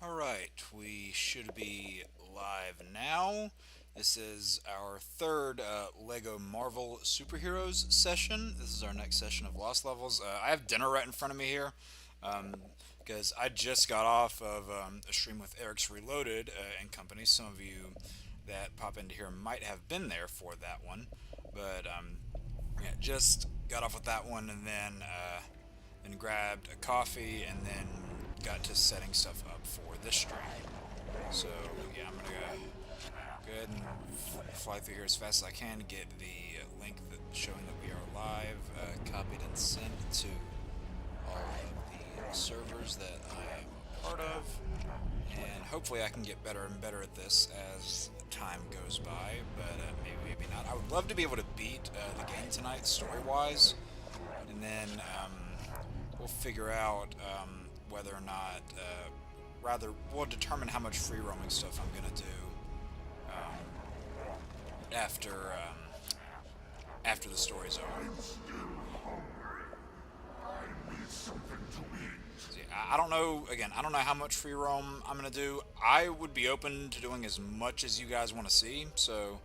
Alright, we should be live now. This is our third LEGO Marvel Superheroes session. This is our next session of Lost Levels. I have dinner right in front of me here because I just got off of a stream with Eric's Reloaded and company. Some of you that pop into here might have been there for that one, but yeah, just got off with that one and grabbed a coffee and then got to setting stuff up for this stream. So yeah, I'm gonna go ahead and fly through here as fast as I can, get the link showing that we are live, copied and sent to all of the servers that I am a part of, and hopefully I can get better and better at this as time goes by, but maybe not. I would love to be able to beat the game tonight story-wise, and then we'll figure out whether or not, rather, we'll determine how much free roaming stuff I'm gonna do after after the story's over. See, I don't know. Again, I don't know how much free roam I'm gonna do. I would be open to doing as much as you guys want to see. So,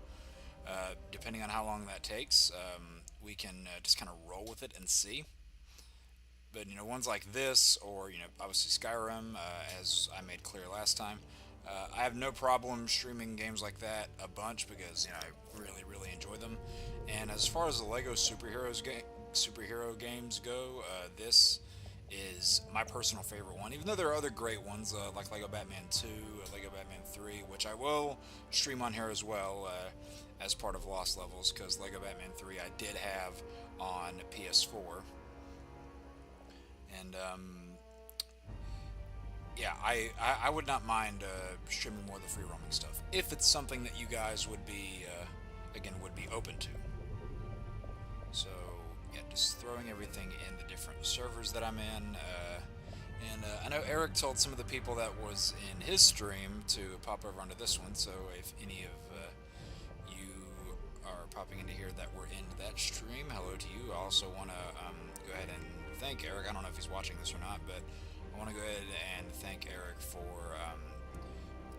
depending on how long that takes, we can just kind of roll with it and see. But ones like this, or obviously Skyrim, as I made clear last time, I have no problem streaming games like that a bunch because I really enjoy them. And as far as the Lego superhero games go, this is my personal favorite one. Even though there are other great ones like Lego Batman 2, Lego Batman 3, which I will stream on here as well as part of Lost Levels, because Lego Batman 3 I did have on PS4. And yeah, I would not mind streaming more of the free roaming stuff if it's something that you guys would be open to. So yeah, just throwing everything in the different servers that I'm in. And I know Eric told some of the people that was in his stream to pop over onto this one. So if any of you are popping into here that were in that stream, hello to you. I also want to go ahead and thank Eric. I don't know if he's watching this or not, but I want to go ahead and thank Eric for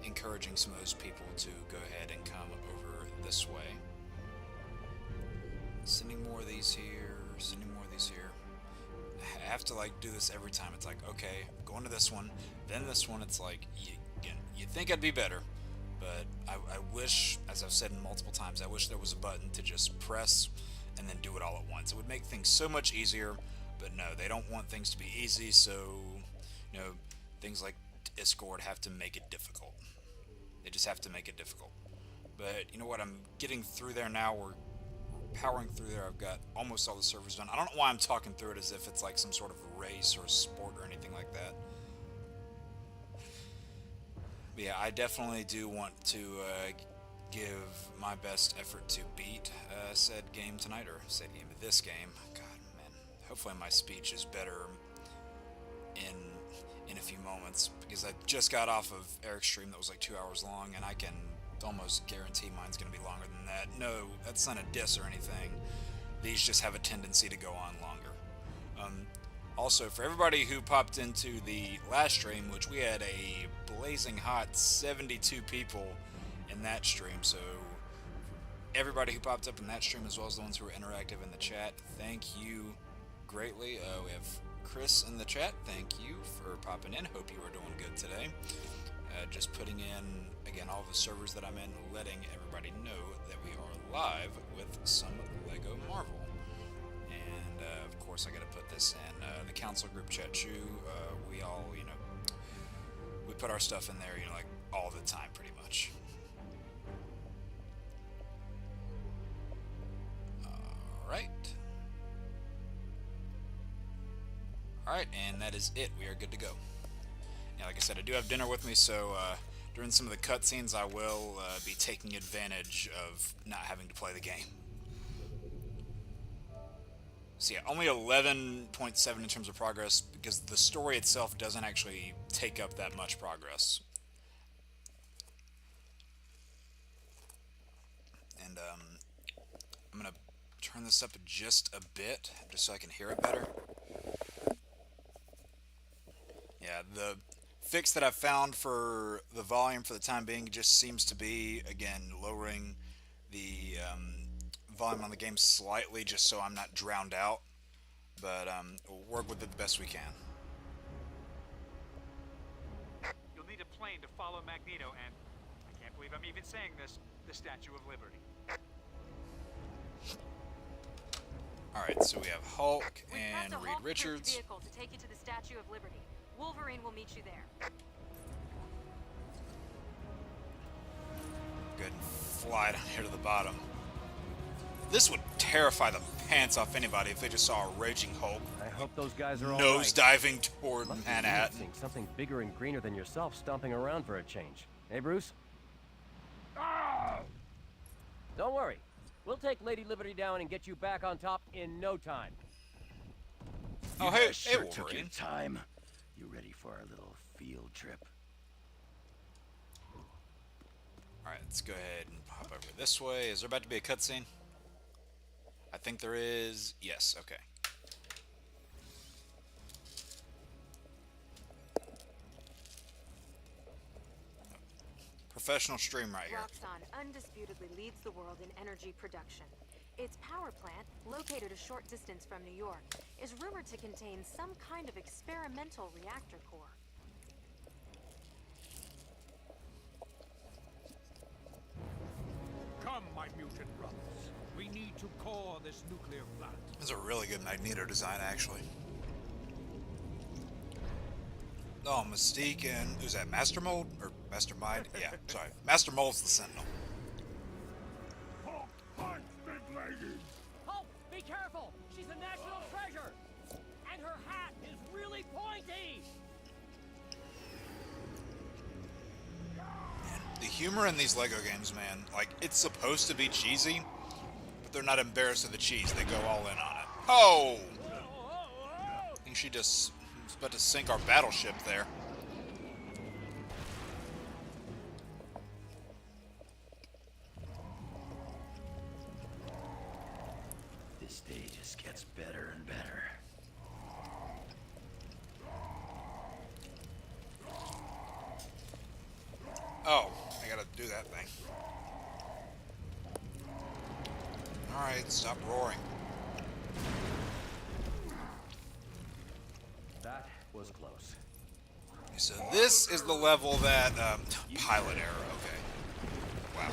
encouraging some of those people to go ahead and come over this way. Sending more of these here, sending more of these here. I have to do this every time. It's like, okay, I'm going to this one, then this one. It's like, you'd think I'd be better, but I wish, as I've said multiple times, I wish there was a button to just press and then do it all at once. It would make things so much easier, but no, they don't want things to be easy, so, things like Discord have to make it difficult. They just have to make it difficult. But you know what, I'm getting through there now. We're powering through there. I've got almost all the servers done. I don't know why I'm talking through it as if it's like some sort of race or sport or anything like that. But yeah, I definitely do want to give my best effort to beat said game tonight, or said game, this game. God, man. Hopefully my speech is better in in a few moments, because I just got off of Eric's stream that was like 2 hours long, and I can almost guarantee mine's going to be longer than that. No, that's not a diss or anything. These just have a tendency to go on longer. Also, for everybody who popped into the last stream, which we had a blazing hot 72 people in that stream, so everybody who popped up in that stream, as well as the ones who were interactive in the chat, thank you greatly. We have Chris in the chat. Thank you for popping in. Hope you are doing good today. Just putting in, again, all the servers that I'm in, letting everybody know that we are live with some Lego Marvel. And, of course, I gotta put this in the council group chat too. We all, we put our stuff in there, like, all the time, pretty much. Alright. Alright, and that is it. We are good to go. Yeah, like I said, I do have dinner with me, so during some of the cutscenes I will be taking advantage of not having to play the game. So yeah, only 11.7 in terms of progress, because the story itself doesn't actually take up that much progress. And I'm going to turn this up just a bit, just so I can hear it better. Yeah, the fix that I've found for the volume for the time being just seems to be, again, lowering the volume on the game slightly just so I'm not drowned out. But we'll work with it the best we can. You'll need a plane to follow Magneto and, I can't believe I'm even saying this, the Statue of Liberty. Alright, so we have Hulk and Reed Hulk Richards. vehicle to take you to the Statue of Liberty. Wolverine will meet you there. Go ahead and fly down here to the bottom. This would terrify the pants off anybody if they just saw a raging Hulk I hope those guys are all nose right. diving toward Must be Manhattan. seeing something bigger and greener than yourself stomping around for a change. Hey, Bruce? Don't worry. We'll take Lady Liberty down and get you back on top in no time. Oh, hey, Sure hey, took your Wolverine. time. You ready for our little field trip? Alright, let's go ahead and hop over this way. Is there about to be a cutscene? I think there is. Yes, okay. Professional stream right here. Roxxon undisputedly leads the world in energy production. Its power plant, located a short distance from New York, is rumored to contain some kind of experimental reactor core. Come, my mutant brothers. We need to core this nuclear plant. This is a really good Magneto design, actually. Oh, Mystique and... who's that? Master Mold? Or Mastermind? Yeah, sorry. Master Mold's the Sentinel. Hulk, punch, big lady! Hulk, be careful! She's a national treasure! And her hat is really pointy! The humor in these Lego games, man, like, it's supposed to be cheesy, but they're not embarrassed of the cheese. They go all in on it. Oh! I think she just was about to sink our battleship there. This day just gets better and better. Oh, I gotta do that thing. Alright, stop roaring. That was close. So this is the level that, pilot error, okay. Wow.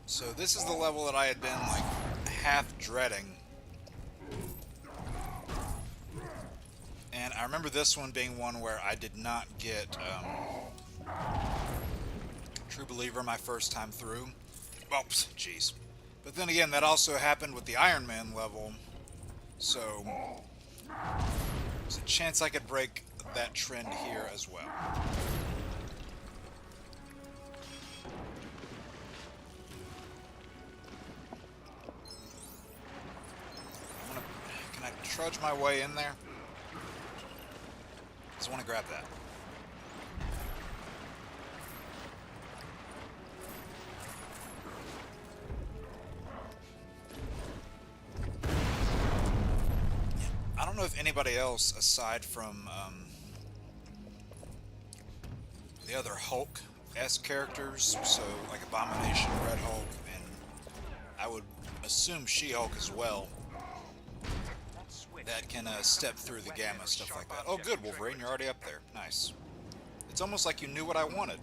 So this is the level that I had been, like, half dreading. And I remember this one being one where I did not get, True Believer my first time through. Well, jeez. But then again, that also happened with the Iron Man level, so there's a chance I could break that trend here as well. Can I trudge my way in there? Just want to grab that. I don't know if anybody else, aside from the other Hulk-esque characters, so like Abomination, Red Hulk, and I would assume She-Hulk as well, that can step through the gamma, stuff like that. Oh good, Wolverine, you're already up there. Nice. It's almost like you knew what I wanted.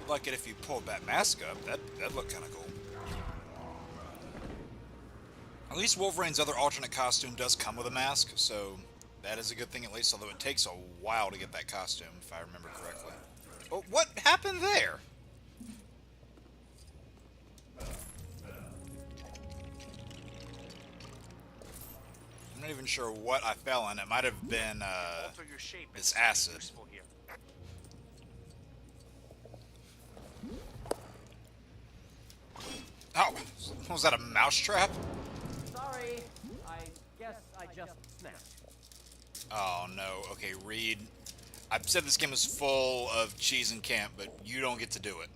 I'd like it if you pulled that mask up. That'd look kind of cool. At least Wolverine's other alternate costume does come with a mask, so that is a good thing at least, although it takes a while to get that costume, if I remember correctly. Oh, what happened there? I'm not even sure what I fell in. It might have been Alter your shape and this something acid. useful here. Oh, was that a mousetrap? Sorry, I guess I just snapped. Oh no. Okay, Reed. I've said this game is full of cheese and camp, but you don't get to do it.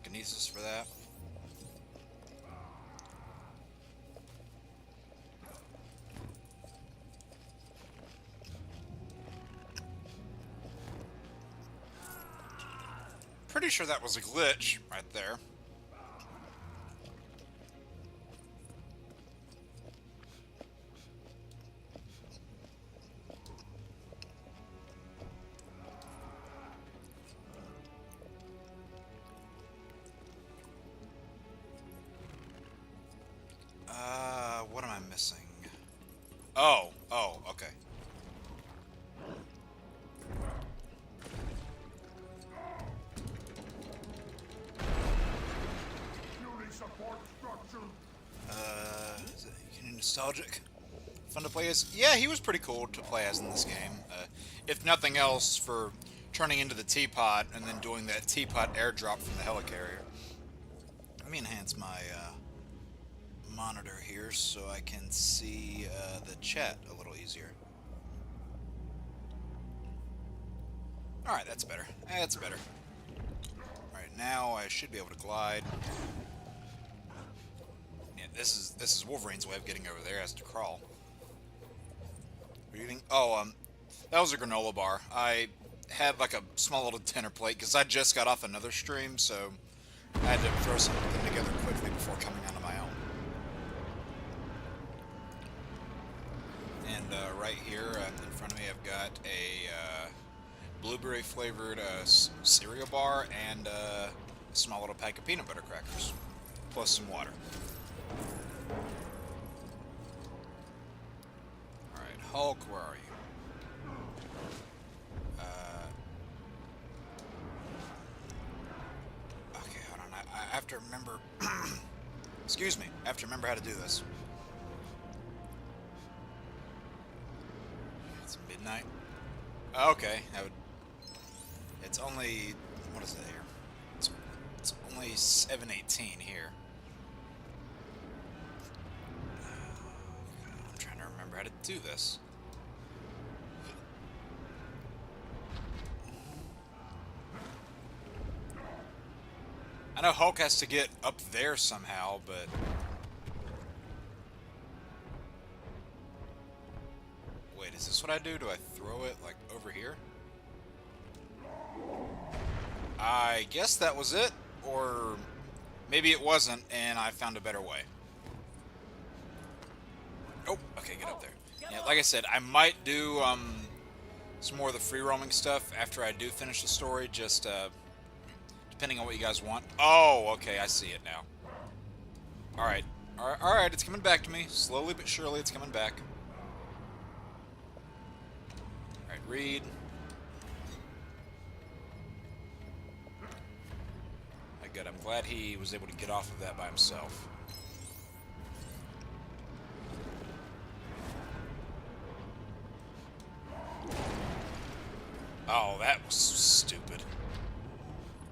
telekinesis for that. Pretty sure that was a glitch right there. What am I missing? Oh, okay. Is it getting nostalgic? Fun to play as? Yeah, he was pretty cool to play as in this game. If nothing else, for turning into the teapot and then doing that teapot airdrop from the helicarrier. Let me enhance my monitor here so I can see the chat a little easier. Alright, that's better. That's better. Alright, now I should be able to glide. Yeah, this is Wolverine's way of getting over there. He has to crawl. What are you eating? Oh, that was a granola bar. I had like a small little dinner plate because I just got off another stream, so I had to throw something together quickly before coming onto my own. And right here in front of me, I've got a blueberry flavored cereal bar and a small little pack of peanut butter crackers, plus some water. Alright, Hulk, where are you? Okay, hold on. I have to remember. Excuse me. I have to remember how to do this. It's midnight. Okay, that would. It's only. What is it here? It's only 7:18 here. I'm trying to remember how to do this. I know Hulk has to get up there somehow, but... Wait, is this what I do? Do I throw it, like, over here? I guess that was it, or maybe it wasn't, and I found a better way. Oh, okay, get up there. Yeah, like I said, I might do some more of the free roaming stuff after I do finish the story, just depending on what you guys want. Oh, okay, I see it now. Alright, alright, it's coming back to me. Slowly but surely, it's coming back. Alright, read. Good, I'm glad he was able to get off of that by himself. Oh, that was stupid.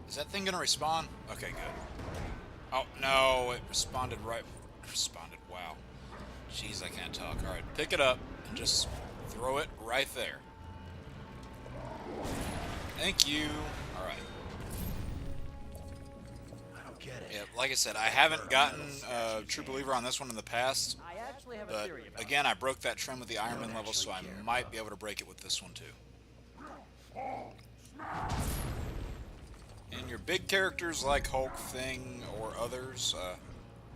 Is that thing gonna respawn? Okay, good. Oh, no, it responded right... Responded, wow. Jeez, I can't talk. Alright, pick it up and just throw it right there. Thank you. Alright. Yeah, like I said, I haven't gotten True Believer on this one in the past, but again, I broke that trend with the Iron Man level, so I might be able to break it with this one too. And your big characters like Hulk, Thing, or others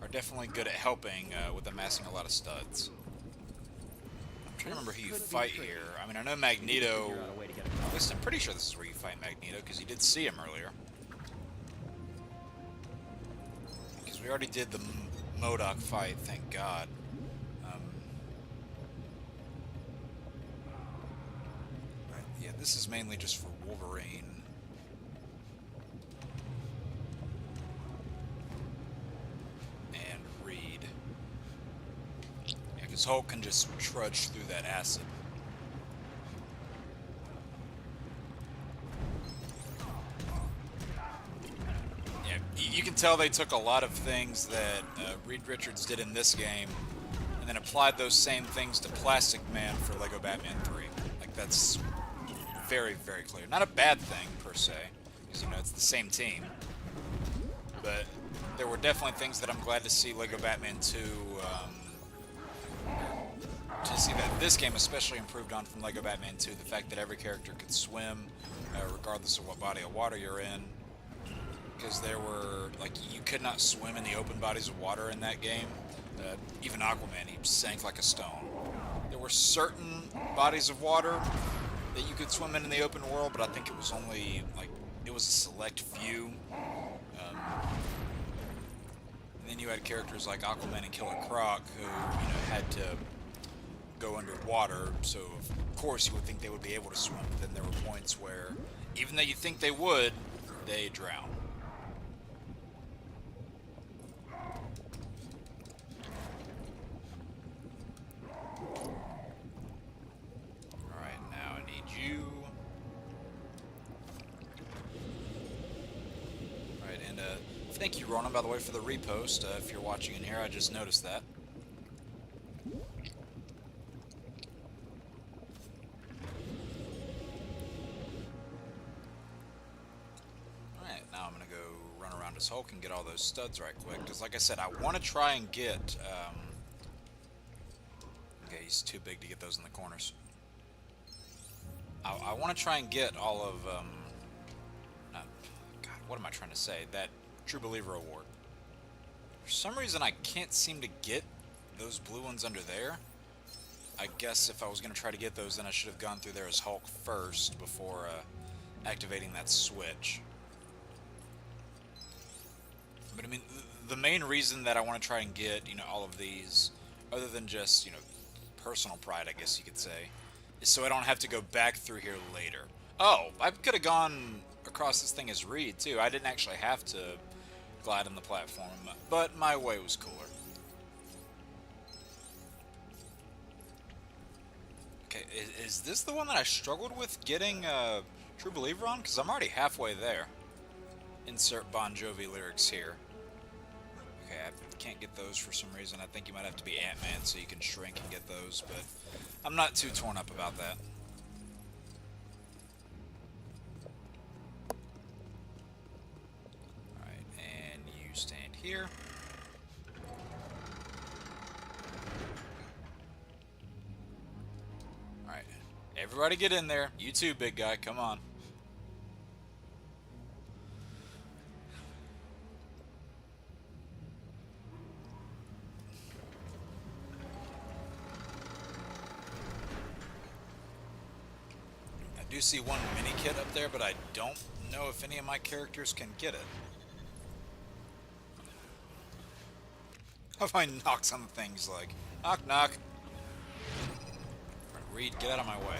are definitely good at helping with amassing a lot of studs. I'm trying to remember who you fight here. I mean, I know Magneto, at least I'm pretty sure this is where you fight Magneto, because you did see him earlier. We already did the MODOK fight, thank God. Yeah, this is mainly just for Wolverine. And Reed. Yeah, because Hulk can just trudge through that acid. You can tell they took a lot of things that Reed Richards did in this game and then applied those same things to Plastic Man for Lego Batman 3. Like, that's very, very clear. Not a bad thing, per se, because, you know, it's the same team. but there were definitely things that I'm glad to see Lego Batman 2, to see that this game especially improved on from Lego Batman 2, the fact that every character could swim, regardless of what body of water you're in. Because there were, like, you could not swim in the open bodies of water in that game. Even Aquaman, he sank like a stone. There were certain bodies of water that you could swim in the open world, but I think it was only, like, it was a select few. And then you had characters like Aquaman and Killer Croc who, you know, had to go underwater, so of course you would think they would be able to swim, but then there were points where, even though you think they would, they drown. Alright, now I need you. Alright, and thank you, Ronan, by the way, for the repost. If you're watching in here, I just noticed that. Alright, now I'm going to go run around his Hulk and get all those studs right quick. Because, like I said, I want to try and get... okay, he's too big to get those in the corners. I want to try and get all of... God, what am I trying to say? That True Believer award. For some reason, I can't seem to get those blue ones under there. I guess if I was going to try to get those, then I should have gone through there as Hulk first before activating that switch. But I mean, the main reason that I want to try and get, you know, all of these, other than just, you know, personal pride, I guess you could say, is so I don't have to go back through here later. Oh, I could have gone across this thing as Reed, too. I didn't actually have to glide on the platform, but my way was cooler. Okay, is this the one that I struggled with getting True Believer on? Because I'm already halfway there. Insert Bon Jovi lyrics here. Okay, I can't get those for some reason. I think you might have to be Ant-Man so you can shrink and get those, but I'm not too torn up about that. Alright, and you stand here. Alright, everybody get in there. You too, big guy, come on. I do see one mini kit up there, but I don't know if any of my characters can get it. If I knock some things like, knock knock. Reed, get out of my way.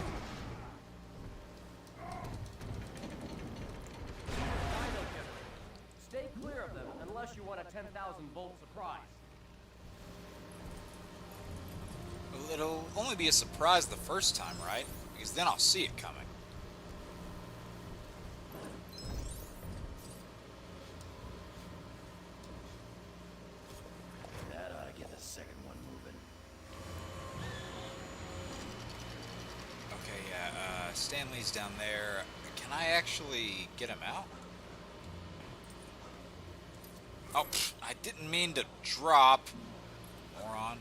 Stay clear of them unless you want a 10,000 volt surprise. It'll only be a surprise the first time, right? Because then I'll see it coming. That ought to get the second one moving. Okay, yeah, Stanley's down there. Can I actually get him out? Oh, pfft, I didn't mean to drop. Moron.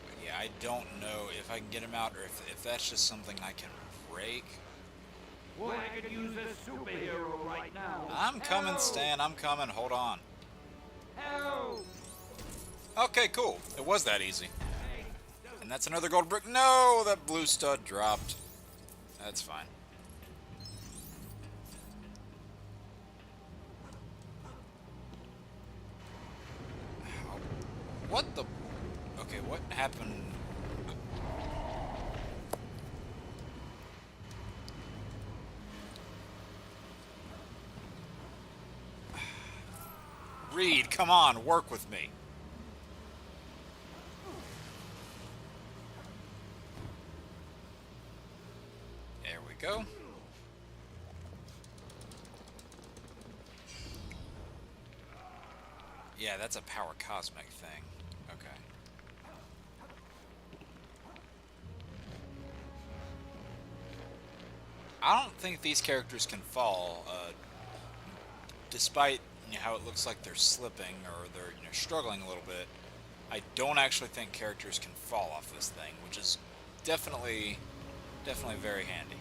But yeah, I don't know if I can get him out or if that's just something I can break. Boy, I could use a superhero right now. I'm coming, Stan. I'm coming. Hold on. Help! Okay, cool. It was that easy. And that's another gold brick. No, that blue stud dropped. That's fine. What the... Okay, what happened? Reed, come on, work with me. There we go. Yeah, that's a power cosmic thing. Okay. I don't think these characters can fall, despite how it looks like they're slipping or they're struggling a little bit. I don't actually think characters can fall off this thing, which is definitely very handy.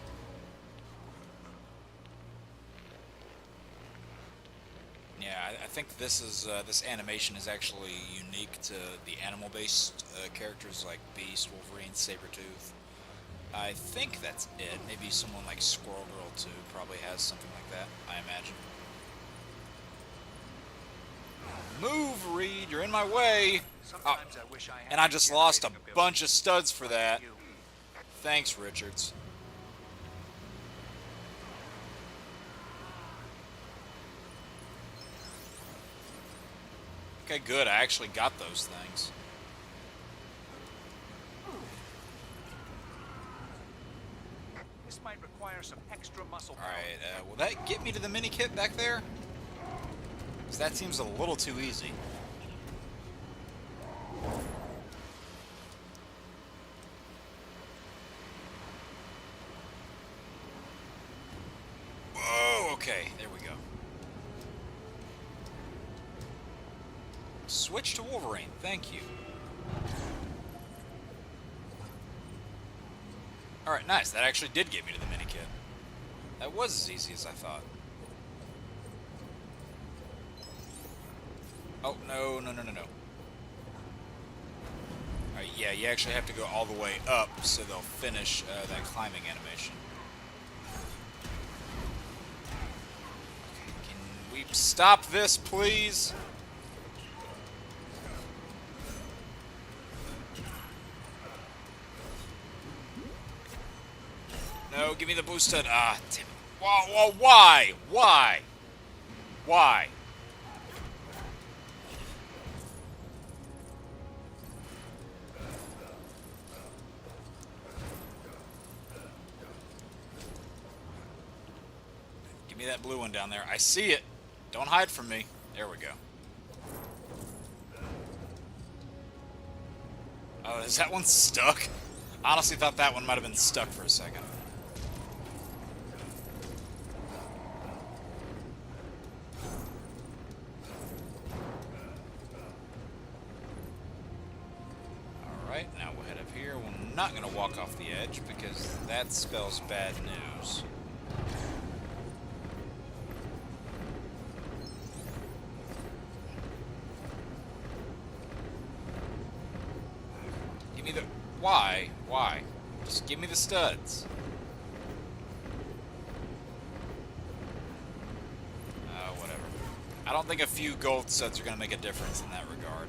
Yeah, I think this is this animation is actually unique to the animal-based characters like Beast, Wolverine, Sabretooth. I think that's it. Maybe someone like Squirrel Girl too probably has something like that, I imagine. Move, Reed! You're in my way! Sometimes I wish I had And I just lost a regenerating bunch of studs for abilities that. like you. Thanks, Richards. Okay, good. I actually got those things. This might require some extra muscle power. Alright, will that get me to the mini kit back there? Because that seems a little too easy. Whoa, okay, there we go. Switch to Wolverine, thank you. Alright, nice. That actually did get me to the mini kit. That was as easy as I thought. Oh, no. Alright, yeah, you actually have to go all the way up so they'll finish that climbing animation. Okay, can we stop this, please? No, give me the boost stud. Ah, damn it. Why? Why? Give me that blue one down there. I see it. Don't hide from me. There we go. Oh, is that one stuck? I honestly thought that one might have been stuck for a second. Alright, now we'll head up here. We're not going to walk off the edge because that spells bad news. Give me the... Why? Just give me the studs. Whatever. I don't think a few gold studs are going to make a difference in that regard.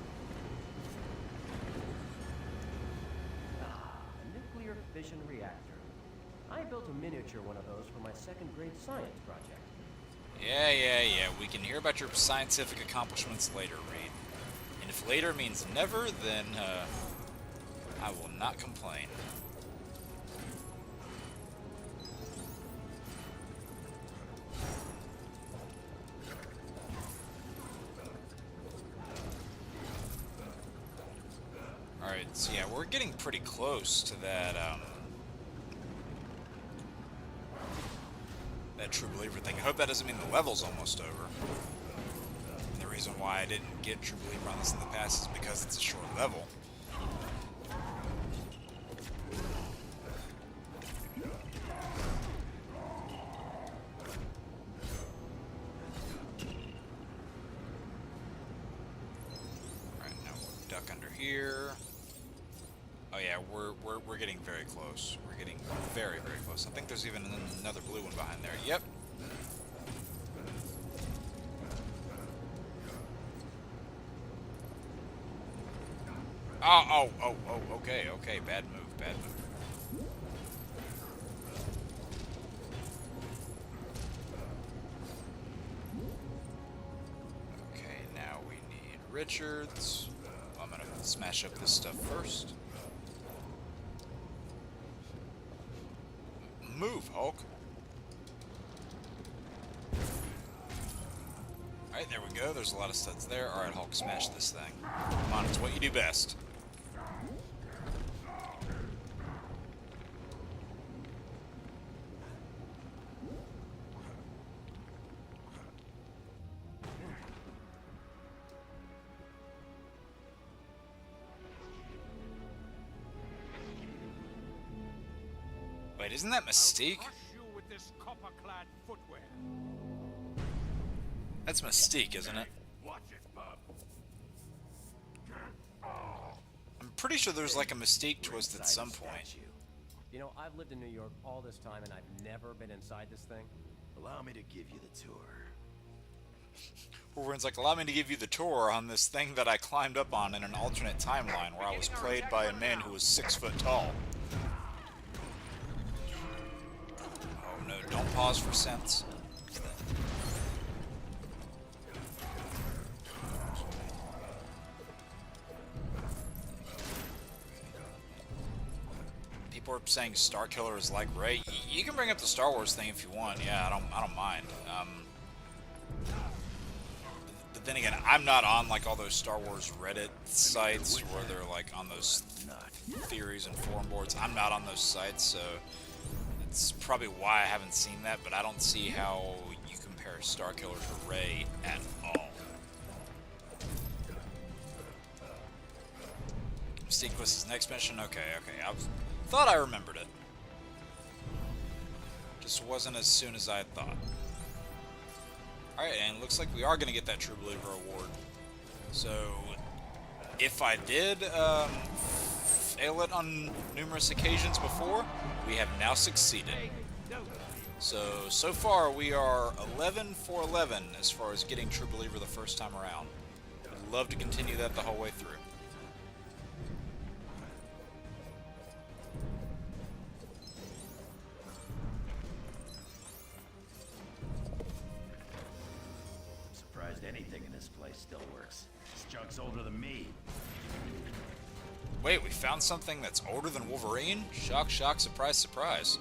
Nuclear fission reactor. I built a miniature one of those for my second grade science project. Yeah. We can hear about your scientific accomplishments later, Reed. And if later means never, then, I will not complain. Alright, so yeah, we're getting pretty close to that, that True Believer thing. I hope that doesn't mean the level's almost over. And the reason why I didn't get True Believer on this in the past is because it's a short level. Alright, now we'll duck under here. Oh yeah, we're getting very close. We're getting very close. I think there's even another blue one behind there. Yep. Oh, okay. Bad move. Okay, now we need Richards. I'm gonna smash up this stuff first. Move, Hulk. Alright, there we go. There's a lot of studs there. Alright, Hulk, smash this thing. Come on, it's what you do best. Wait, isn't that Mystique? Crush you with this copper-clad footwear. That's Mystique, isn't it? Watch it, bub. I'm pretty sure there's like a Mystique twist at Inside some the point. statue. You know, I've lived in New York all this time and I've never been inside this thing. Allow me to give you the tour. Wolverine's like, allow me to give you the tour on this thing that I climbed up on in an alternate timeline where I was played by a man who was 6 foot tall. Oh no, don't pause for sense. People are saying Starkiller is like Rey. You can bring up the Star Wars thing if you want. Yeah, I don't mind. But then again, I'm not on like all those Star Wars Reddit sites where they're like on those theories and forum boards. I'm not on those sites, so it's probably why I haven't seen that. But I don't see how you compare Starkiller to Rey at all. Mystique Quest's next mission. Okay. I thought I remembered it. Just wasn't as soon as I thought. Alright, and it looks like we are going to get that True Believer award. So, if I did fail it on numerous occasions before, we have now succeeded. So far we are 11 for 11 as far as getting True Believer the first time around. I'd love to continue that the whole way through. Surprised anything in this place still works. This junk's older than me. Wait, we found something that's older than Wolverine? Shock, shock, surprise, surprise.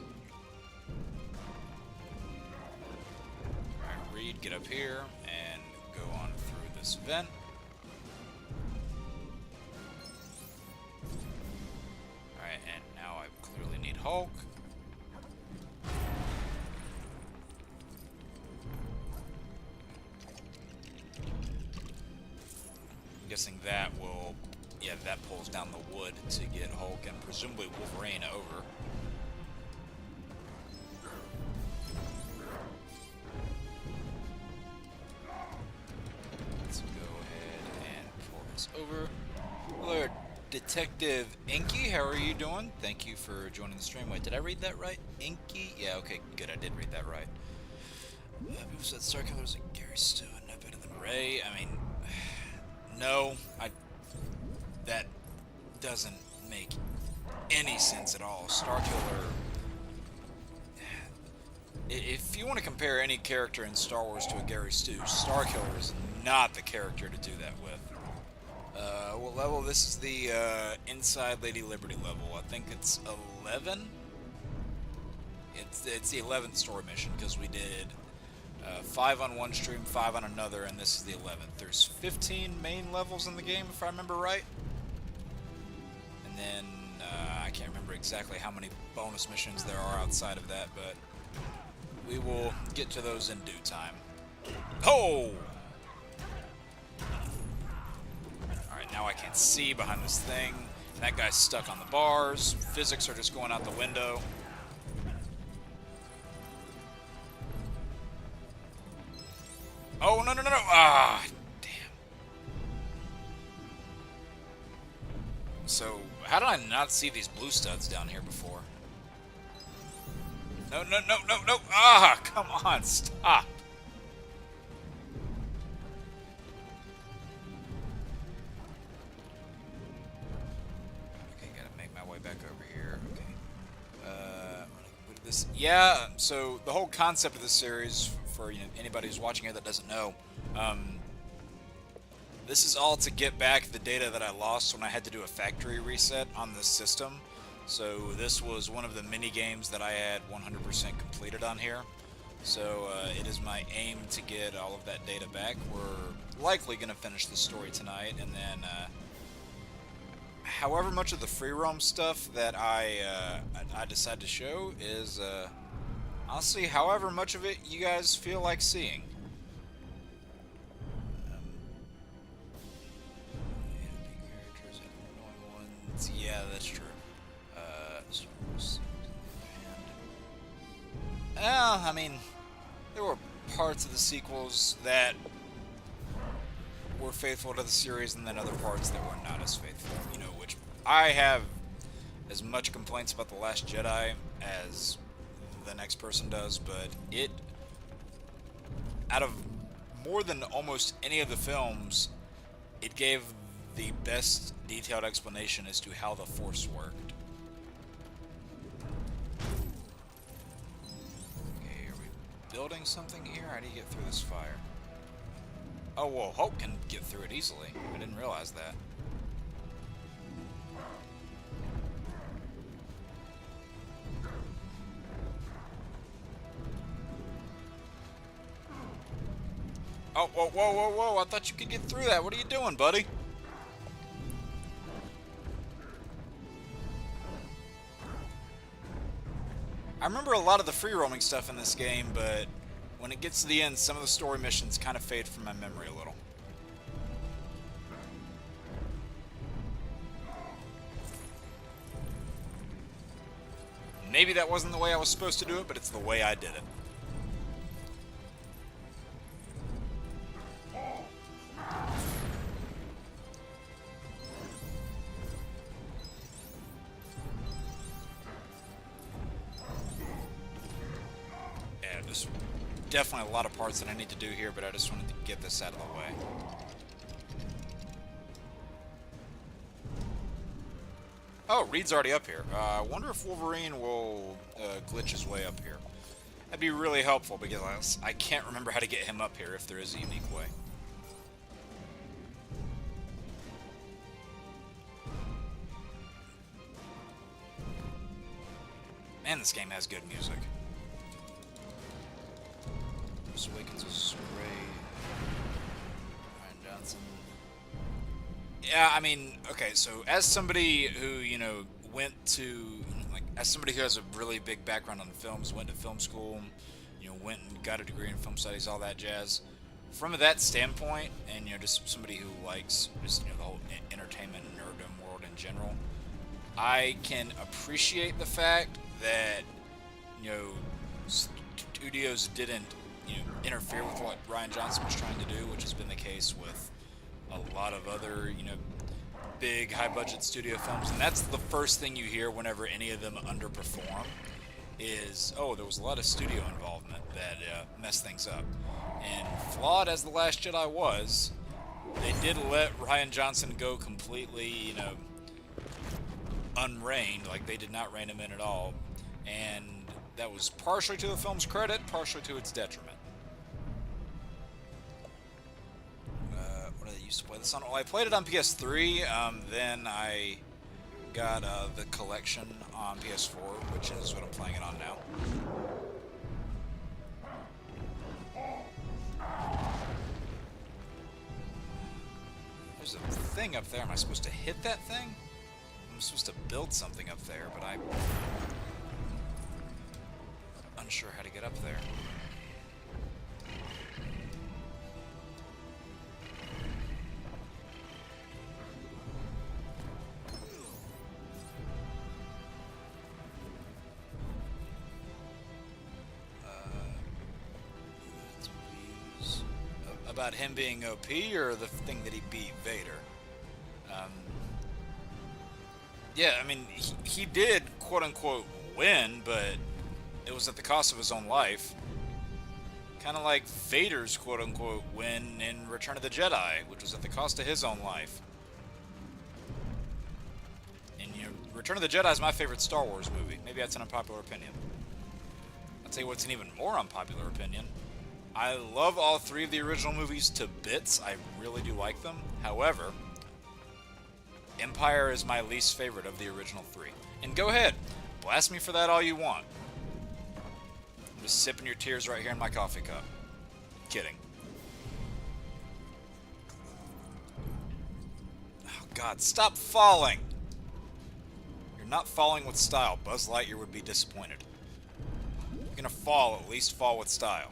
Alright, Reed, get up here and go on through this vent. Alright, and now I clearly need Hulk. I'm guessing that will... yeah, that pulls down the wood to get Hulk and presumably Wolverine over. Let's go ahead and pull this over. Hello, Detective Inky. How are you doing? Thank you for joining the stream. Wait, did I read that right? Inky? Yeah, okay, good. I did read that right. People said Starkiller's like Gary Stu and no better than Rey. I mean, no, that doesn't make any sense at all. Starkiller... if you want to compare any character in Star Wars to a Gary Stu, Starkiller is not the character to do that with. What level? This is the Inside Lady Liberty level. I think it's 11? It's the 11th story mission, because we did 5 on one stream, 5 on another, and this is the 11th. There's 15 main levels in the game, if I remember right. And then, I can't remember exactly how many bonus missions there are outside of that, but we will get to those in due time. Oh! Alright, now I can't see behind this thing. And that guy's stuck on the bars. Physics are just going out the window. Oh, no. Ah, damn. So, how did I not see these blue studs down here before? No. Ah, come on, stop. Okay, gotta make my way back over here. Okay. What did this? Yeah, so the whole concept of this series, for anybody who's watching here that doesn't know, this is all to get back the data that I lost when I had to do a factory reset on this system. So this was one of the mini games that I had 100% completed on here. So it is my aim to get all of that data back. We're likely going to finish the story tonight, and then however much of the free roam stuff that I decide to show is honestly however much of it you guys feel like seeing. Yeah, that's true. no, I mean, there were parts of the sequels that were faithful to the series, and then other parts that were not as faithful. You know, which I have as much complaints about The Last Jedi as the next person does, but it, out of more than almost any of the films, it gave the best detailed explanation as to how the Force worked. Okay, are we building something here? How do you get through this fire? Oh, well, Hulk can get through it easily. I didn't realize that. Oh, whoa, whoa, whoa, whoa, I thought you could get through that. What are you doing, buddy? I remember a lot of the free roaming stuff in this game, but when it gets to the end, some of the story missions kind of fade from my memory a little. Maybe that wasn't the way I was supposed to do it, but it's the way I did it. Yeah, there's definitely a lot of parts that I need to do here, but I just wanted to get this out of the way. Oh, Reed's already up here. I wonder if Wolverine will glitch his way up here. That'd be really helpful, because I can't remember how to get him up here if there is a unique way. Man, this game has good music. This Awakens is great. Ryan Johnson. Yeah, I mean, okay, so as somebody who, you know, went to, like, as somebody who has a really big background on films, went to film school, you know, went and got a degree in film studies, all that jazz, from that standpoint, and, you know, just somebody who likes just, you know, the whole entertainment and nerddom world in general, I can appreciate the fact that, you know, studios didn't, you know, interfere with what Ryan Johnson was trying to do, which has been the case with a lot of other, you know, big high-budget studio films. And that's the first thing you hear whenever any of them underperform is, oh, there was a lot of studio involvement that messed things up. And flawed as The Last Jedi was, they did let Ryan Johnson go completely, you know, unreined. Like, they did not rein him in at all. And that was partially to the film's credit, partially to its detriment. What did I used to play this on? Well, I played it on PS3, then I got the collection on PS4, which is what I'm playing it on now. There's a thing up there. Am I supposed to hit that thing? I'm supposed to build something up there, but I'm unsure how to get up there. About him being OP, or the thing that he beat Vader? Yeah, I mean, he did, quote-unquote, win, but it was at the cost of his own life. Kind of like Vader's, quote-unquote, win in Return of the Jedi, which was at the cost of his own life. And, you know, Return of the Jedi is my favorite Star Wars movie. Maybe that's an unpopular opinion. I'll tell you what's an even more unpopular opinion. I love all three of the original movies to bits. I really do like them. However, Empire is my least favorite of the original three. And go ahead, blast me for that all you want. I'm just sipping your tears right here in my coffee cup. Kidding. Oh God, stop falling! You're not falling with style. Buzz Lightyear would be disappointed. If you're gonna fall, at least fall with style.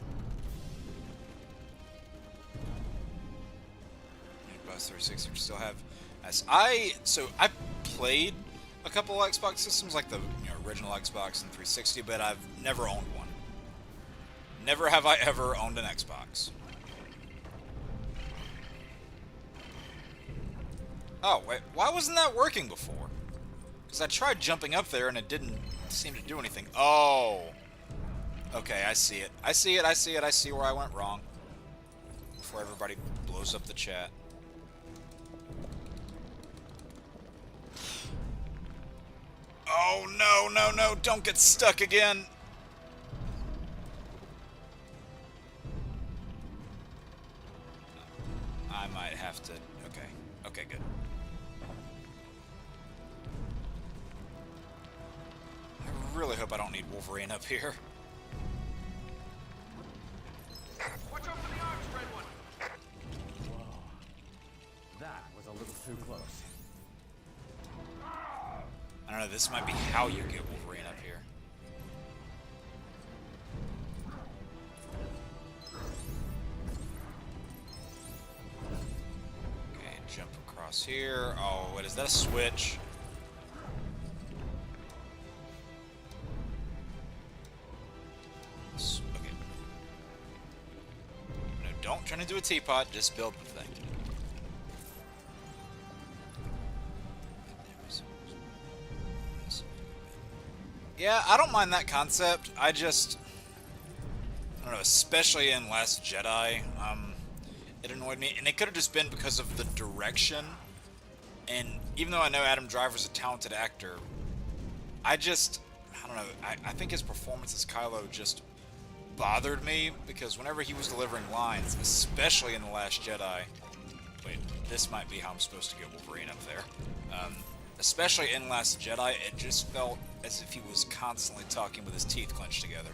360 we still have. I played a couple of Xbox systems, like the original Xbox and 360, but I've never owned one. Never have I ever owned an Xbox. Oh, wait, why wasn't that working before? Because I tried jumping up there and it didn't seem to do anything. Oh. Okay, I see it. I see it, I see it, I see where I went wrong. Before everybody blows up the chat. Oh, no, no, no, don't get stuck again. I might have to... Okay. Okay, good. I really hope I don't need Wolverine up here. Watch out for the arms, Red One! Whoa. That was a little too close. I don't know, this might be how you get Wolverine up here. Okay, jump across here. Oh, what is that, a switch? Okay. No, don't turn into a teapot, just build the thing. Yeah, I don't mind that concept. I don't know, especially in Last Jedi, it annoyed me. And it could have just been because of the direction. And even though I know Adam Driver's a talented actor, I don't know, I think his performance as Kylo just bothered me, because whenever he was delivering lines, especially in The Last Jedi... Wait, this might be how I'm supposed to get Wolverine up there. Especially in Last Jedi, it just felt as if he was constantly talking with his teeth clenched together.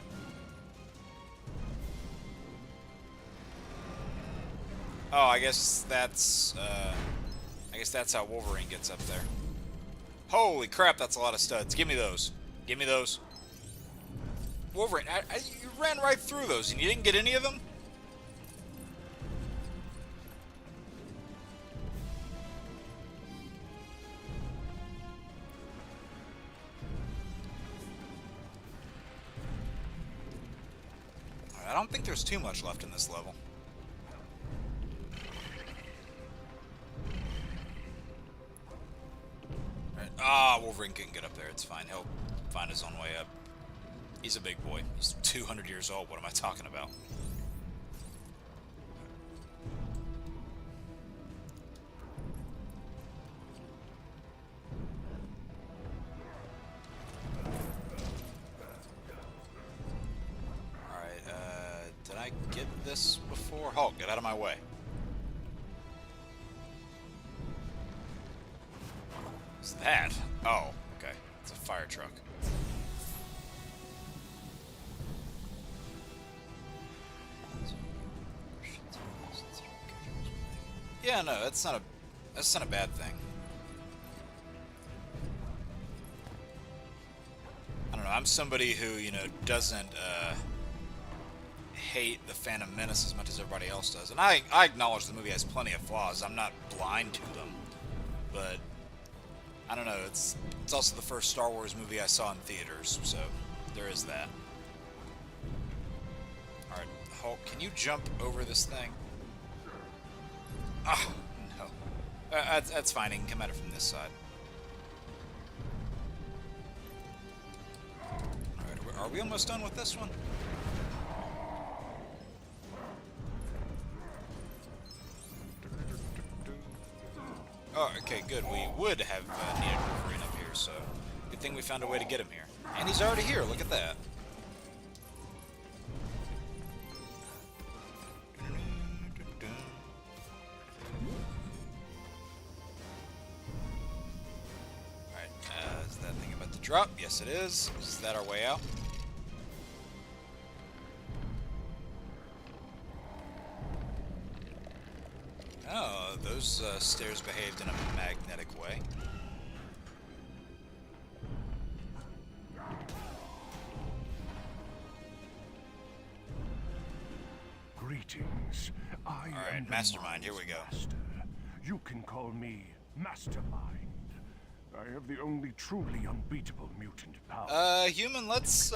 Oh, I guess that's how Wolverine gets up there. Holy crap, that's a lot of studs. Give me those. Give me those. Wolverine, you ran right through those and you didn't get any of them? I don't think there's too much left in this level. Right. Ah, Wolverine couldn't get up there. It's fine. He'll find his own way up. He's a big boy. He's 200 years old. What am I talking about? Did I get this before? Oh, get out of my way. What's that? Oh, okay. It's a fire truck. Yeah, no, that's not a bad thing. I don't know, I'm somebody who, doesn't hate the Phantom Menace as much as everybody else does. And I acknowledge the movie has plenty of flaws. I'm not blind to them. But I don't know, it's also the first Star Wars movie I saw in theaters, so there is that. Alright, Hulk, can you jump over this thing? Ah, no. That's fine, he can come at it from this side. Alright, are we almost done with this one? Oh, okay, good. We would have needed Wolverine up here, so good thing we found a way to get him here. And he's already here, look at that. Alright, is that thing about to drop? Yes, it is. Is that our way out? Oh, those stairs behaved in a magnetic way. Greetings. I am the Mastermind, here we go. Master. You can call me Mastermind. I have the only truly unbeatable mutant power. Human, let's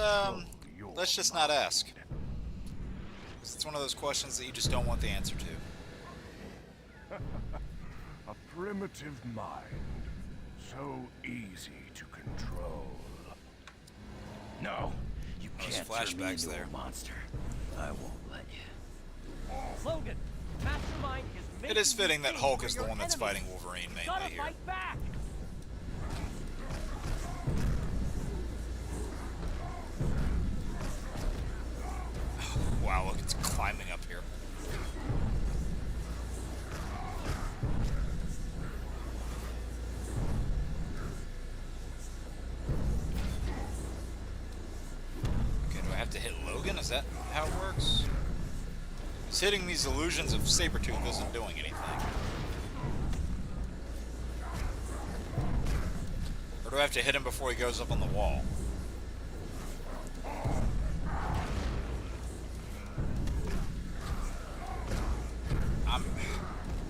just not ask. It's one of those questions that you just don't want the answer to. A primitive mind. So easy to control. No, you Those can't turn me flashbacks into there. a monster. I won't let you. Logan, Mastermind is making It is fitting you that pay Hulk for is the your one that's enemies. fighting Wolverine You gotta mainly here. fight back. Wow, look, it's climbing up here. Okay, do I have to hit Logan? Is that how it works? Because hitting these illusions of Sabretooth isn't doing anything. Or do I have to hit him before he goes up on the wall?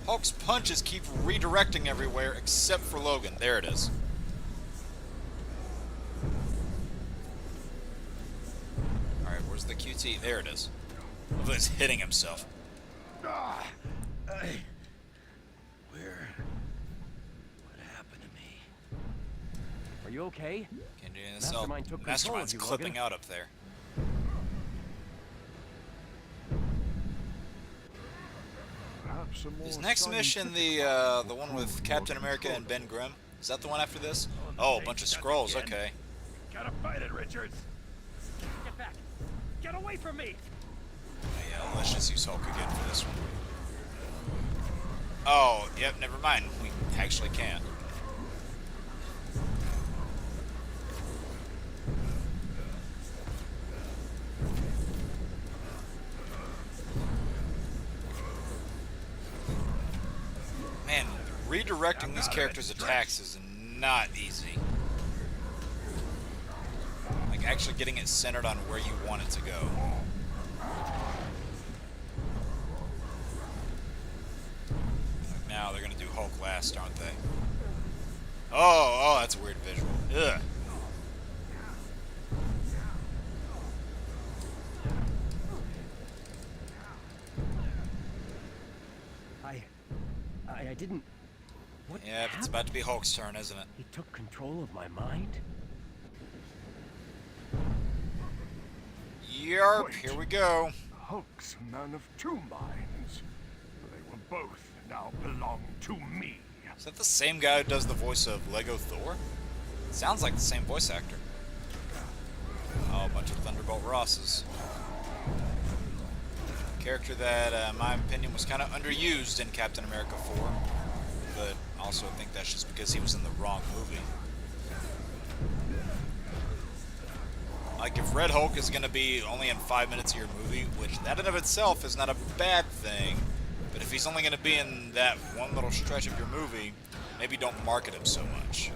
Hulk's punches keep redirecting everywhere except for Logan. There it is. Alright, where's the QT? There it is. Look, he's hitting himself. Where? What happened to me? Are you okay? Can't do anything. Mastermind took control Mastermind's of you, clipping Logan. out up there. Perhaps a more Is next mission the one with Captain America and Ben Grimm? Is that the one after this? Oh, a bunch of scrolls. Okay. Gotta fight it, Richards. Get back. Get away from me. Yeah, let's just use Hulk again for this one. Oh, yep, never mind. We actually can't. Man, redirecting these characters' attacks is not easy. Like, actually getting it centered on where you want it to go. Now they're gonna do Hulk last, aren't they? Oh, that's a weird visual. Ugh. I didn't. What Yeah, it's happened? about to be Hulk's turn, isn't it? He took control of my mind? Yarp, Wait. here we go. Hulk's a man of two minds. They will both now belong to me. Is that the same guy who does the voice of Lego Thor? Sounds like the same voice actor. Oh, a bunch of Thunderbolt Rosses. Character that, in my opinion, was kind of underused in Captain America 4. But also I think that's just because he was in the wrong movie. Like, if Red Hulk is going to be only in 5 minutes of your movie, which that in of itself is not a bad thing, but if he's only going to be in that one little stretch of your movie, maybe don't market him so much.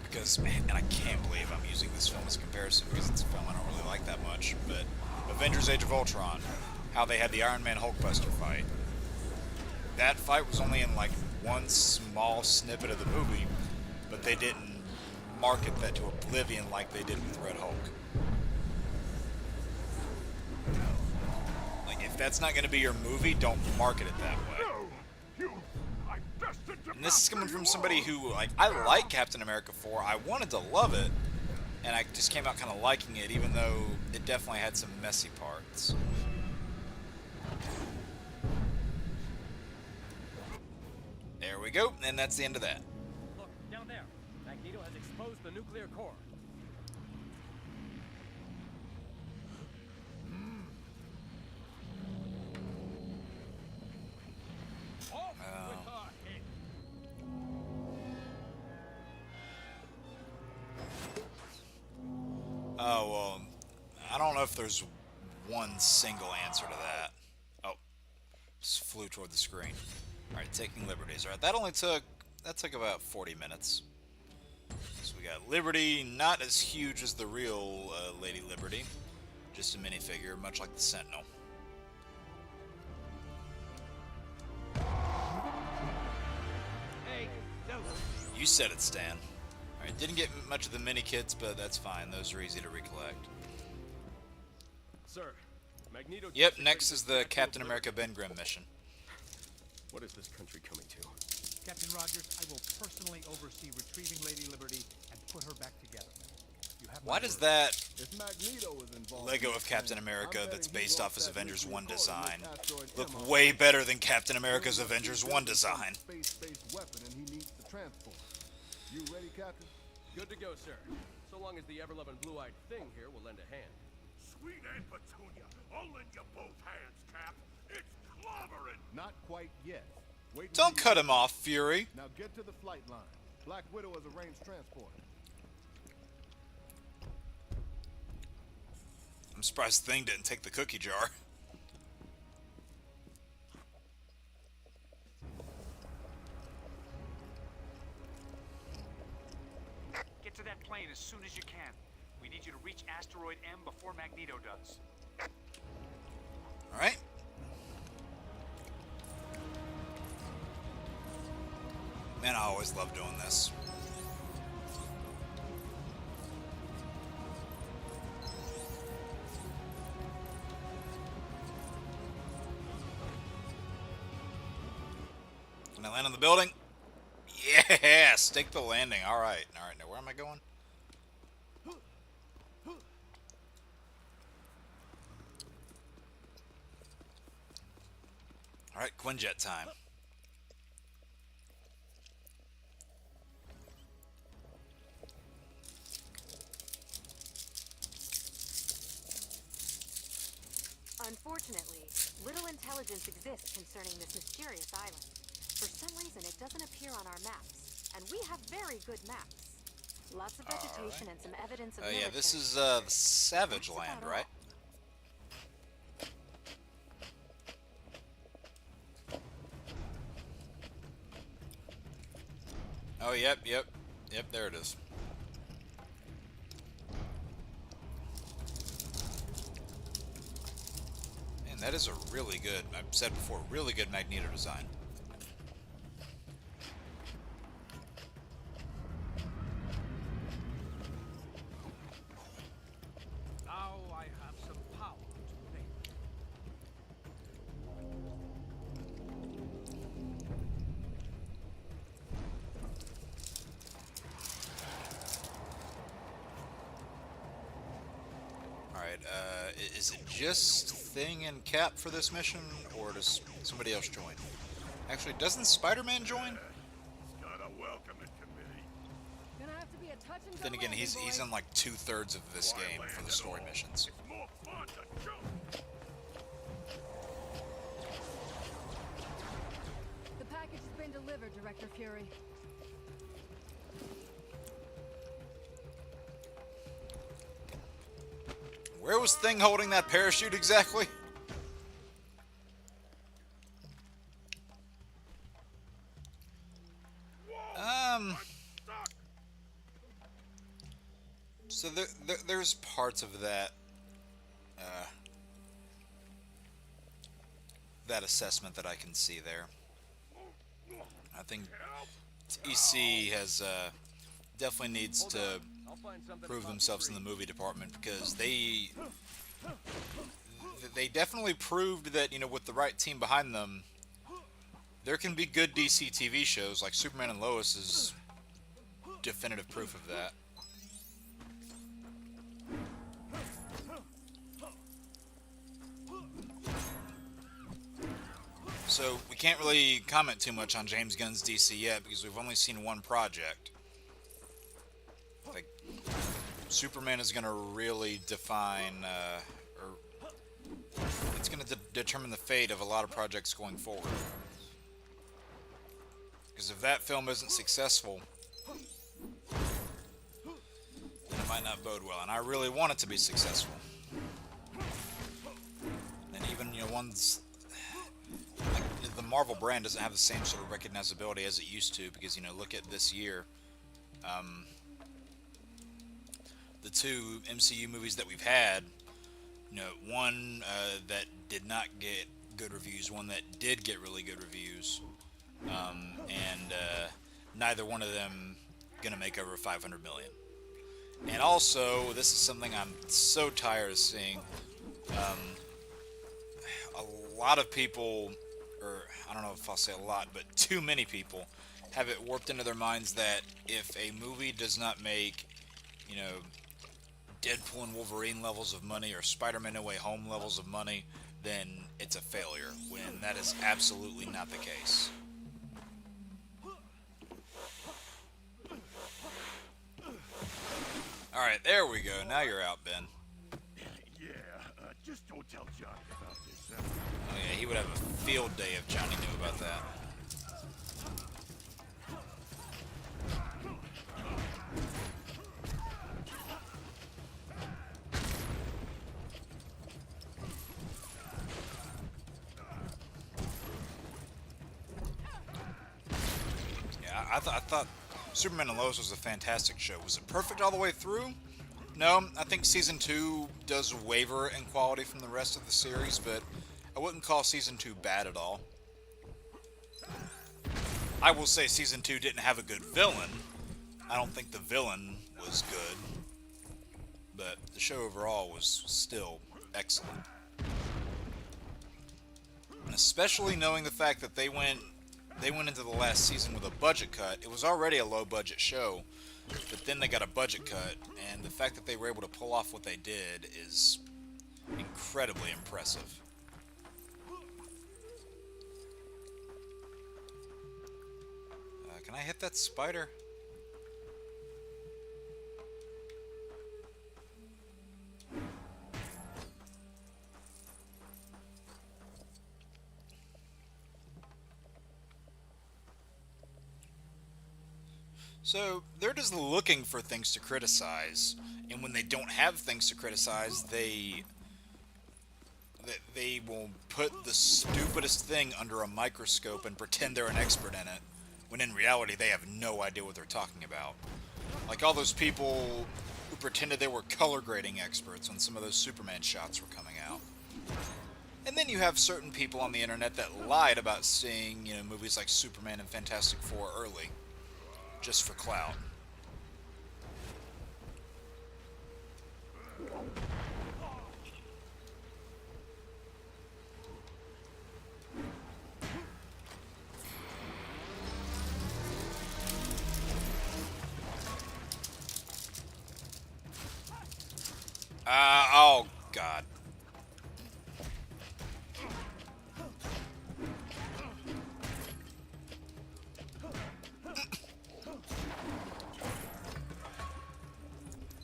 Because, man, and I can't believe I'm using this film as a comparison because it's a film I don't really like that much, but Avengers Age of Ultron, how they had the Iron Man Hulkbuster fight. That fight was only in like one small snippet of the movie, but they didn't market that to oblivion like they did with Red Hulk. Like, if that's not going to be your movie, don't market it that way. No! You I'm destined to And this is coming master from you somebody all. who, like, I like Captain America 4. I wanted to love it, and I just came out kind of liking it, even though it definitely had some messy parts. There we go, and that's the end of that. Look, down there. Magneto has exposed the nuclear core. Off with her head. Oh, well, I don't know if there's one single answer to that. Oh, just flew toward the screen. Alright, taking liberties. Alright, that took about 40 minutes. So we got Liberty, not as huge as the real Lady Liberty. Just a minifigure, much like the Sentinel. Hey, no. You said it, Stan. Alright, didn't get much of the mini kits, but that's fine. Those are easy to recollect. Sir, Magneto Yep, next is the Captain America Ben Grimm mission. What is this country coming to? Captain Rogers, I will personally oversee retrieving Lady Liberty and put her back together. You have my Why does word. that If Magneto is involved Lego in of this Captain thing, America I'm that's betting he based off wants his that Avengers nuclear 1 core to design make asteroid look M way out. better than Captain America's Avengers 1 Building some design? Space-based weapon, and he needs the transport. You ready, Captain? Good to go, sir. So long as the ever-loving blue-eyed thing here will lend a hand. Sweet Aunt Petunia, I'll lend you both hands, Cap. It's clobbering. Not quite yet. Wait Don't until cut him off, Fury. Now get to the flight line. Black Widow has arranged transport. I'm surprised Thing didn't take the cookie jar. Get to that plane as soon as you can. We need you to reach asteroid M before Magneto does. Alright. Man, I always love doing this. Can I land on the building? Yeah! Stake the landing. Alright. Alright, now where am I going? Alright, Quinjet time. Unfortunately, little intelligence exists concerning this mysterious island. For some reason, it doesn't appear on our maps, and we have very good maps. Lots of vegetation and some evidence of Oh yeah, this military. is the Savage That's Land, about right? Oh, yep, there it is. Man, that is a really good, I've said before, really good Magneto design. Now I have some power to make. Alright, is it just Thing and Cap for this mission, or does somebody else join? Actually, doesn't Spider-Man join? Gotta welcome it, committee. Gonna have to be a touch and go Then again, landing, he's boys. in like 2/3 of this game for the story missions. It's more fun to jump. The package has been delivered, Director Fury. Where was Thing holding that parachute exactly? So there's parts of that that assessment that I can see there. I think EC has definitely needs to I'll find something prove about themselves in the the movie department, because they definitely proved that, you know, with the right team behind them, there can be good DC TV shows. Like Superman and Lois is definitive proof of that. So we can't really comment too much on James Gunn's DC yet, because we've only seen one project. Like, Superman is going to really define, or it's going to determine the fate of a lot of projects going forward. Because if that film isn't successful, then it might not bode well. And I really want it to be successful. And even, you know, ones like the Marvel brand doesn't have the same sort of recognizability as it used to, because, you know, look at this year. The two MCU movies that we've had, you know, one that did not get good reviews, one that did get really good reviews, and neither one of them gonna make over 500 million. And also, this is something I'm so tired of seeing. a lot of people, or I don't know if I'll say a lot, but too many people have it warped into their minds that if a movie does not make, you know, Deadpool and Wolverine levels of money or Spider-Man No Way Home levels of money, then it's a failure, when that is absolutely not the case. Alright, there we go. Now you're out, Ben. Yeah, just don't tell Johnny about this. Oh yeah, he would have a field day if Johnny knew about that. Yeah, I thought Superman and Lois was a fantastic show. Was it perfect all the way through? No, I think Season 2 does waver in quality from the rest of the series, but I wouldn't call Season 2 bad at all. I will say Season 2 didn't have a good villain. I don't think the villain was good, but the show overall was still excellent. And especially knowing the fact that they went into the last season with a budget cut. It was already a low-budget show, but then they got a budget cut, and the fact that they were able to pull off what they did is incredibly impressive. Can I hit that spider? So, they're just looking for things to criticize, and when they don't have things to criticize, they will put the stupidest thing under a microscope and pretend they're an expert in it, when in reality they have no idea what they're talking about. Like all those people who pretended they were color grading experts when some of those Superman shots were coming out. And then you have certain people on the internet that lied about seeing, movies like Superman and Fantastic Four early, just for clout. Oh, God.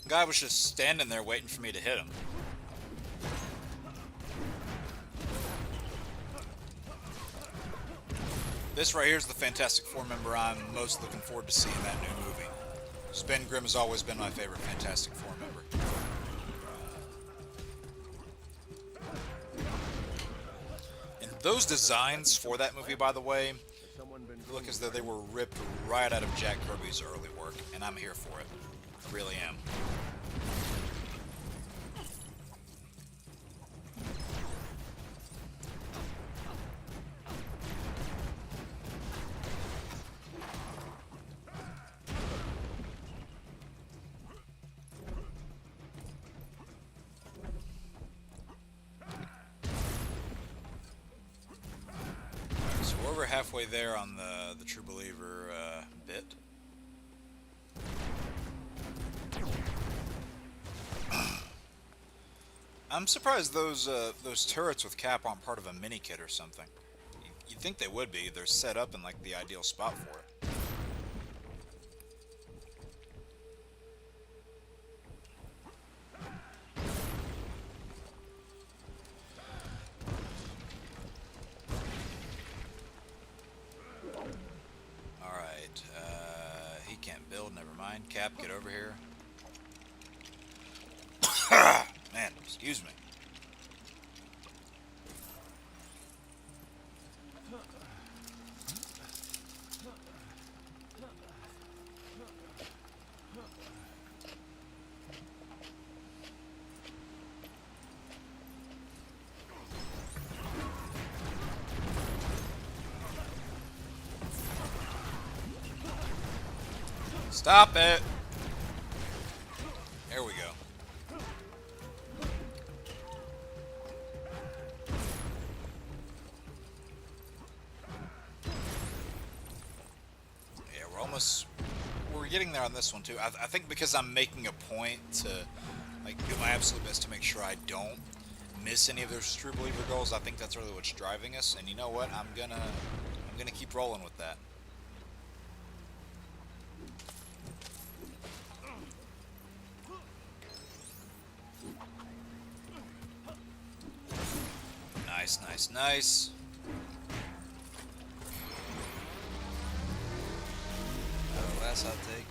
Guy was just standing there waiting for me to hit him. This right here is the Fantastic Four member I'm most looking forward to seeing in that new movie. Ben Grimm has always been my favorite Fantastic Four member. And those designs for that movie, by the way, look as though they were ripped right out of Jack Kirby's early work, and I'm here for it. I really am. So we're over halfway there on the True Believer bit. I'm surprised those turrets with Cap aren't part of a mini kit or something. You'd think they would be. They're set up in like the ideal spot for it. Alright, he can't build, never mind. Cap, get over here. Man, excuse me. Stop it! There we go. we're getting there on this one too. I think because I'm making a point to like do my absolute best to make sure I don't miss any of those true believer goals. I think that's really what's driving us, and you know what? I'm gonna keep rolling with that. Nice, nice, nice. Last outtake.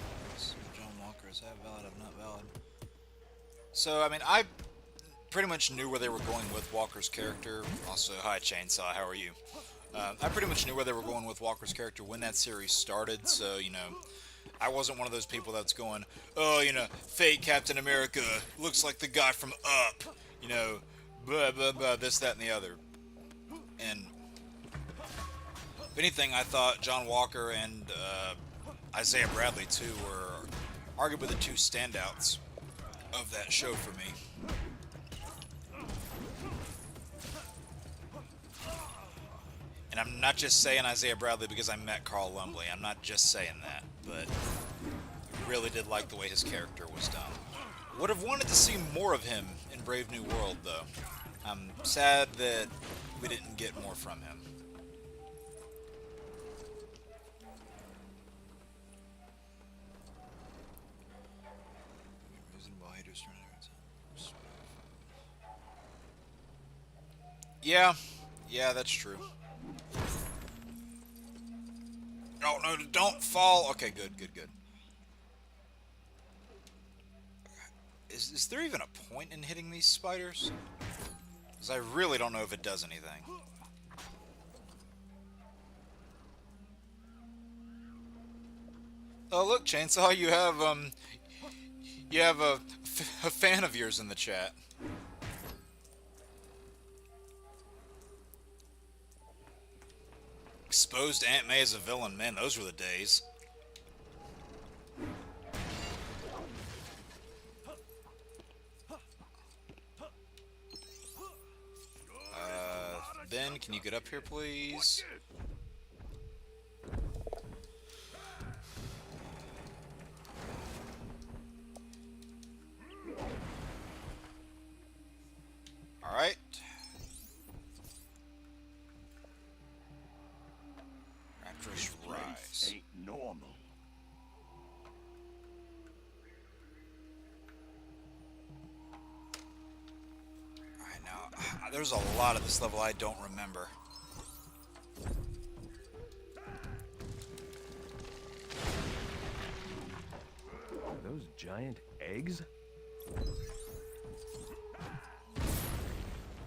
John Walker is half valid, I'm not valid. So, I mean, I pretty much knew where they were going with Walker's character. Also, hi Chainsaw, how are you? I pretty much knew where they were going with Walker's character when that series started, so, you know, I wasn't one of those people that's going, oh, you know, fake Captain America looks like the guy from Up, you know, blah, blah, blah, this, that, and the other. And if anything, I thought John Walker and Isaiah Bradley, too, were arguably the two standouts of that show for me. And I'm not just saying Isaiah Bradley because I met Carl Lumbly. I'm not just saying that, but I really did like the way his character was done. Would have wanted to see more of him in Brave New World, though. I'm sad that we didn't get more from him. Yeah, that's true. Oh, no, don't fall. Okay, good. Is there even a point in hitting these spiders? Because I really don't know if it does anything. Oh, look, Chainsaw, you have a fan of yours in the chat. Exposed Aunt May as a villain. Man, those were the days. Ben, can you get up here, please? Alright. Raptors rise. Ain't normal. Alright, now, there's a lot of this level I don't remember. Are those giant eggs?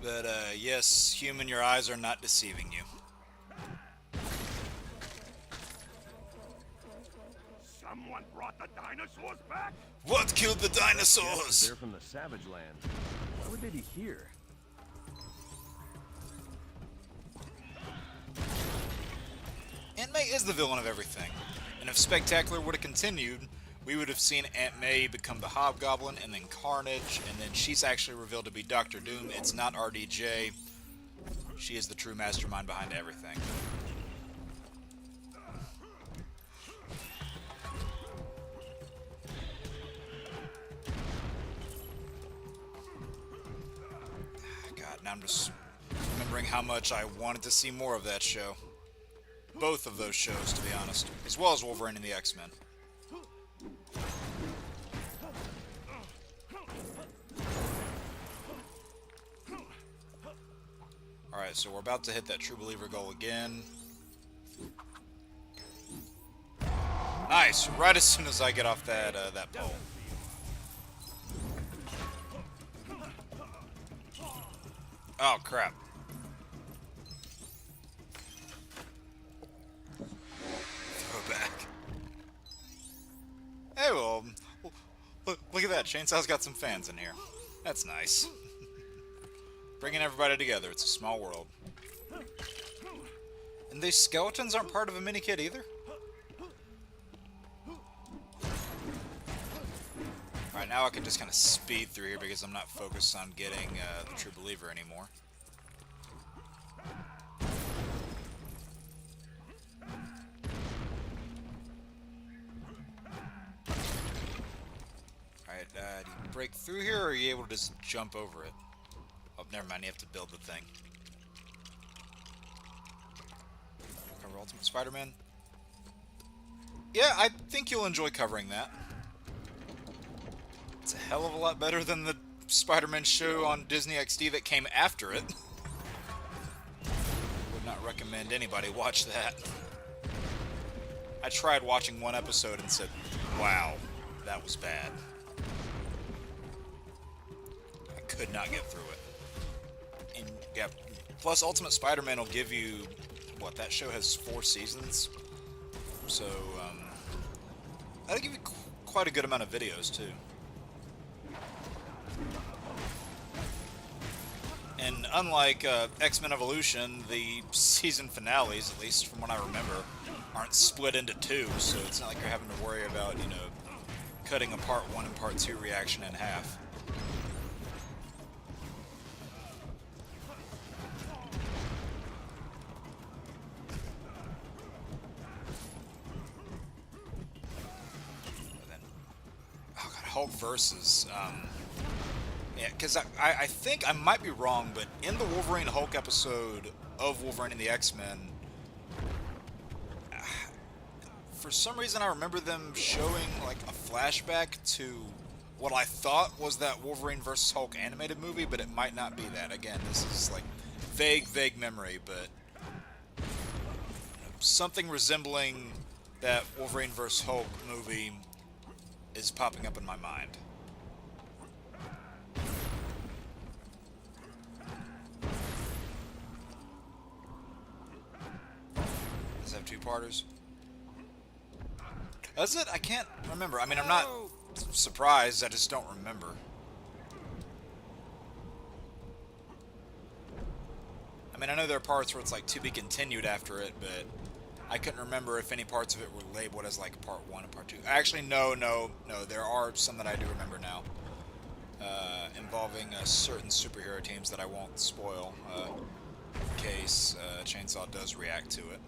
But, yes, human, your eyes are not deceiving you. Someone brought the dinosaurs back? What killed the dinosaurs? They're from the Savage Land. Why would they be here? Aunt May is the villain of everything. And if Spectacular would have continued, we would have seen Aunt May become the Hobgoblin, and then Carnage, and then she's actually revealed to be Doctor Doom. It's not RDJ. She is the true mastermind behind everything. God, now I'm just remembering how much I wanted to see more of that show. Both of those shows, to be honest. As well as Wolverine and the X-Men. Alright, so we're about to hit that True Believer goal again. Nice! Right as soon as I get off that, that pole. Oh, crap. Throw back. Hey, well, look at that. Chainsaw's got some fans in here. That's nice. Bringing everybody together. It's a small world. And these skeletons aren't part of a mini-kit either? Alright, now I can just kind of speed through here because I'm not focused on getting the True Believer anymore. break through here, or are you able to just jump over it? Oh, never mind, you have to build the thing. Cover Ultimate Spider-Man. Yeah, I think you'll enjoy covering that. It's a hell of a lot better than the Spider-Man show on Disney XD that came after it. Would not recommend anybody watch that. I tried watching one episode and said, wow, that was bad. I could not get through it. And, yeah, plus Ultimate Spider-Man will give you, what, that show has 4 seasons? So, that'll give you quite a good amount of videos, too. And unlike X-Men Evolution, the season finales, at least from what I remember, aren't split into 2, so it's not like you're having to worry about, you know, cutting a part 1 and part 2 reaction in half. And then, oh god, Hulk versus, yeah, because I think I might be wrong, but in the Wolverine Hulk episode of Wolverine and the X-Men, for some reason I remember them showing like a flashback to what I thought was that Wolverine vs. Hulk animated movie, but it might not be that. Again, this is like vague memory, but something resembling that Wolverine vs. Hulk movie is popping up in my mind. Does it have 2-parters? Does it? I can't remember. I mean, I'm not surprised, I just don't remember. I mean, I know there are parts where it's like to be continued after it, but I couldn't remember if any parts of it were labeled as like part 1 and part 2. Actually, no, there are some that I do remember now. Involving certain superhero teams that I won't spoil, in case Chainsaw does react to it.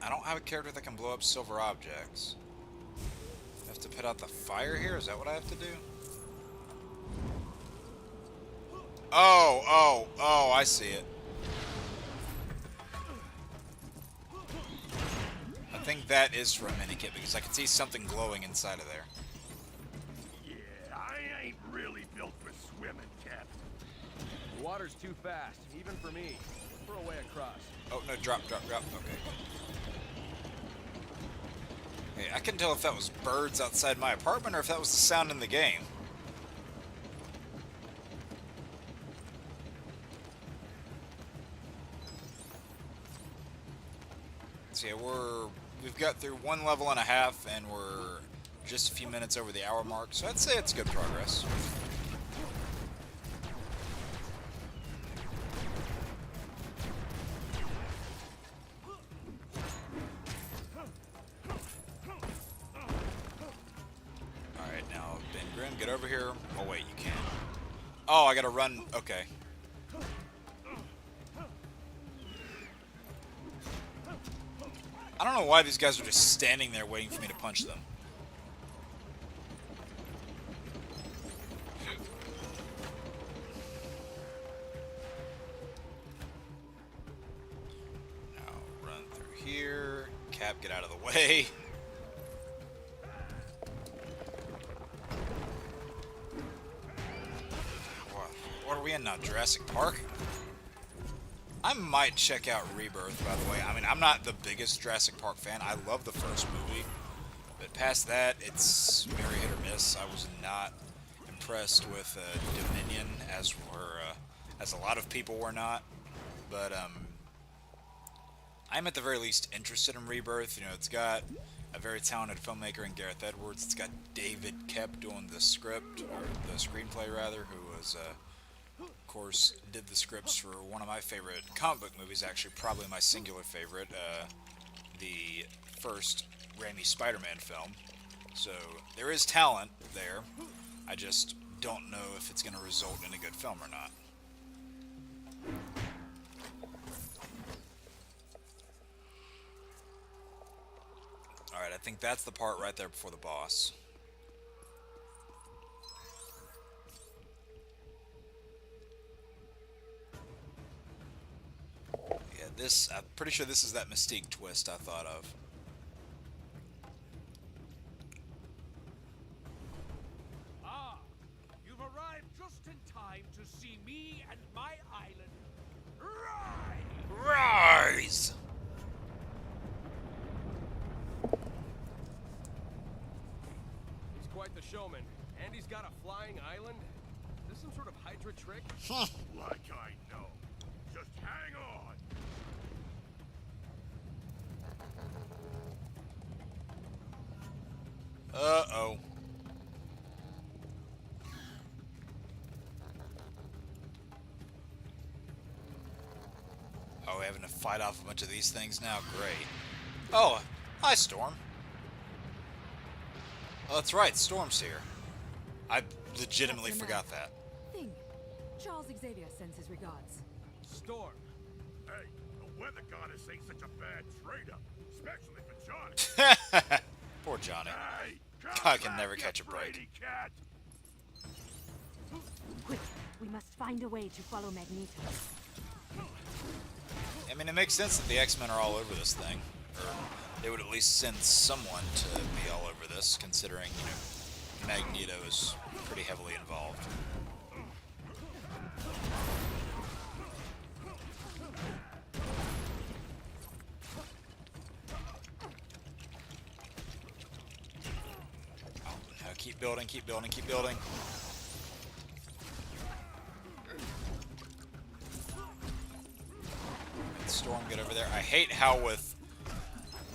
I don't have a character that can blow up silver objects. I have to put out the fire here? Is that what I have to do? Oh, I see it. I think that is for a minikit because I can see something glowing inside of there. Yeah, I ain't really built for swimming, Cap. The water's too fast, even for me. Throw a way across. Oh, no, drop. Okay. Hey, I couldn't tell if that was birds outside my apartment or if that was the sound in the game. So yeah, we've got through 1 level and a half, and we're just a few minutes over the hour mark, so I'd say it's good progress. Alright, now, Ben Grimm, get over here. Oh wait, you can't. Oh, I gotta run. Okay. I don't know why these guys are just standing there waiting for me to punch them. Now run through here. Cap, get out of the way. What are we in now? Jurassic Park? I might check out Rebirth, by the way. I mean, I'm not the biggest Jurassic Park fan. I love the first movie. But past that, it's very hit or miss. I was not impressed with Dominion, as a lot of people were not. But I'm at the very least interested in Rebirth. You know, it's got a very talented filmmaker in Gareth Edwards. It's got David Koepp doing the script, or the screenplay rather, who was... of course, did the scripts for one of my favorite comic book movies, actually, probably my singular favorite, the first Raimi Spider-Man film. So there is talent there. I just don't know if it's going to result in a good film or not. Alright, I think that's the part right there before the boss. Yeah, I'm pretty sure this is that Mystique twist I thought of. You've arrived just in time to see me and my island rise! Rise! He's quite the showman. And he's got a flying island? Is this some sort of Hydra trick? Like I know. Just hang on. Uh-oh. Oh, we're having to fight off a bunch of these things now? Great. Oh, hi, Storm. Oh, that's right, Storm's here. I legitimately forgot that. Thing. Charles Xavier sends his regards. Storm. Hey, the weather goddess ain't such a bad trade-up, especially for Johnny. Poor Johnny. Hey, I can never catch a break. Brady cat. Quick, we must find a way to follow Magneto. I mean, it makes sense that the X-Men are all over this thing. Or they would at least send someone to be all over this, considering, you know, Magneto is pretty heavily involved. Oh, no, keep building, keep building, keep building. Storm, get over there. I hate how with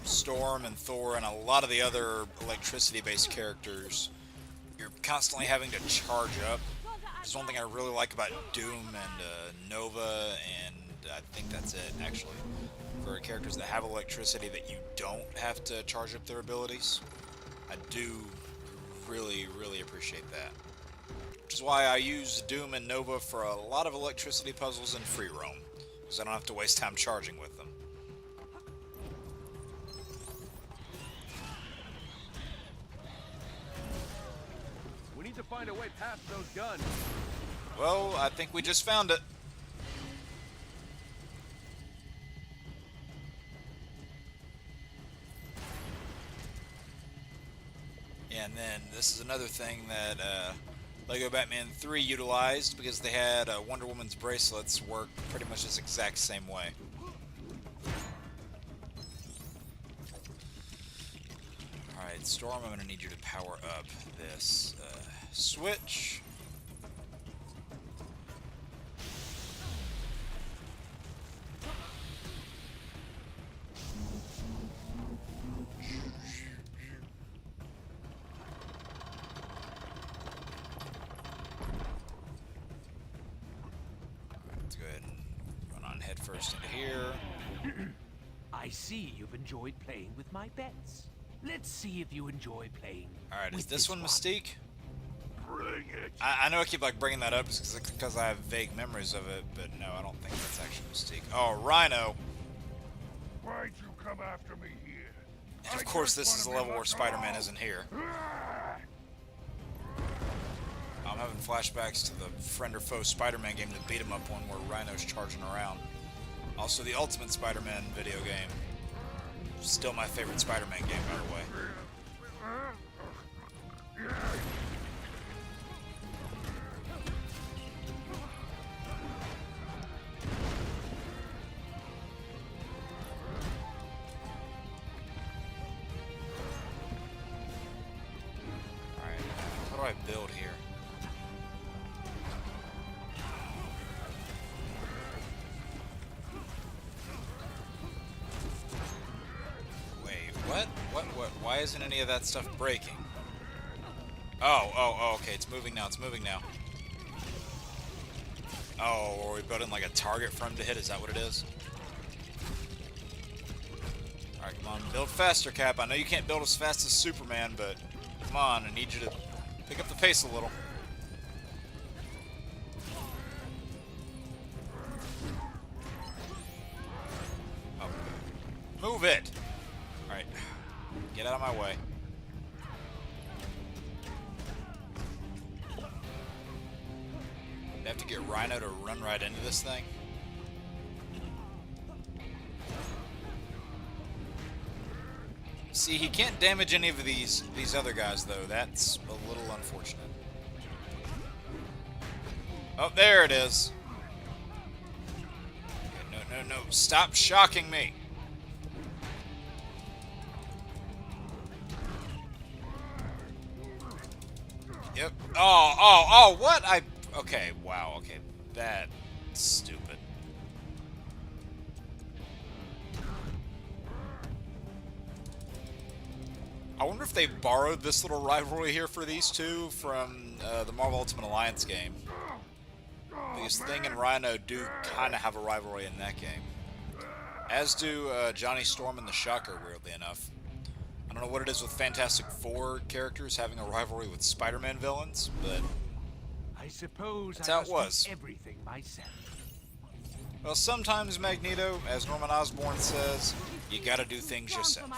Storm and Thor and a lot of the other electricity-based characters, you're constantly having to charge up. There's one thing I really like about Doom and Nova, and I think that's it, actually. For characters that have electricity that you don't have to charge up their abilities. I do really, really appreciate that. Which is why I use Doom and Nova for a lot of electricity puzzles in free roam. Because I don't have to waste time charging with them. We need to find a way past those guns. Well, I think we just found it. Yeah, and then this is another thing that Lego Batman 3 utilized, because they had Wonder Woman's bracelets work pretty much this exact same way. Alright, Storm, I'm going to need you to power up this switch. Let's go ahead and run on head first into here. I see you've enjoyed playing with my pets. Let's see if you enjoy playing. Alright, is with this one Mystique? Bring it. I know I keep like bringing that up because I have vague memories of it, but no, I don't think that's actually Mystique. Oh, Rhino! Why'd you come after me here? And of course, this is the level where Spider-Man isn't here. I'm having flashbacks to the friend or foe Spider-Man game that beat him up on, where Rhino's charging around. Also, the Ultimate Spider-Man video game. Still my favorite Spider-Man game, by the way. Alright, how do I build here? What? Why isn't any of that stuff breaking? Oh, okay, it's moving now, it's moving now. Oh, are we building like a target for him to hit? Is that what it is? Alright, come on. Build faster, Cap. I know you can't build as fast as Superman, but come on. I need you to pick up the pace a little. Oh. Move it! Alright. Get out of my way. I have to get Rhino to run right into this thing. See, he can't damage any of these other guys, though. That's a little unfortunate. Oh, there it is. Okay, no. Stop shocking me. Yep. Oh, what? Okay, wow, okay. That's stupid. I wonder if they borrowed this little rivalry here for these two from the Marvel Ultimate Alliance game. Because Thing and Rhino do kind of have a rivalry in that game. As do Johnny Storm and the Shocker, weirdly enough. I don't know what it is with Fantastic Four characters having a rivalry with Spider-Man villains, but I suppose that's I how must it was. do everything myself. Well, sometimes, Magneto, as Norman Osborn says, you gotta do things yourself.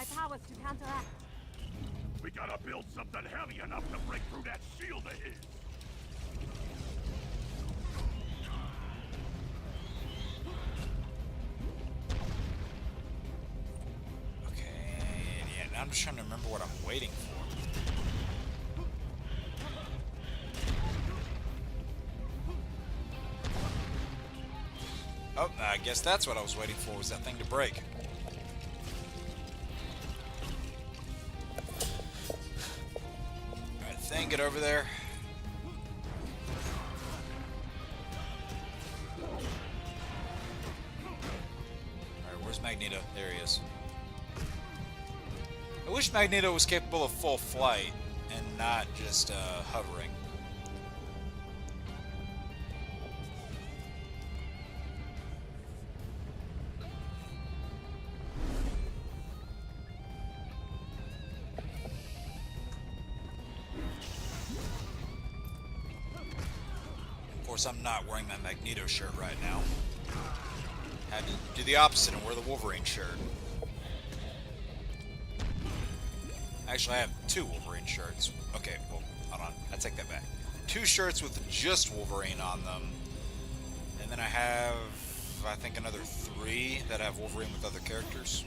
We gotta build something heavy enough to break through that shield of his. Okay, yeah, now I'm just trying to remember what I'm waiting for. Oh, I guess that's what I was waiting for, was that thing to break. Alright, Thing, get over there. Alright, where's Magneto? There he is. I wish Magneto was capable of full flight and not just hovering. Of course, I'm not wearing my Magneto shirt right now. Had to do the opposite and wear the Wolverine shirt. Actually, I have two Wolverine shirts. Okay, well, hold on. I take that back. Two shirts with just Wolverine on them. And then I have, I think, another three that have Wolverine with other characters.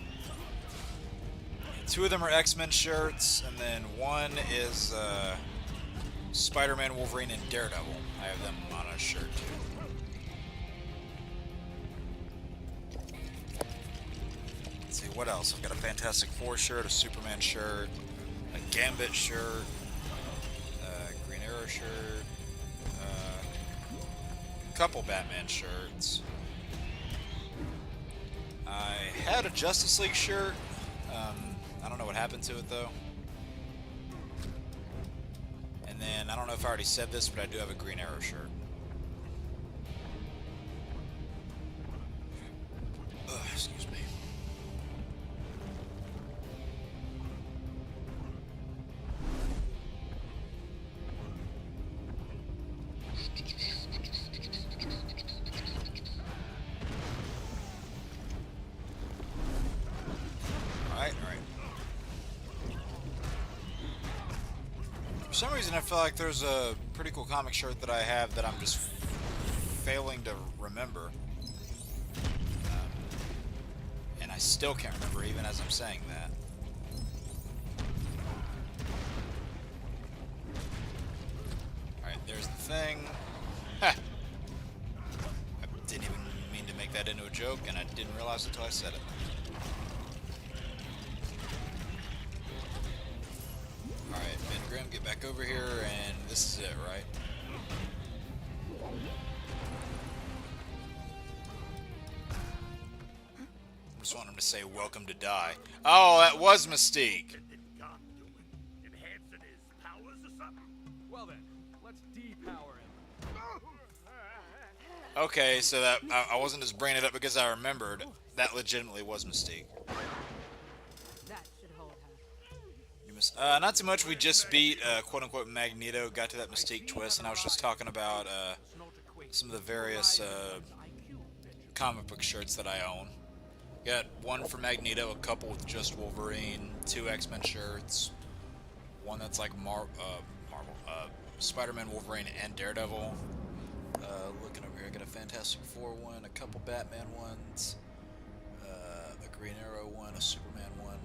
Two of them are X-Men shirts, and then one is Spider-Man, Wolverine, and Daredevil. I have them on a shirt, too. Let's see, what else? I've got a Fantastic Four shirt, a Superman shirt, a Gambit shirt, a Green Arrow shirt, a couple Batman shirts. I had a Justice League shirt. I don't know what happened to it, though. And then, I don't know if I already said this, but I do have a Green Arrow shirt. Ugh, excuse me. Alright. For some reason, I feel like there's a pretty cool comic shirt that I have that I'm just failing to remember. And I still can't remember, even as I'm saying that. Alright, there's the Thing. Ha! I didn't even mean to make that into a joke, and I didn't realize it until I said it. Alright, Ben Grimm, get back over here, and this is it, right? I just want him to say, welcome to die. Oh, that was Mystique. Enhancing his powers or something? Well then, let's depower him. Okay, so that I wasn't just bringing it up because I remembered. That legitimately was Mystique. Not too much. We just beat quote-unquote Magneto, got to that Mystique twist, and I was just talking about some of the various comic book shirts that I own. Got one for Magneto, a couple with just Wolverine, 2 X-Men shirts, one that's like Spider-Man, Wolverine, and Daredevil. Looking over here, I got a Fantastic Four one, a couple Batman ones, a Green Arrow one, a Superman one.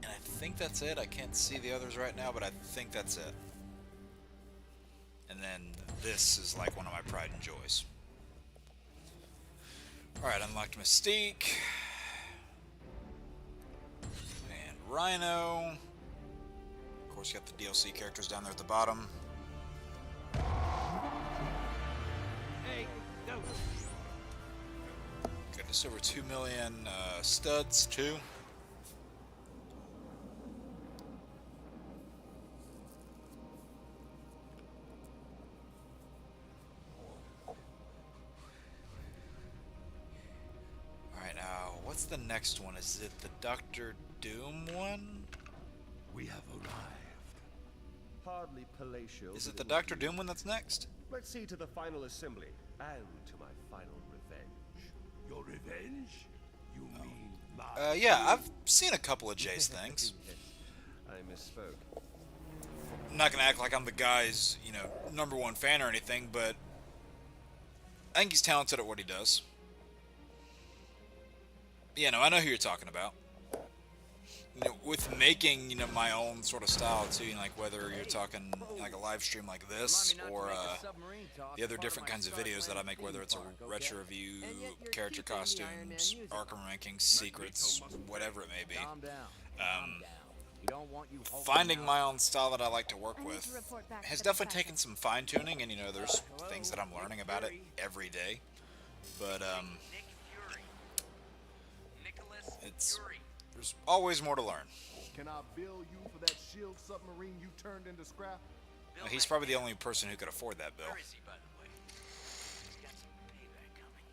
And I think that's it. I can't see the others right now, but I think that's it. And then this is like one of my pride and joys. Alright, unlocked Mystique. And Rhino. Of course, you got the DLC characters down there at the bottom. Hey, no. Got just over 2 million studs, too. What's the next one? Is it the Doctor Doom one? We have arrived. Hardly palatial. Is it the Doctor Doom one that's next? Let's see to the final assembly and to my final revenge. Your revenge? You mean my... Yeah, I've seen a couple of Jay's things. I misspoke. I'm not gonna act like I'm the guy's, #1 fan or anything, but I think he's talented at what he does. Yeah, no, I know who you're talking about. With making, my own sort of style too, like whether you're talking like a live stream like this or the other different kinds of videos that I make, whether it's a retro review, character costumes, Arkham rankings, secrets, whatever it may be. Finding my own style that I like to work with has definitely taken some fine tuning, and there's things that I'm learning about it every day. But there's always more to learn. Can I bill you for that shield submarine you turned into scrap? He's probably the only person who could afford that bill. Where is he, by the way? He's got some payback coming.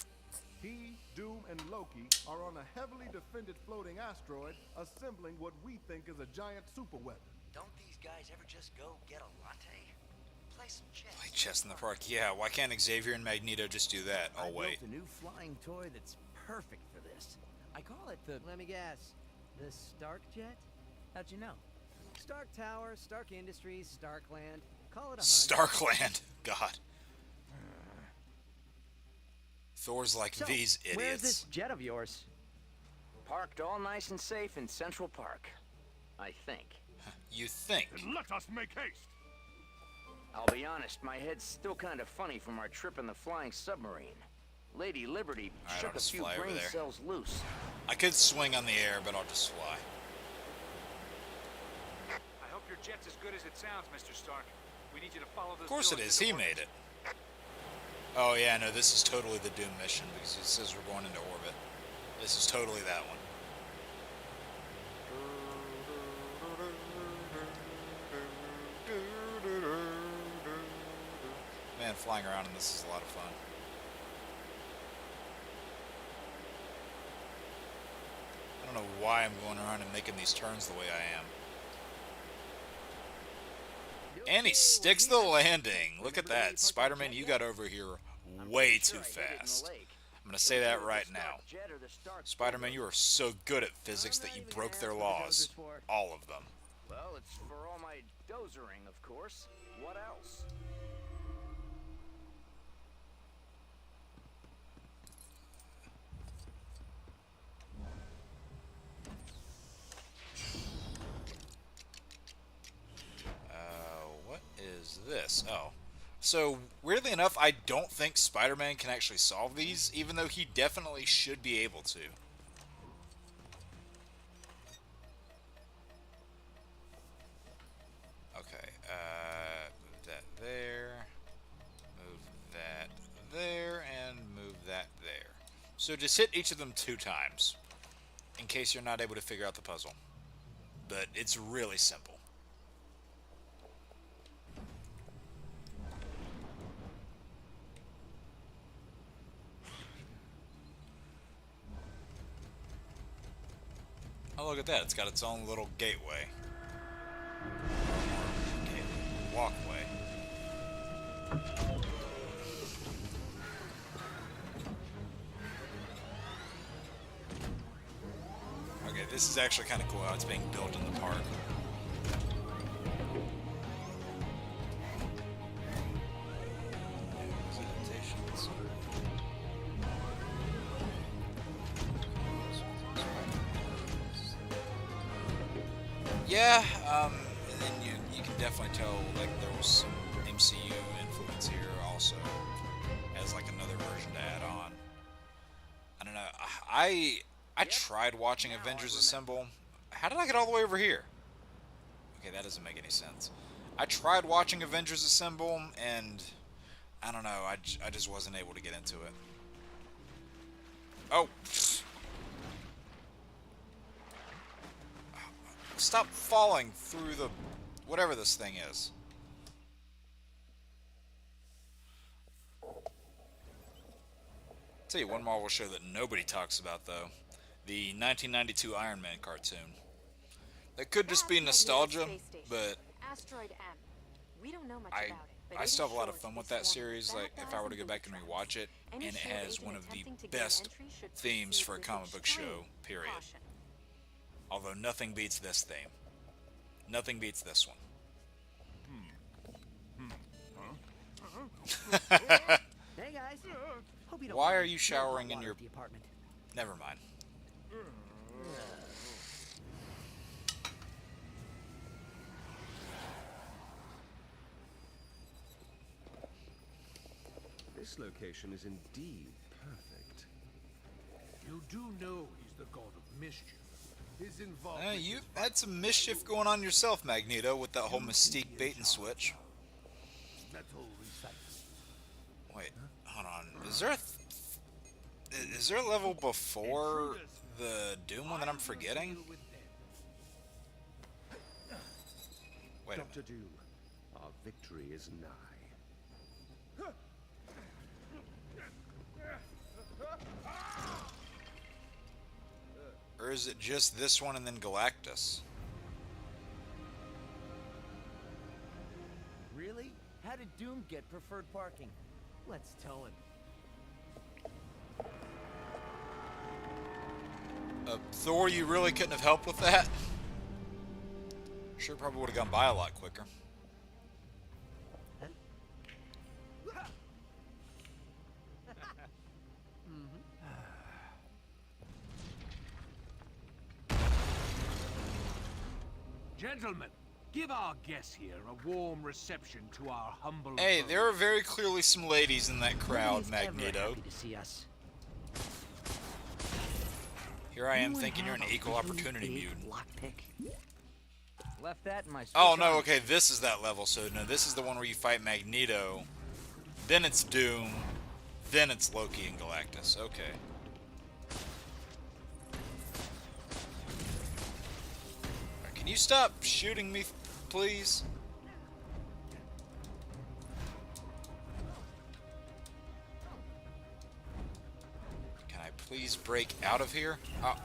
He, Doom, and Loki are on a heavily defended floating asteroid, assembling what we think is a giant superweapon. Don't these guys ever just go get a latte? Play some chess. Play chess in the park? Yeah, why can't Xavier and Magneto just do that? Oh, wait. I built a new flying toy that's perfect for this. I call it the... Let me guess. The Stark Jet? How'd you know? Stark Tower, Stark Industries, Starkland. Call it a Starkland. God. Thor's like, these idiots. Where's this jet of yours? Parked all nice and safe in Central Park. I think. You think? Then let us make haste. I'll be honest, my head's still kind of funny from our trip in the flying submarine. Lady Liberty shook a few brain cells loose. I could swing on the air, but I'll just fly. I hope your jet's as good as it sounds, Mr. Stark. We need you to follow those. Of course it is. He made it. Oh yeah, no, this is totally the Doom mission because it says we're going into orbit. This is totally that one. Man, flying around in this is a lot of fun. I don't know why I'm going around and making these turns the way I am. And he sticks the landing. Look at that. Spider-Man, you got over here way too fast. I'm going to say that right now. Spider-Man, you are so good at physics that you broke their laws. All of them. Well, it's for all my dozering, of course. What else? What is this? Oh. So, weirdly enough, I don't think Spider-Man can actually solve these, even though he definitely should be able to. Okay, move that there, move that there, and move that there. So just hit each of them 2 times, in case you're not able to figure out the puzzle. But it's really simple. Oh, look at that. It's got its own little gateway. Walkway. Okay, this is actually kind of cool how it's being built in the park. Yeah, and then you can definitely tell like there was some MCU influence here also, as like another version to add on. I don't know. I tried watching Avengers Assemble. How did I get all the way over here? Okay, that doesn't make any sense. I tried watching Avengers Assemble, and I don't know. I just wasn't able to get into it. Oh. Stop falling through the whatever this thing is. Tell you one Marvel show that nobody talks about though, the 1992 Iron Man cartoon. That could just be nostalgia, but Asteroid M. We don't know much about it, but I it still have is a lot of short fun with this that morning. series. Like if I were to go back and rewatch it, and it has one of the best themes for a comic book show. Period. Although nothing beats this theme. Nothing beats this one. Hey guys. Hope you don't Why mind. are you showering in No your hot water at the apartment? Never mind. This location is indeed perfect. You do know he's the god of mischief. His involvement. You had some mischief going on yourself, Magneto, with that whole Mystique bait and switch. Metal recycling. Wait, hold on. Is there a level before the Doom one that I'm forgetting? Wait a minute. Dr. Doom, our victory is nigh. Or is it just this one and then Galactus? Really? How did Doom get preferred parking? Let's tell him. Thor, you really couldn't have helped with that? Sure, probably would have gone by a lot quicker. Gentlemen, give our guests here a warm reception to our humble. Hey, abode. there are very clearly some ladies in that crowd, Magneto. Happy to see us. Here I am thinking you're an equal opportunity mutant. Lockpick. Left that in my. Oh no, okay, this is that level. So no, this is the one where you fight Magneto. Then it's Doom. Then it's Loki and Galactus. Okay. Can you stop shooting me, please? Can I please break out of here? Oh.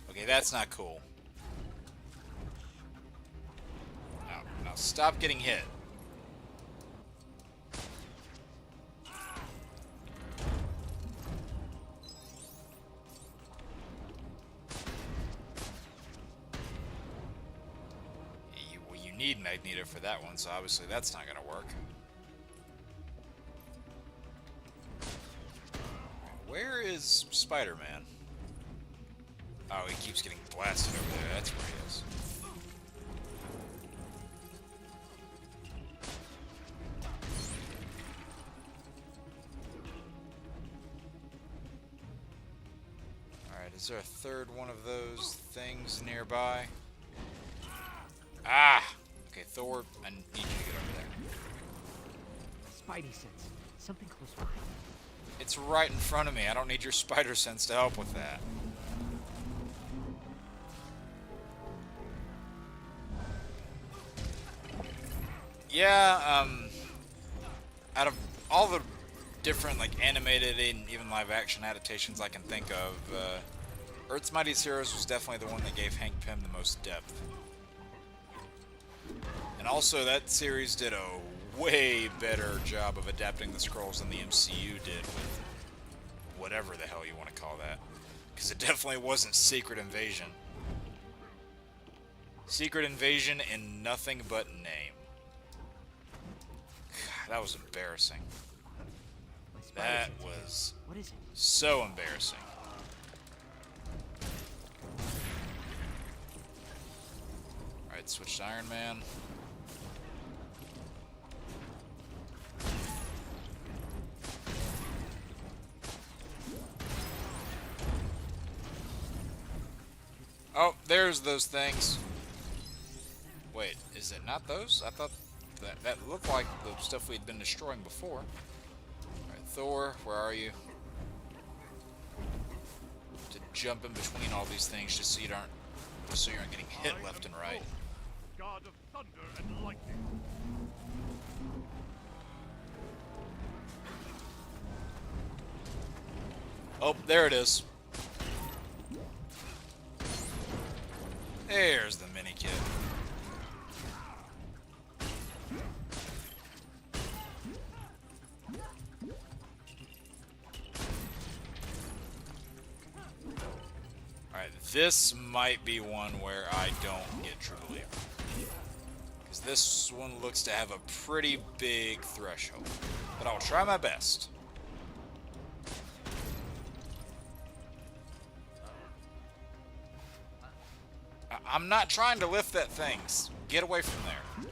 Okay, that's not cool. Now stop getting hit. You need Magneto for that one, so obviously that's not going to work. Where is Spider-Man? Oh, he keeps getting blasted over there. That's where he is. Alright, is there a third one of those things nearby? Ah! Okay, Thor, I need you to get over there. Spidey sense. Something close by. It's right in front of me. I don't need your spider sense to help with that. Yeah, out of all the different, like, animated and even live-action adaptations I can think of, Earth's Mightiest Heroes was definitely the one that gave Hank Pym the most depth. And also, that series did a way better job of adapting the Skrulls than the MCU did with whatever the hell you want to call that. Because it definitely wasn't Secret Invasion. Secret Invasion in nothing but name. God, that was embarrassing. That was so embarrassing. Alright, switch to Iron Man. Oh, there's those things. Wait, is it not those? I thought that looked like the stuff we'd been destroying before. Alright, Thor, where are you? To jump in between all these things just so you aren't getting hit left and right. God of thunder and lightning. Oh, there it is. There's the mini kit. Alright, this might be one where I don't get True Believer. Because this one looks to have a pretty big threshold. But I'll try my best. I'm not trying to lift that thing. Get away from there.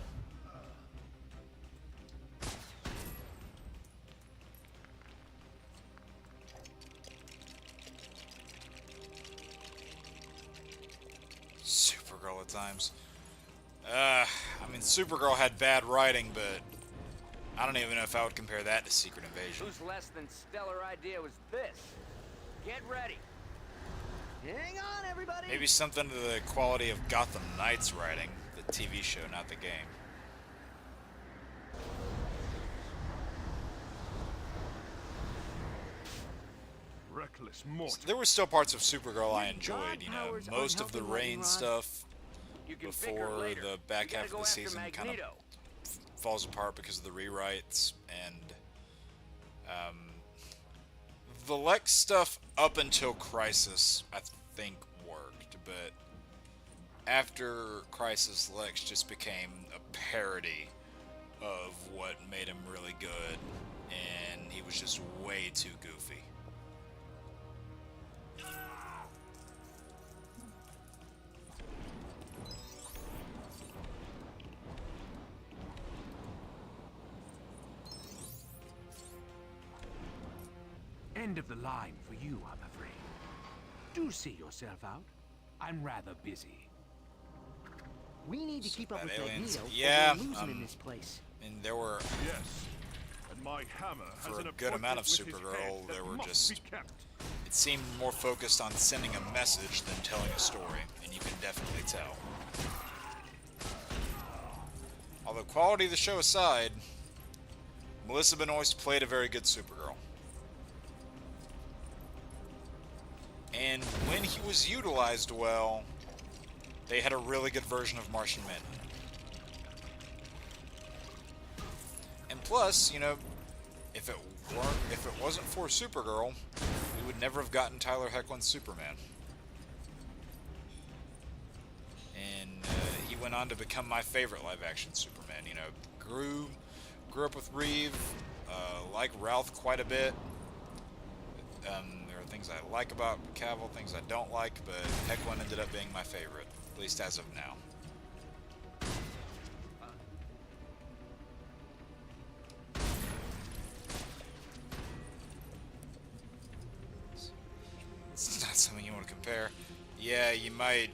Supergirl at times. I mean, Supergirl had bad writing, but I don't even know if I would compare that to Secret Invasion. Whose less than stellar idea was this? Get ready. Hang on, everybody. Maybe something to the quality of Gotham Knights writing, the TV show, not the game. Reckless mortal. There were still parts of Supergirl I enjoyed, you know, most of the Reign stuff before the back half of the season kind of falls apart because of the rewrites, and the Lex stuff up until Crisis I think worked, but after Crisis, Lex just became a parody of what made him really good, and he was just way too goofy. End of the line for you, I'm afraid. Do see yourself out. I'm rather busy. We need to keep up with aliens. Magneto. Yeah, or we're losing in this place. And there were Yes. And my hammer has for an a good amount of appointment with his Supergirl, head there that were must just be kept. it seemed more focused on sending a message than telling a story, and you can definitely tell. Although quality of the show aside, Melissa Benoist played a very good Supergirl. And when he was utilized well, they had a really good version of Martian Manhunter. And plus, you know, if it wasn't for Supergirl, we would never have gotten Tyler Hoechlin's Superman. And he went on to become my favorite live-action Superman. You know, grew up with Reeve, like Ralph quite a bit. There are things I like about Cavill, things I don't like, but Hoechlin ended up being my favorite, at least as of now. It's not something you want to compare. Yeah, you might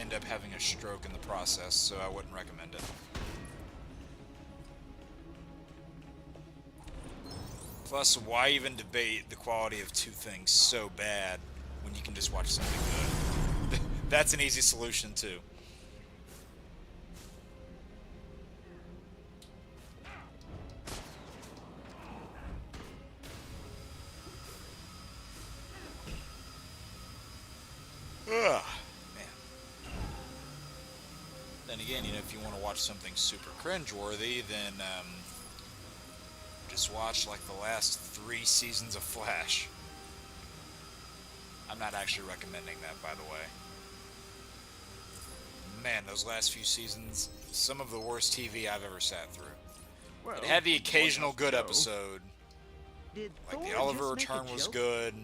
end up having a stroke in the process, so I wouldn't recommend it. Plus, why even debate the quality of two things so bad when you can just watch something good? That's an easy solution, too. again, you know, if you want to watch something super cringeworthy, then just watch like the last 3 seasons of Flash. I'm not actually recommending that, by the way. Man, those last few seasons, some of the worst TV I've ever sat through. Well, It had the occasional good episode. Did Like Thor the Oliver just make a Return was joke? good,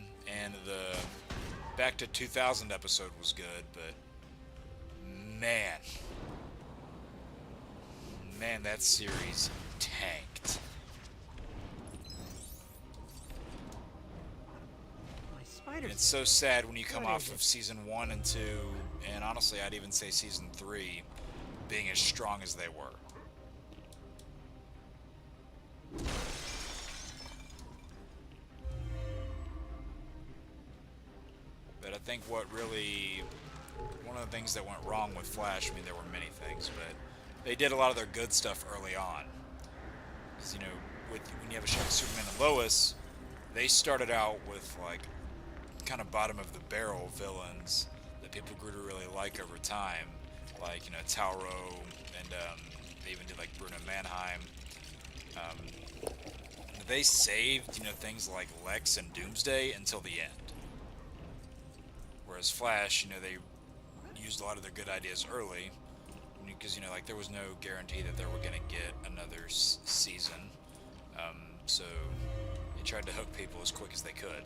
and the Back to 2000 episode was good, but man, that series tanked. My spider. And it's so sad when you come What off is of it? season 1 and 2, and honestly, I'd even say season 3, being as strong as they were. But I think one of the things that went wrong with Flash, I mean, there were many things, but they did a lot of their good stuff early on. Because, you know, when you have a show like Superman and Lois, they started out with, like, kind of bottom of the barrel villains that people grew to really like over time. Like, you know, Tauro, and they even did, like, Bruno Mannheim. They saved, you know, things like Lex and Doomsday until the end. Whereas Flash, you know, they used a lot of their good ideas early, because, you know, like, there was no guarantee that they were going to get another season. So they tried to hook people as quick as they could.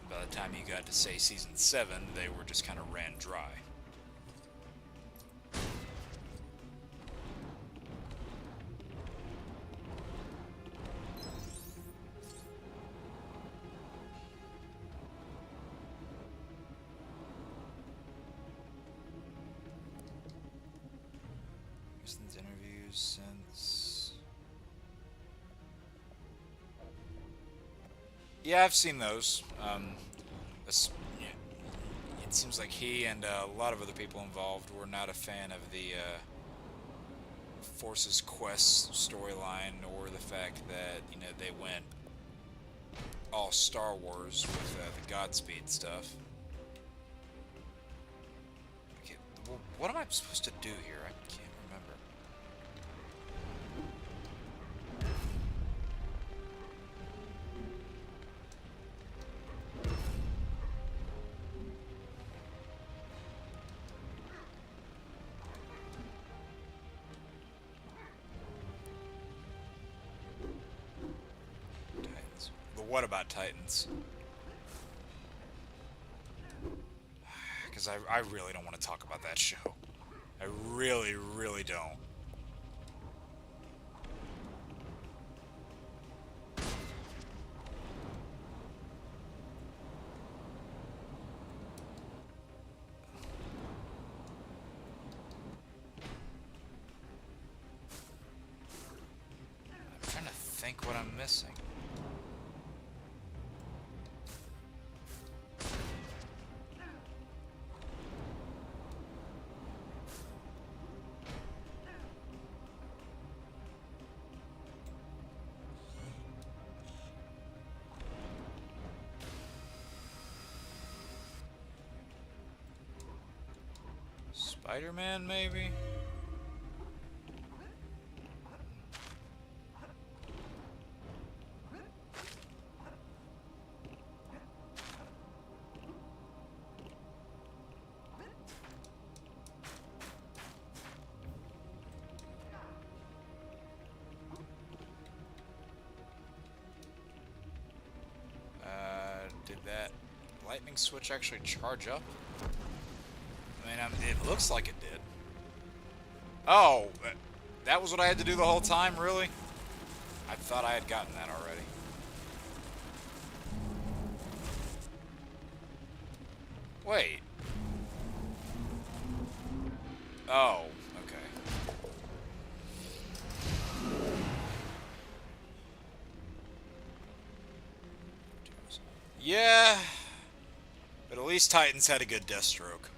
By the time you got to, say, season 7, they were just kind of ran dry. Houston's interviews since... Yeah, I've seen those. Yeah, it seems like he and a lot of other people involved were not a fan of the Force's Quest storyline, or the fact that, you know, they went all Star Wars with the Godspeed stuff. Okay, well, what am I supposed to do here? I can't remember. Titans. But what about Titans? Because I really don't want to talk about that show. I really, really don't. I'm trying to think what I'm missing. Spider-Man, maybe? Did that lightning switch actually charge up? I mean, it looks like it did. Oh, that was what I had to do the whole time, really? I thought I had gotten that already. Wait. Oh, okay. Yeah, but at least Titans had a good Deathstroke.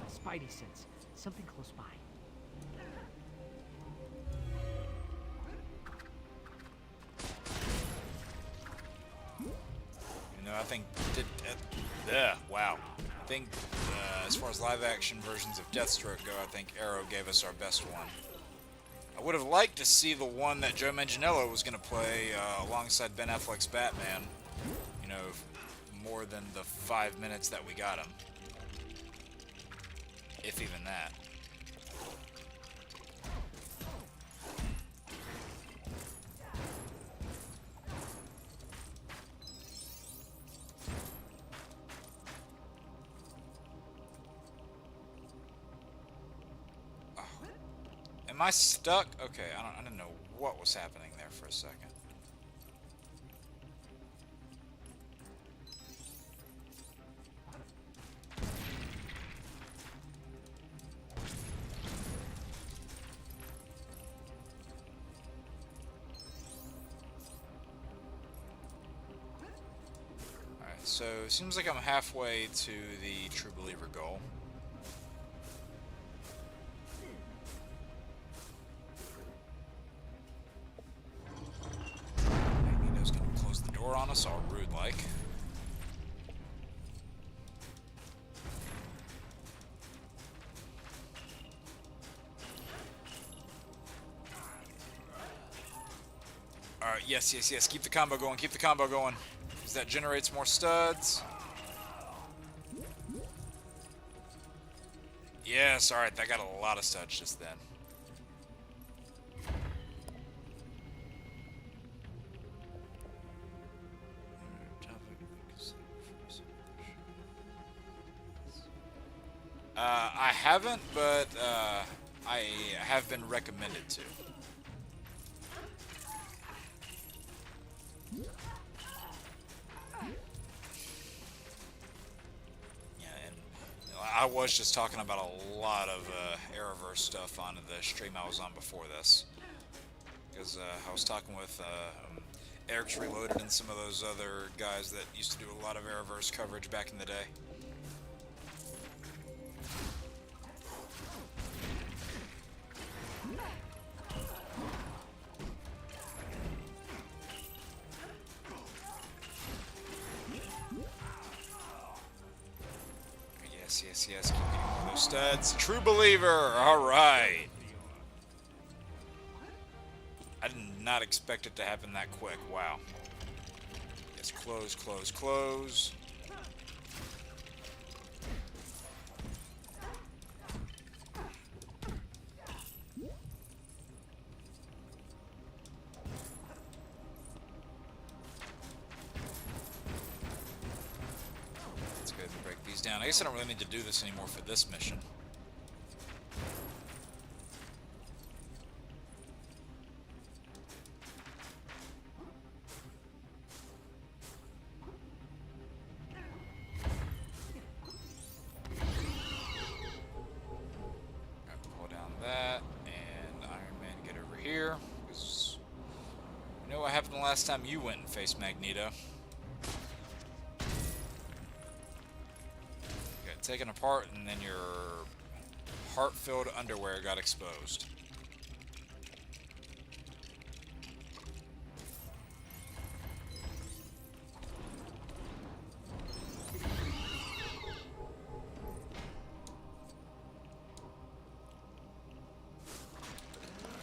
Spidey sense something close by. You know, I think wow. think, as far as live-action versions of Deathstroke go, I think Arrow gave us our best one. I would have liked to see the one that Joe Manganiello was going to play alongside Ben Affleck's Batman, you know, more than the 5 minutes that we got him. If even that. Am I stuck? Okay, I didn't know what was happening there for a second. Alright, so it seems like I'm halfway to the True Believer goal. On us, all rude like. Alright, yes. Keep the combo going, keep the combo going. Because that generates more studs. Yes, alright, that got a lot of studs just then. I haven't, but I have been recommended to. Yeah, and I was just talking about a lot of Arrowverse stuff on the stream I was on before this. Because I was talking with Eric's Reloaded and some of those other guys that used to do a lot of Arrowverse coverage back in the day. Yes. Keep getting more of those studs. True Believer! Alright. I did not expect it to happen that quick. Wow. Yes, close. Down. I guess I don't really need to do this anymore for this mission. Alright, pull down that, and Iron Man get over here. Because you know what happened the last time you went and faced Magneto. Taken apart, and then your heart-filled underwear got exposed.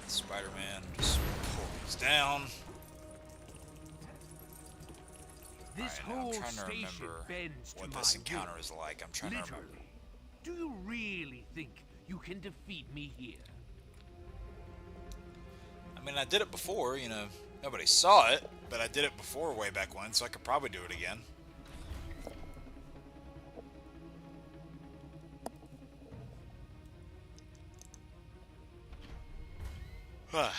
Spider-Man just pulls down. This right, whole I'm trying to station remember bends what to this my encounter will. is like. I'm trying to remember. Do you really think you can defeat me here? I mean, I did it before, you know. Nobody saw it, but I did it before way back when, so I could probably do it again. Man,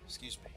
excuse me.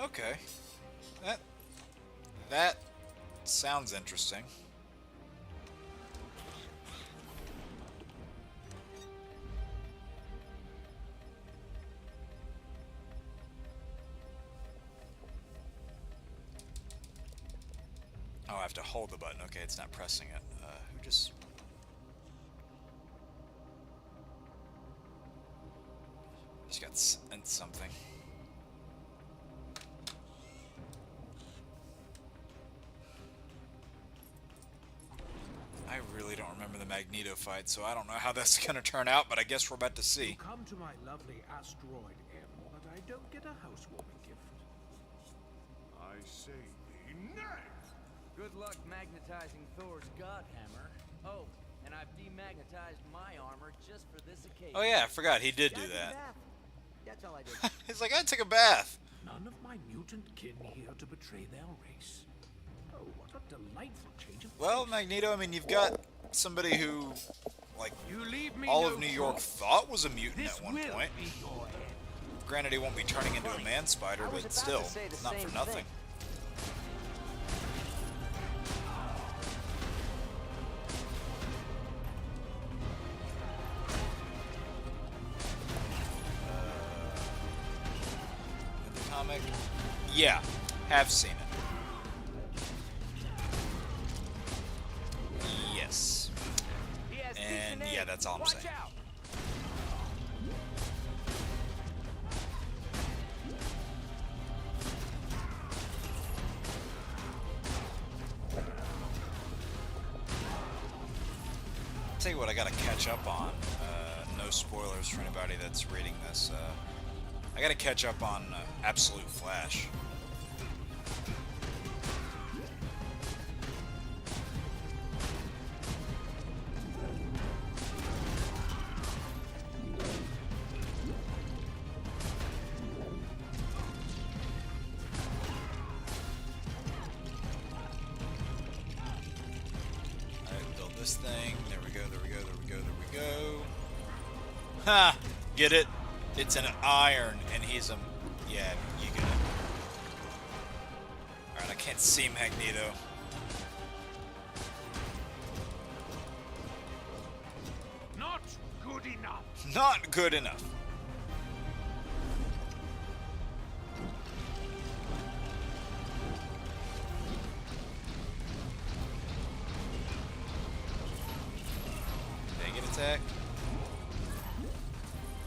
Okay. That Sounds interesting. Oh, I have to hold the button. Okay, it's not pressing it. Who just... Just got sent something. I really don't remember the Magneto fight, so I don't know how that's going to turn out, but I guess we're about to see. You come to my lovely asteroid, M, but I don't get a housewarming gift. I say thee nay! Good luck magnetizing Thor's god hammer. Oh, and I've demagnetized my armor just for this occasion. Oh yeah, I forgot he did do that. That's all I did. He's like, I took a bath. None of my mutant kin here to betray their race. Oh, what a delightful change of Well, pace. Magneto, I mean, you've got somebody who, like, You leave me all no of New York choice. thought was a mutant This at one will point. be your end. Granted, he won't be turning into a man spider, I was but about still, to say the not same for nothing. thing. The comic, yeah, have seen it. Yes. And yeah, that's all I'm saying. Tell you what, I gotta catch up on. No spoilers for anybody that's reading this. I gotta catch up on Absolute Flash. Alright, build this thing. There we go, there we go, there we go, there we go. Ha! Get it? It's an iron, and he's a... Yeah, you get it. Alright, I can't see Magneto. Not good enough. Not good enough. Did I get attacked?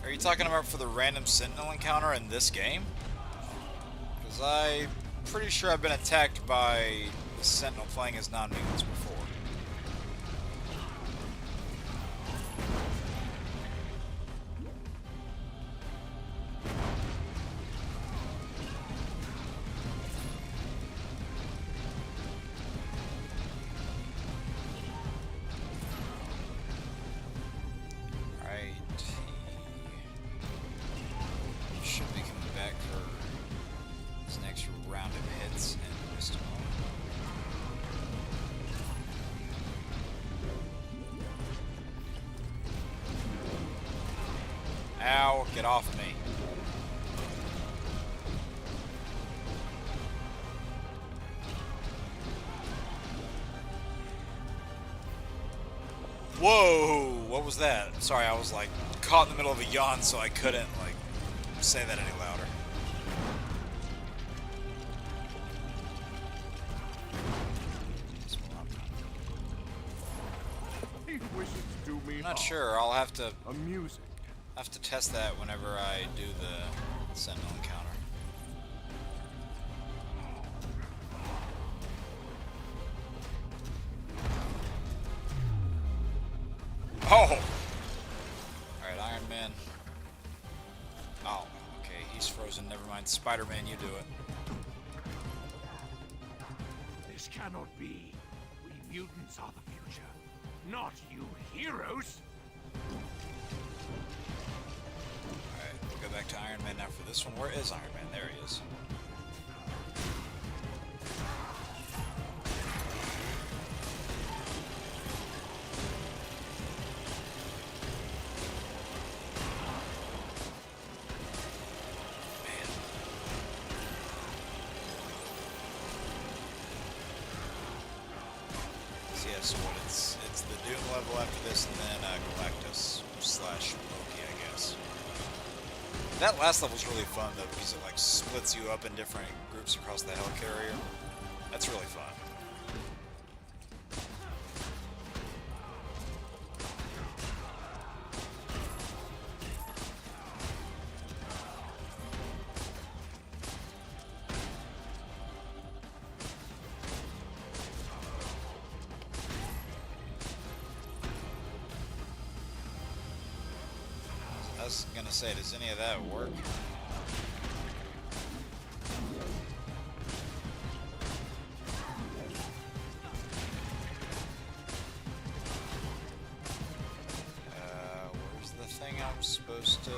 Are you talking about for the random Sentinel encounter in this game? Because I'm pretty sure I've been attacked by the Sentinel playing as non-mutants before. Alright. He should be coming back for his next round of hits and wisdom. Ow, get off of me. Whoa, what was that? Sorry, I was like caught in the middle of a yawn, so I couldn't like say that any louder. He wishes to do me I'm not harm. sure. I'll have to Amusing. test that whenever I do the Sentinel encounter. Oh! Alright, Iron Man. Oh, okay, he's frozen. Never mind. Spider-Man, you do it. This cannot be. We mutants are the future, not you heroes. Alright, we'll go back to Iron Man now for this one. Where is Iron Man? There he is. Man. So what it's the Doom level after this, and then Galactus / Loki, I guess. That last level's really fun though, because it like splits you up in different groups across the helicarrier. That's really fun. I was gonna say, does any of that work? Where's the thing I'm supposed to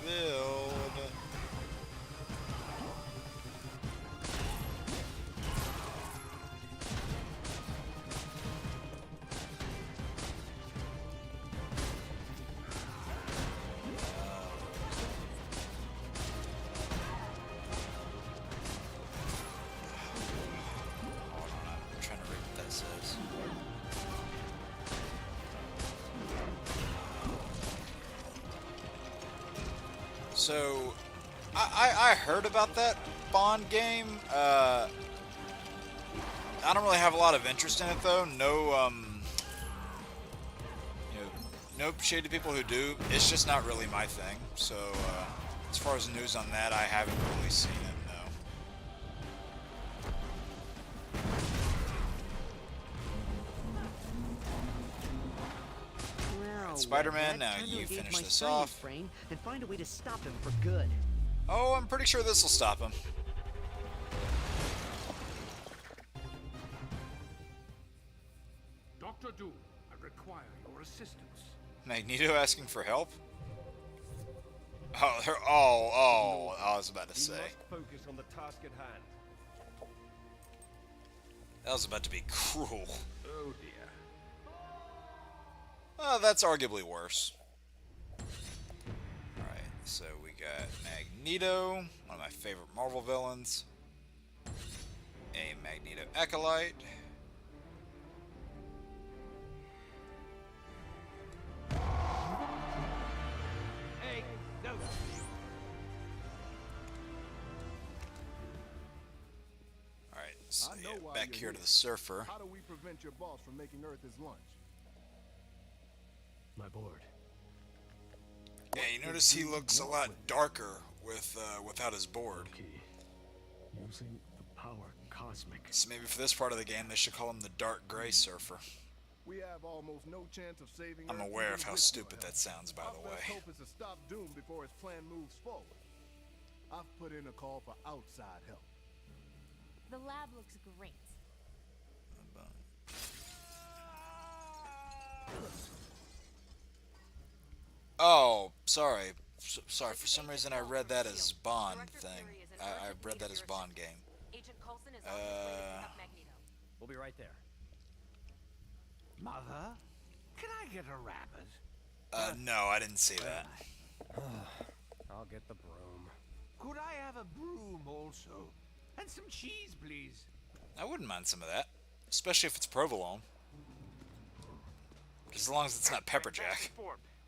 build? So, I heard about that Bond game. I don't really have a lot of interest in it though. No, no shade to people who do. It's just not really my thing. So, as far as news on that, I haven't really seen it. Spider-Man, now you finish this off. And find a way to stop him for good. Oh, I'm pretty sure this will stop him. Dr. Doom, I require your assistance. Magneto asking for help? Oh, I was about to say. Focus on the task at hand. That was about to be cruel. Oh dear. That's arguably worse. Alright, so we got Magneto, one of my favorite Marvel villains. A Magneto Acolyte. Hey, no. Alright, so yeah, back here to the Surfer. How do we prevent your boss from making Earth his lunch? My board. Yeah, you notice he looks a lot darker with without his board. Using the power cosmic. So maybe for this part of the game, they should call him the Dark Gray Surfer. We have almost no chance of saving I'm Earth aware of even how with stupid your that sounds, by the Our best way. hope is to stop Doom before his plan moves forward. I've put in a call for outside help. The lab looks great. Oh, sorry. Sorry, for some reason I read that as Bond thing. I read that as Bond game. Agent Coulson is on his way to pick up Magneto. We'll be right there. Mother, can I get a rabbit? No, I didn't see that. I'll get the broom. Could I have a broom also? And some cheese, please. I wouldn't mind some of that. Especially if it's provolone. As long as it's not pepper jack.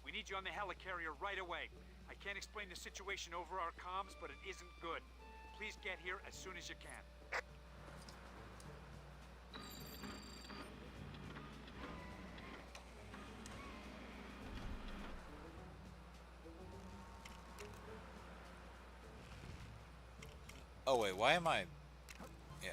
We need you on the helicarrier right away. I can't explain the situation over our comms, but it isn't good. Please get here as soon as you can. Oh wait, why am I... Yeah.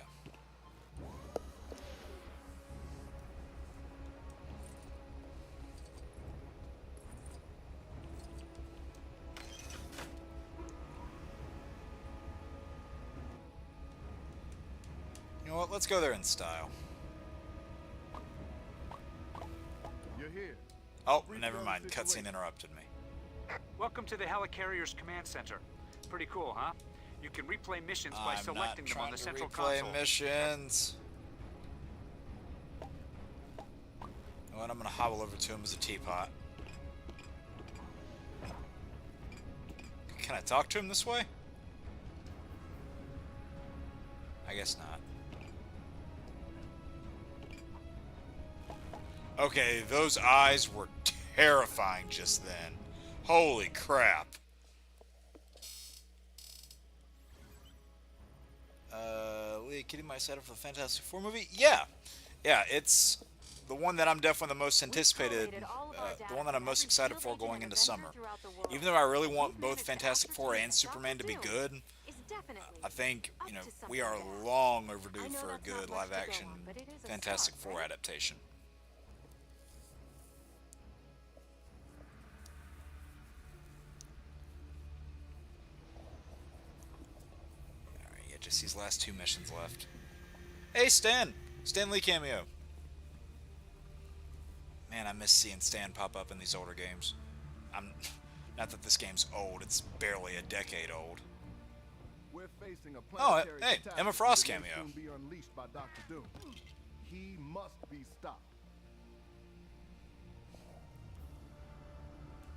You know what, let's go there in style. You're here. Oh, never mind, cutscene interrupted me. Welcome to the helicarrier's command center. Pretty cool, huh? You can replay missions by selecting them on the central console. Missions. You know what, I'm gonna hobble over to him as a teapot. Can I talk to him this way? I guess not. Okay, those eyes were terrifying just then. Holy crap. Leah Kitty, my excited for the Fantastic Four movie? Yeah. Yeah, it's the one that I'm definitely the most anticipated, the one that I'm most excited for going into summer. Even though I really want both Fantastic Four and Superman to be good, I think, you know, we are long overdue for a good live-action Fantastic Four adaptation. Alright, yeah, just these last 2 missions left. Hey, Stan! Stan Lee cameo. Man, I miss seeing Stan pop up in these older games. Not that this game's old, it's barely a decade old. We're facing a Oh, planetary hey, catastrophe Emma Frost that may cameo. soon be unleashed by Dr. Doom. He must be stopped.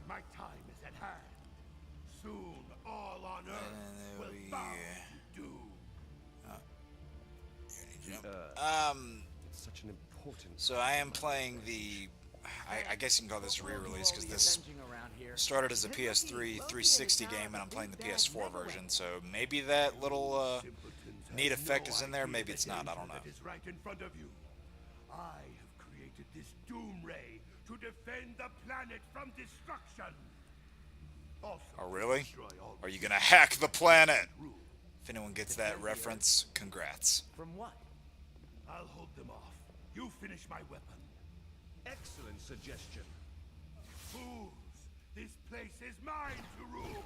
My time is at hand. Soon, all on Earth will bow to Doom. It's such an important. So I am playing the, I guess you can call this a re-release because this started as a PS3 360 game and I'm playing the PS4 version. So maybe that little neat effect is in there, maybe it's not. I don't know. Is right in front of you. I have created this Doom Ray to defend the planet from destruction. Also, Oh really? destroy all Are you gonna hack the planet? If anyone gets that reference, congrats. From what? I'll hold them off. You finish my weapon. Excellent suggestion. Fools! This place is mine to rule!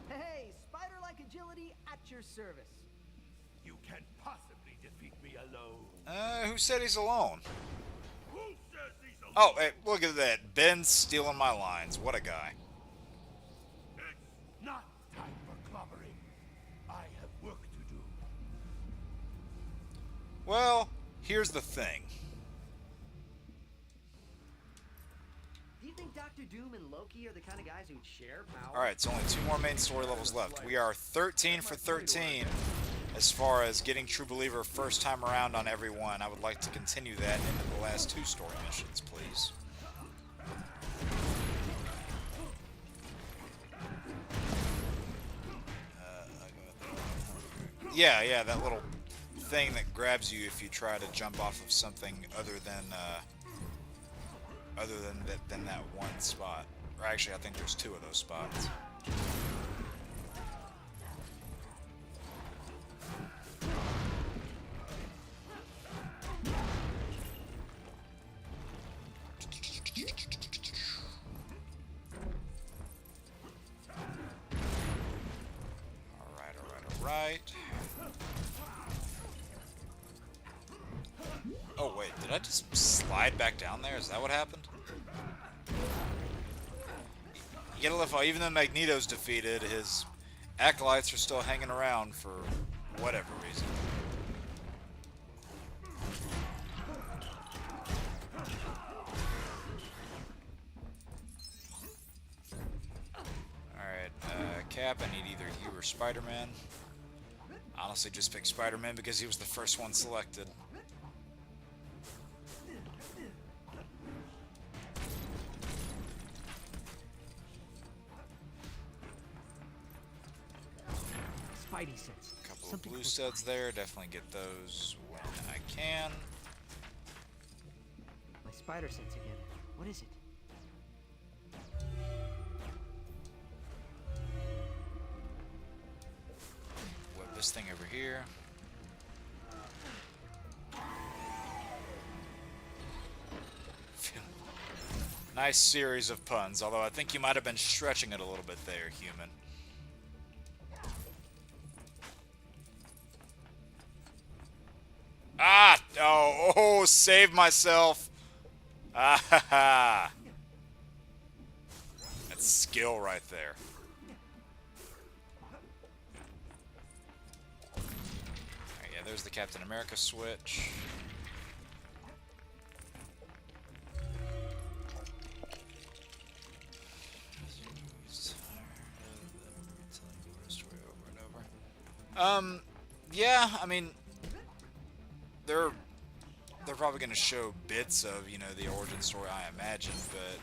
Hey, spider-like agility at your service. You can't possibly defeat me alone. Who said he's alone? Who says he's alone? Oh, hey, look at that. Ben's stealing my lines. What a guy. It's not time for clobbering. I have work to do. Well, here's the thing. Do you think Dr. Doom and Loki are the kind of guys who'd share power? Alright, it's only 2 more main story levels left. We are 13 for 13 as far as getting True Believer first time around on everyone. I would like to continue that into the last 2 story missions, please. Yeah, that little thing that grabs you if you try to jump off of something other than that one spot. Or actually, I think there's 2 of those spots. Alright. Oh wait, did I just slide back down there? Is that what happened? You gotta love how even though Magneto's defeated, his acolytes are still hanging around for whatever reason. Alright, Cap, I need either you or Spider-Man. Honestly, just pick Spider-Man because he was the first one selected. Spidey sense. A couple of blue studs there. Definitely get those when I can. My spider sense again. What is it? Whip this thing over here. Nice series of puns, although I think you might have been stretching it a little bit there, human. Ah! Oh, save myself! Ah ha ha! That's skill right there. Alright, yeah, there's the Captain America switch. Yeah, I mean, they're they're probably going to show bits of, you know, the origin story, I imagine, but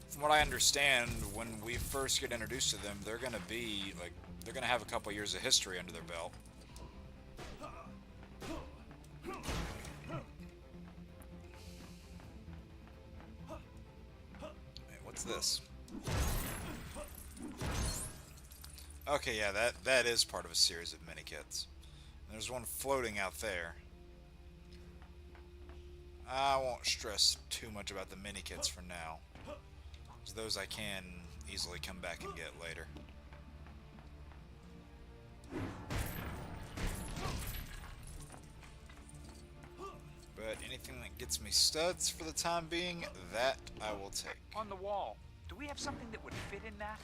from what I understand, when we first get introduced to them, they're going to be, like, they're going to have a couple years of history under their belt. Wait, what's this? Okay, yeah, that is part of a series of mini-kits. There's one floating out there. I won't stress too much about the mini-kits for now, because those I can easily come back and get later. But anything that gets me studs for the time being, that I will take. On the wall. Do we have something that would fit in that?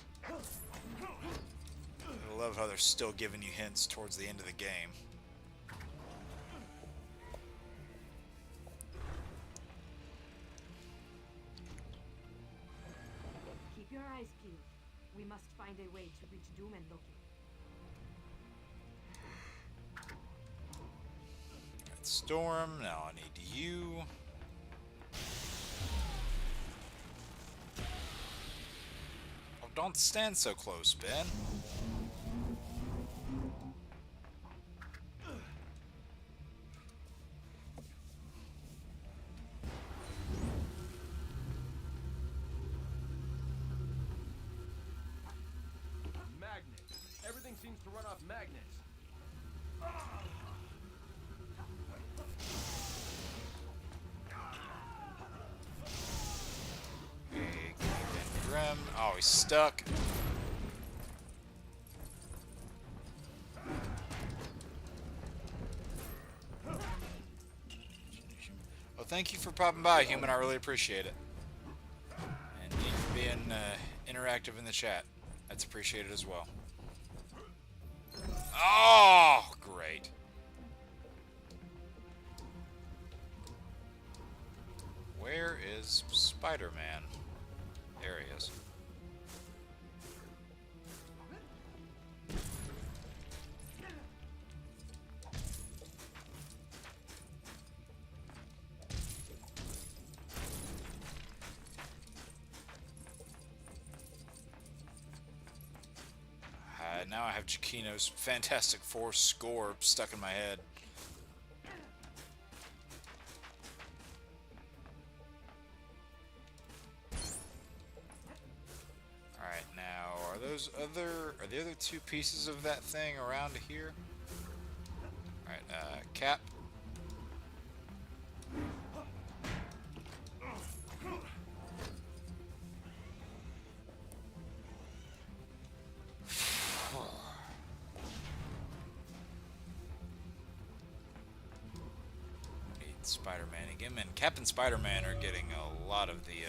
I love how they're still giving you hints towards the end of the game. Keep your eyes peeled. We must find a way to reach Doom and Loki. Alright, Storm, now I need you. Oh, don't stand so close, Ben. Everything seems to run off magnets. Big and Grim. Oh, he's stuck. Well, thank you for popping by, human. I really appreciate it. And you for being interactive in the chat. That's appreciated as well. Oh, great. Where is Spider-Man? There he is. Now I have Giacchino's Fantastic Four score stuck in my head. Alright, now are the other two pieces of that thing around here? Alright, Cap. Spider-Man again, and Cap and Spider-Man are getting a lot of the,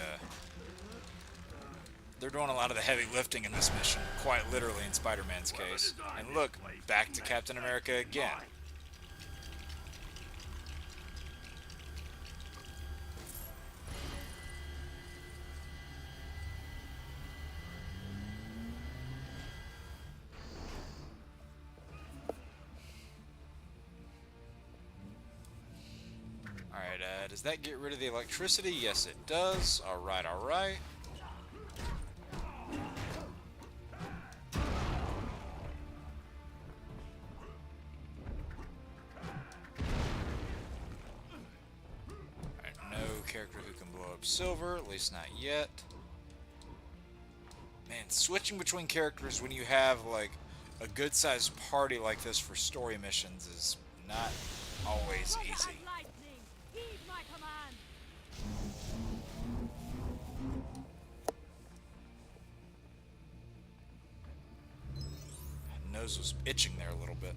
they're doing a lot of the heavy lifting in this mission, quite literally in Spider-Man's case. And look, back to Captain America again. Alright, does that get rid of the electricity? Yes, it does. Alright, alright. Alright, no character who can blow up Silver, at least not yet. Man, switching between characters when you have, like, a good-sized party like this for story missions is not always easy. My nose was itching there a little bit.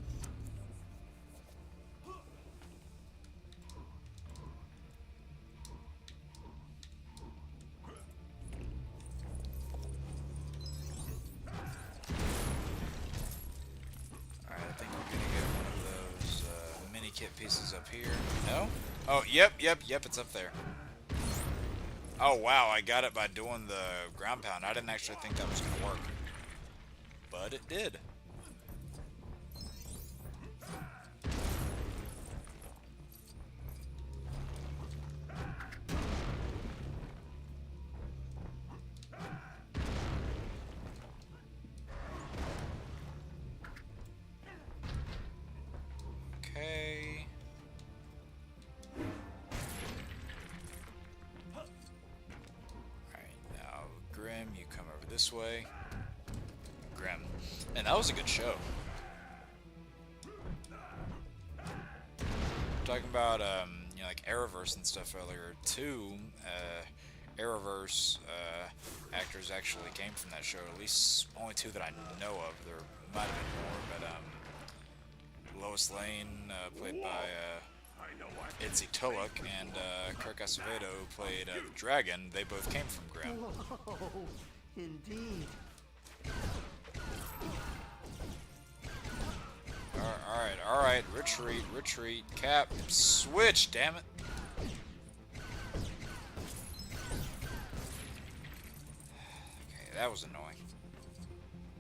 Alright, I think we're gonna get one of those mini kit pieces up here. No? Oh, yep, it's up there. Oh, wow, I got it by doing the ground pound. I didn't actually think that was going to work. But it did. this way. Grim. And that was a good show. Talking about you know, like Arrowverse and stuff earlier too. Arrowverse actors actually came from that show. At least only two that I know of. There might have been more, but Lois Lane, played by Itzy Tulloch, and Kirk Acevedo, who played the Dragon. They both came from Grimm. Whoa, indeed. Alright, retreat, Cap, switch, damn it. Okay, that was annoying.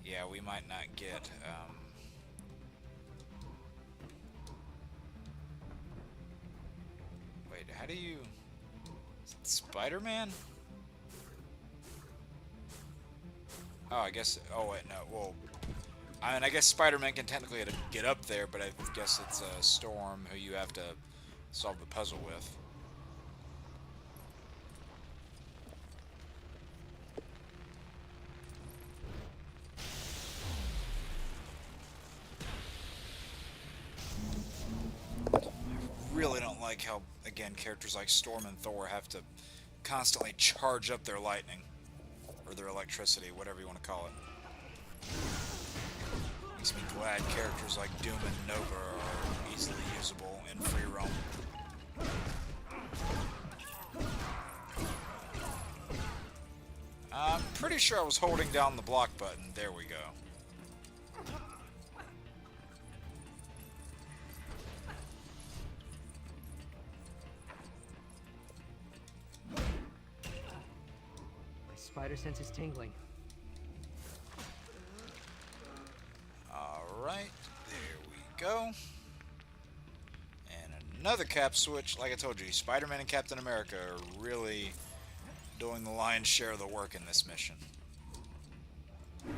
Yeah, we might not get, wait, how do you... Spider-Man? Oh, I guess, oh wait, no, well... I mean, I guess Spider-Man can technically get up there, but I guess it's Storm who you have to solve the puzzle with. I really don't like how, again, characters like Storm and Thor have to constantly charge up their lightning, or their electricity, whatever you want to call it. Makes me glad characters like Doom and Nova are easily usable in free roam. I'm pretty sure I was holding down the block button. There we go. My spider sense is tingling. Alright, there we go. And another cap switch. Like I told you, Spider-Man and Captain America are really doing the lion's share of the work in this mission. And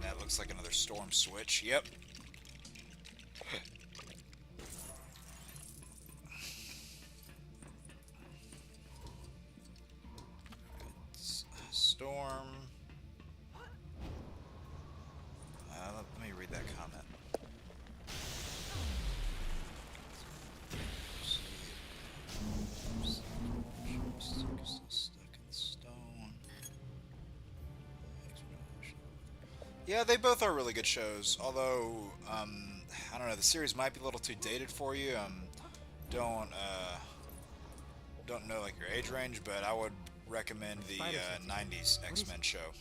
that looks like another Storm switch. Yep. Storm. Let me read that comment. Stuck in stone. Yeah, they both are really good shows. Although, I don't know, the series might be a little too dated for you. Don't know like your age range, but I would recommend the 90s X-Men show.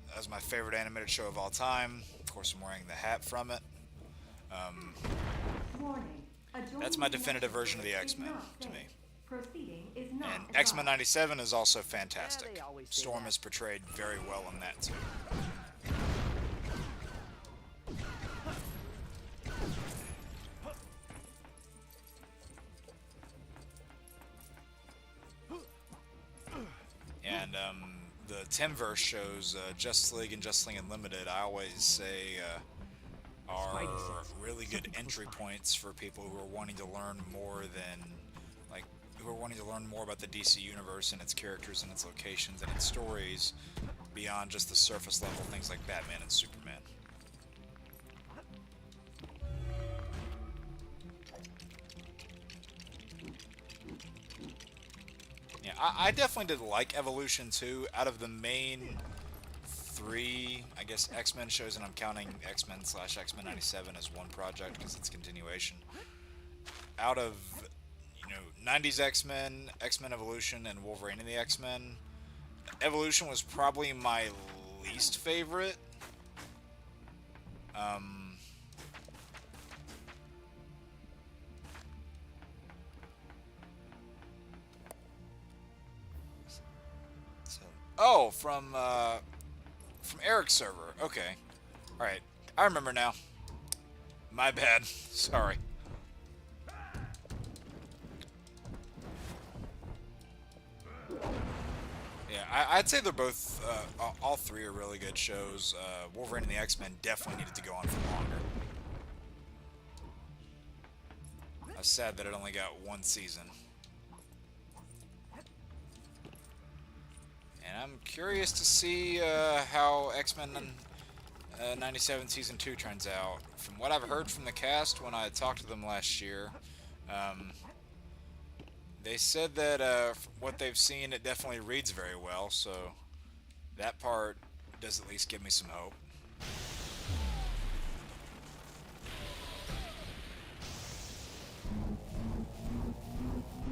That was my favorite animated show of all time. Of course, I'm wearing the hat from it. That's my definitive version of the X-Men to me. And X-Men 97 is also fantastic. Storm is portrayed very well in that too. And the Timverse shows, Justice League and Justice League Unlimited, I always say are really good entry points for people who are wanting to learn more than, like, who are wanting to learn more about the DC universe and its characters and its locations and its stories beyond just the surface level things like Batman and Superman. Yeah, I definitely did like Evolution 2. Out of the main 3, I guess, X-Men shows, and I'm counting X-Men / X-Men 97 as one project because it's continuation. Out of, you know, 90s X-Men, X-Men Evolution, and Wolverine and the X-Men, Evolution was probably my least favorite. Oh, from Eric's server. Okay. Alright. I remember now. My bad. Sorry. Yeah, I'd say they're both, all 3 are really good shows. Wolverine and the X-Men definitely needed to go on for longer. I was sad that it only got one season. And I'm curious to see how X-Men 97 Season 2 turns out. From what I've heard from the cast when I talked to them last year, they said that from what they've seen, it definitely reads very well, so that part does at least give me some hope.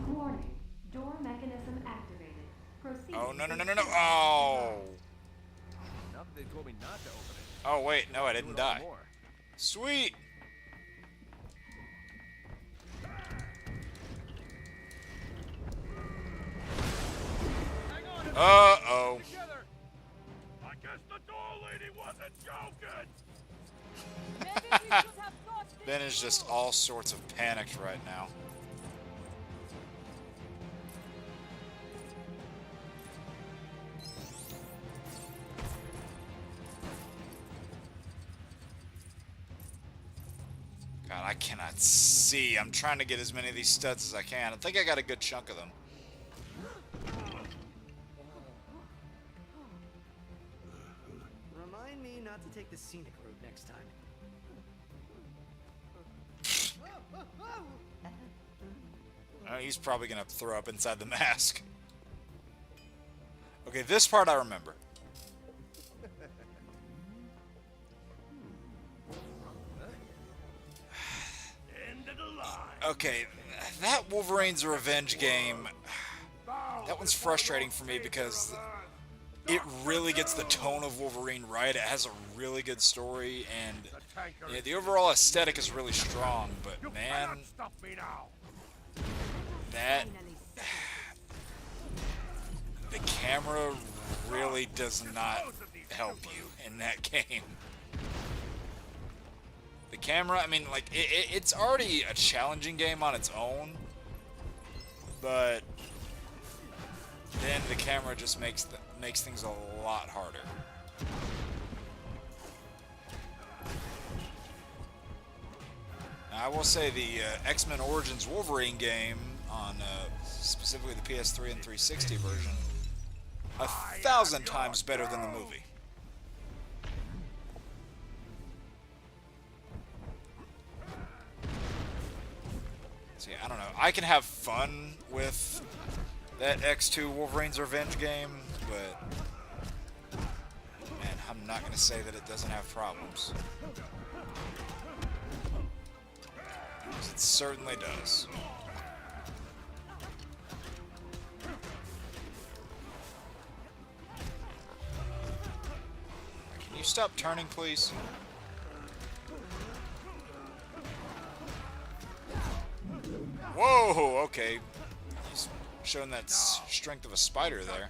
Warning. Door mechanism activated. Proceed. Oh, no, no, no, no, no. Oh! Not that they told me not to open it. Oh, wait. No, I didn't die. Sweet! Uh-oh. I guess the door lady wasn't joking. Ben is just all sorts of panicked right now. God, I cannot see. I'm trying to get as many of these studs as I can. I think I got a good chunk of them. Remind me not to take the scenic route next time. Oh, he's probably gonna throw up inside the mask. Okay, this part I remember. Okay, that Wolverine's Revenge game, that one's frustrating for me because it really gets the tone of Wolverine right. It has a really good story, and yeah, the overall aesthetic is really strong, but man, that the camera really does not help you in that game. The camera, I mean, like, it's already a challenging game on its own, but then the camera just makes things a lot harder. Now, I will say the X-Men Origins Wolverine game on specifically the PS3 and 360 version, 1,000 times better than the movie. See, I don't know. I can have fun with that X2 Wolverine's Revenge game, but man, I'm not going to say that it doesn't have problems. 'Cause it certainly does. Can you stop turning, please? Whoa, okay. He's showing that strength of a spider there.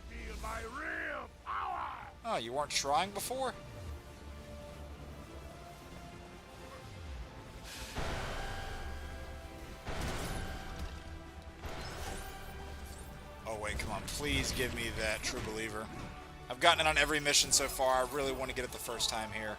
Oh, you weren't trying before? Oh wait, come on. Please give me that True Believer. I've gotten it on every mission so far. I really want to get it the first time here.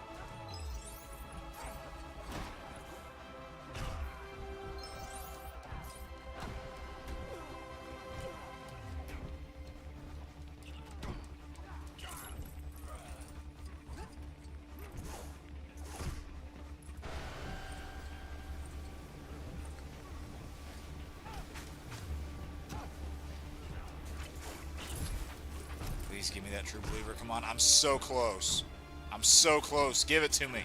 Please give me that True Believer. Come on, I'm so close. I'm so close. Give it to me.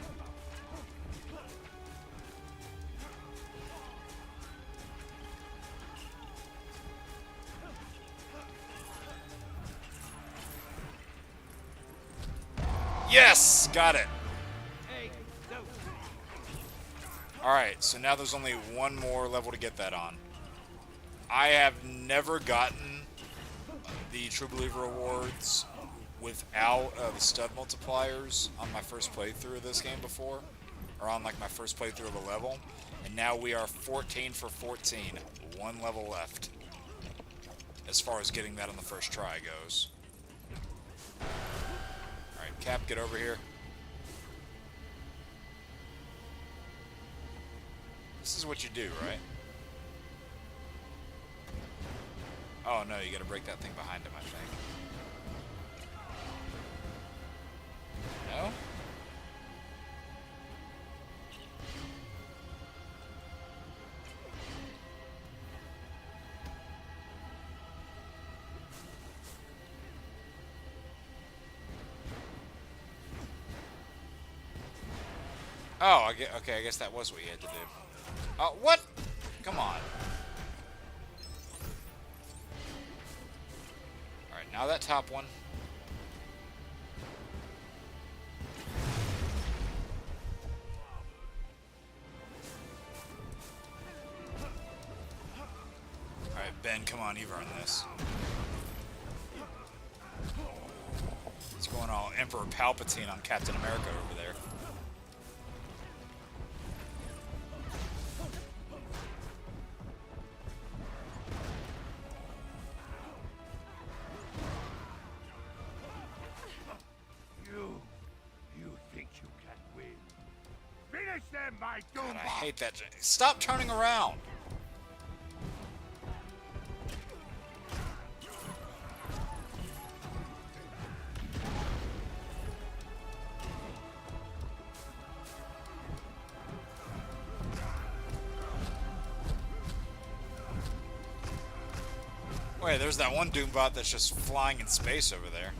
Yes! Got it. Alright, so now there's only one more level to get that on. I have never gotten the True Believer awards without the stud multipliers on my first playthrough of this game before, or on like my first playthrough of a level, and now we are 14 for 14, one level left as far as getting that on the first try goes. Alright, Cap, get over here. This is what you do, right? Oh no, you gotta break that thing behind him, I think. No? Oh, okay, I guess that was what you had to do. Oh, what? Come on. Alright, now that top one. Alright, Ben, come on, you've earned this. It's going all Emperor Palpatine on Captain America over there. You think you can win? Finish them, my doom! God, I hate that. Stop turning around! Wait, there's that one Doombot that's just flying in space over there.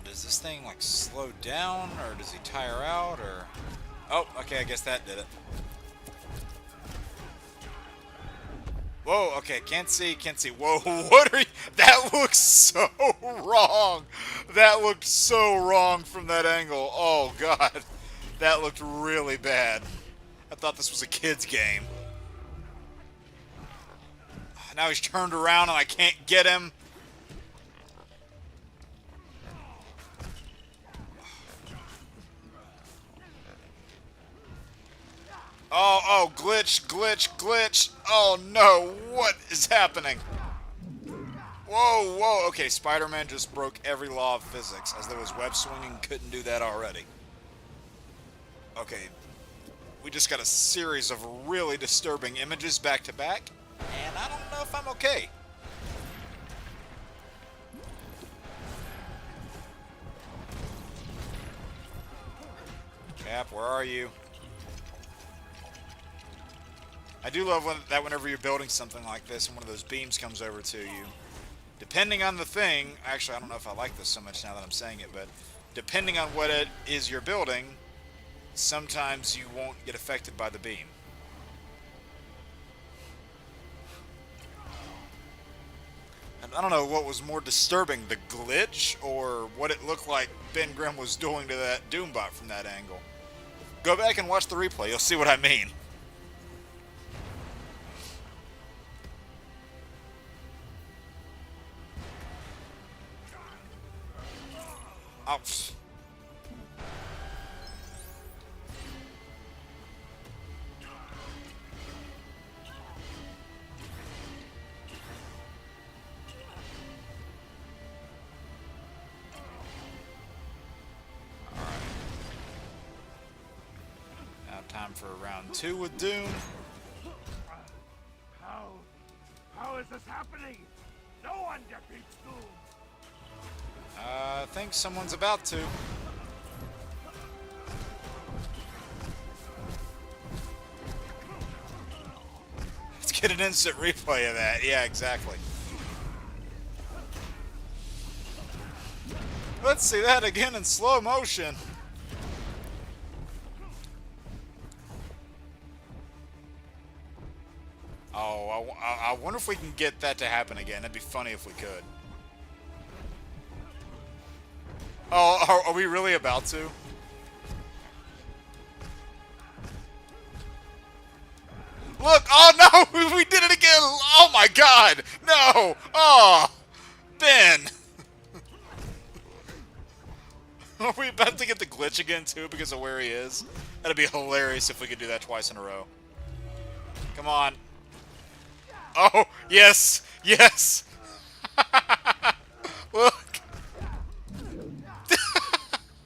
Does this thing like slow down, or does he tire out, or... Oh, okay, I guess that did it. Whoa, okay, can't see. Whoa, what are you... That looks so wrong! That looked so wrong from that angle. Oh, God. That looked really bad. I thought this was a kid's game. Now he's turned around and I can't get him. Oh, glitch. Oh no, what is happening? Whoa, okay, Spider-Man just broke every law of physics, as though his web swinging couldn't do that already. Okay, we just got a series of really disturbing images back to back, and I don't know if I'm okay. Cap, where are you? I do love that whenever you're building something like this and one of those beams comes over to you, depending on the thing, actually I don't know if I like this so much now that I'm saying it, but depending on what it is you're building, sometimes you won't get affected by the beam. And I don't know what was more disturbing, the glitch or what it looked like Ben Grimm was doing to that Doombot from that angle. Go back and watch the replay, you'll see what I mean. Oh. Now time for round 2 with Doom. How is this happening? No one defeats Doom. I think someone's about to. Let's get an instant replay of that. Yeah, exactly. Let's see that again in slow motion. Oh, I wonder if we can get that to happen again. That'd be funny if we could. Oh, are we really about to? Look! Oh no! We did it again! Oh my God! No! Oh! Ben! Are we about to get the glitch again too because of where he is? That'd be hilarious if we could do that twice in a row. Come on. Oh, yes! Yes! Look!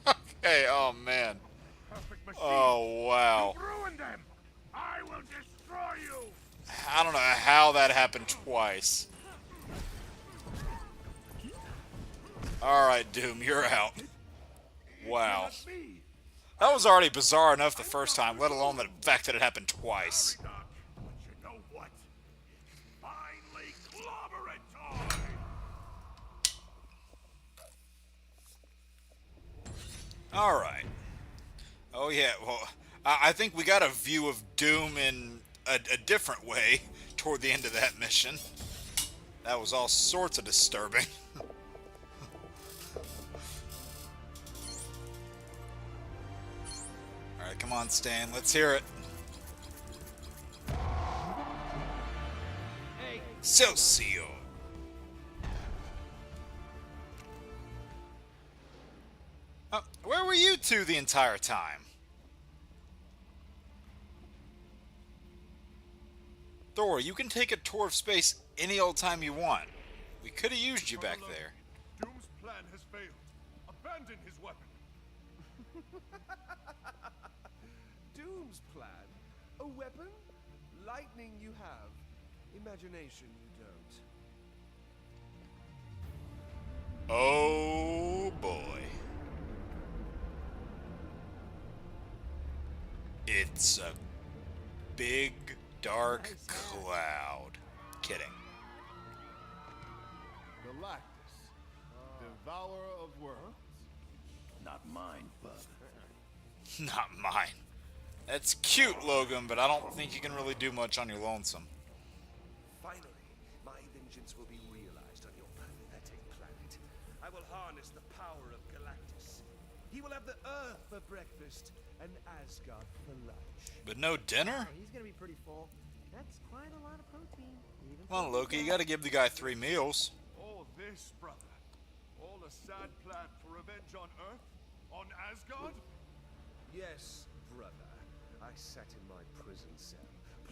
Okay, oh man. Oh, wow. Ruin them! I will destroy you! I don't know how that happened twice. Alright, Doom, you're out. Wow. That was already bizarre enough the first time, let alone the fact that it happened twice. But you know what? Finally clobbering time! Alright. Oh yeah, well, I think we got a view of Doom in a different way toward the end of that mission. That was all sorts of disturbing. Alright, come on, Stan, let's hear it. Celsior! Where were you two the entire time? Thor, you can take a tour of space any old time you want. We could have used you back there. Doom's plan has failed. Abandon his weapon. Doom's plan? A weapon? Lightning you have. Imagination you don't. Oh boy. It's a big dark cloud. Kidding. Galactus, devourer of worlds. Not mine, bub. Not mine. That's cute, Logan, but I don't think you can really do much on your lonesome. Finally, my vengeance will be realized on your pathetic planet. I will harness the power of Galactus. He will have the Earth for breakfast and Asgard for lunch. But no dinner? Oh, he's gonna be pretty full. That's quite a lot of protein. Even Come on, Loki, you gotta give the guy 3 meals. All this, brother. All a sad plan for revenge on Earth? On Asgard? Yes, brother. I sat in my prison cell,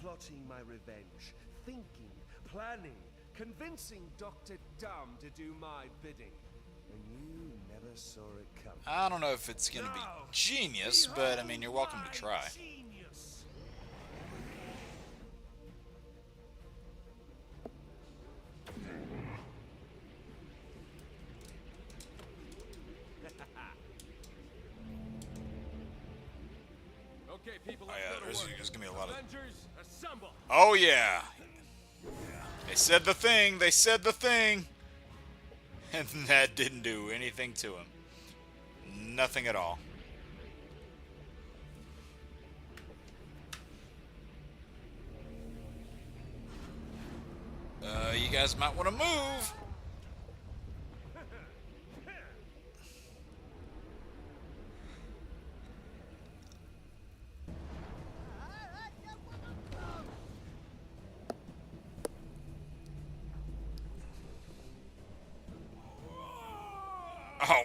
plotting my revenge, thinking, planning, convincing Dr. Dumb to do my bidding. And you never saw it coming. I don't know if it's gonna be genius, but I mean, you're welcome to try. Genius. Okay, people, Oh let's yeah, go to there's work. gonna be a lot of... Avengers, assemble. Oh yeah! They said the thing, they said the thing! And that didn't do anything to him. Nothing at all. You guys might want to move! Oh,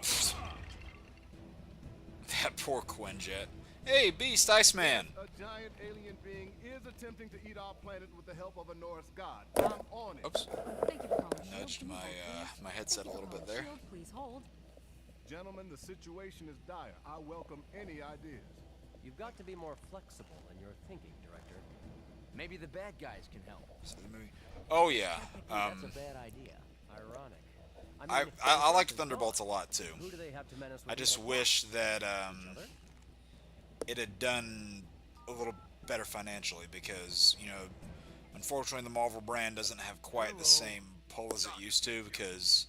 that poor Quinjet. Hey, Beast, Iceman. A giant alien being is attempting to eat our planet with the help of a Norse god. I'm on it. Oops. Thank you for calling. Nudged my headset a little bit there. Shield, please hold. Gentlemen, the situation is dire. I welcome any ideas. You've got to be more flexible in your thinking, Director. Maybe the bad guys can help. Oh yeah. That's a bad idea. Ironic. I like Thunderbolts a lot too. Who do they have to menace with I just wish that it had done a little better financially because, you know, unfortunately the Marvel brand doesn't have quite the same pull as it used to because,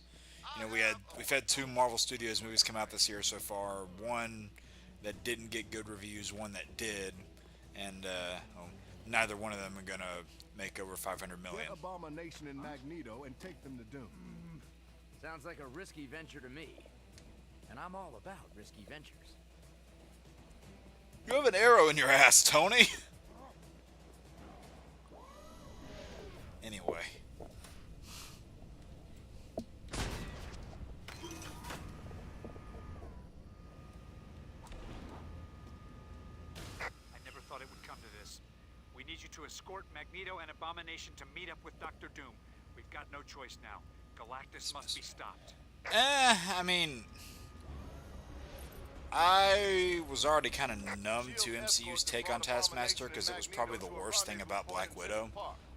you know, we've had 2 Marvel Studios movies come out this year so far. One that didn't get good reviews, one that did, and well, neither one of them are gonna make over 500 million. Get Abomination and Magneto and take them to Doom. Sounds like a risky venture to me. And I'm all about risky ventures. You have an arrow in your ass, Tony. Anyway. I never thought it would come to this. We need you to escort Magneto and Abomination to meet up with Dr. Doom. We've got no choice now. Galactus must be stopped. I mean, I was already kind of numb to MCU's take on Taskmaster because it was probably the worst thing about Black Widow.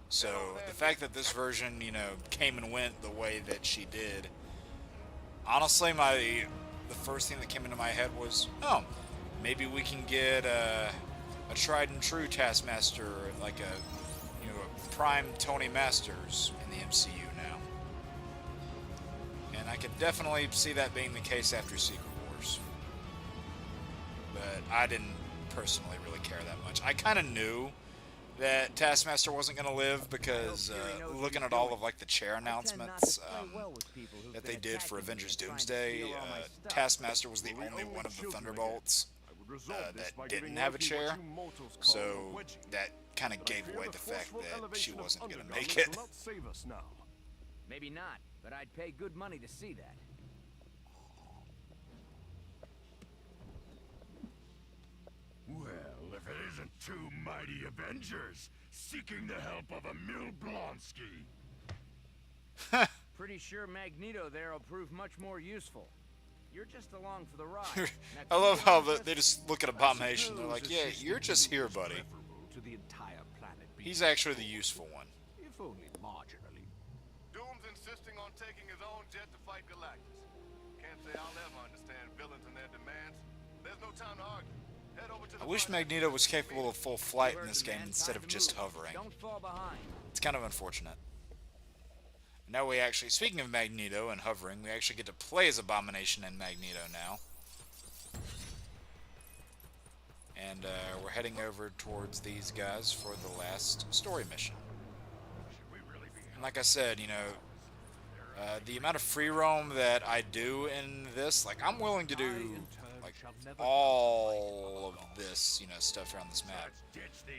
So the fact that this version, you know, came and went the way that she did, honestly, the first thing that came into my head was, oh, maybe we can get a tried and true Taskmaster, like a prime Tony Masters in the MCU now. And I could definitely see that being the case after Secret Wars. But I didn't personally really care that much. I kind of knew that Taskmaster wasn't going to live because looking at all of like the chair announcements that they did for Avengers Doomsday, Taskmaster was the only one of the Thunderbolts that didn't have a chair, so that kind of gave away the fact that she wasn't going to make it. Maybe not, but I'd pay good money to see that. Well, if it isn't two mighty Avengers seeking the help of Emil Blonsky. Pretty sure Magneto there will prove much more useful. You're just along for the ride. I love how they just look at Abomination. They're like, yeah, you're just here, buddy. To the entire planet. He's actually the useful one. If only marginally. Doom's insisting on taking his own jet to fight Galactus. Can't say I'll ever understand villains and their demands. There's no time to argue. Head over to the I wish Magneto was capable of full flight in this game instead of just hovering. Don't fall behind. It's kind of unfortunate. Now we actually, speaking of Magneto and hovering, we actually get to play as Abomination and Magneto now. And we're heading over towards these guys for the last story mission. And like I said, you know, the amount of free roam that I do in this, like, I'm willing to do like all of this, you know, stuff around this map.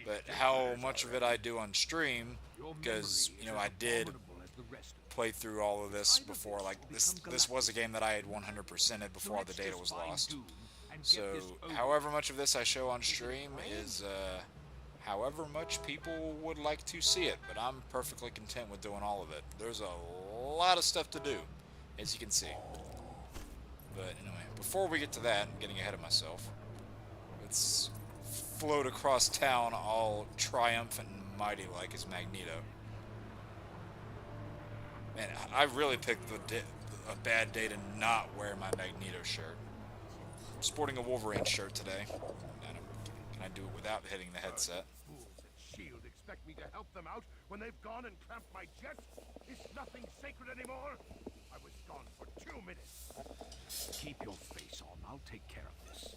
But how much of it I do on stream, because, you know, I did play through all of this before. Like, this was a game that I had 100%ed before all the data was lost. So, however much of this I show on stream is, however much people would like to see it. But I'm perfectly content with doing all of it. There's a lot of stuff to do, as you can see. But anyway, before we get to that, I'm getting ahead of myself. Let's float across town all triumphant and mighty like as Magneto. Man, I really picked a bad day to not wear my Magneto shirt. I'm sporting a Wolverine shirt today. Can I do it without hitting the headset? Fools at S.H.I.E.L.D. expect me to help them out when they've gone and clamped my jet? Is nothing sacred anymore? I was gone for 2 minutes. Keep your face on. I'll take care of this.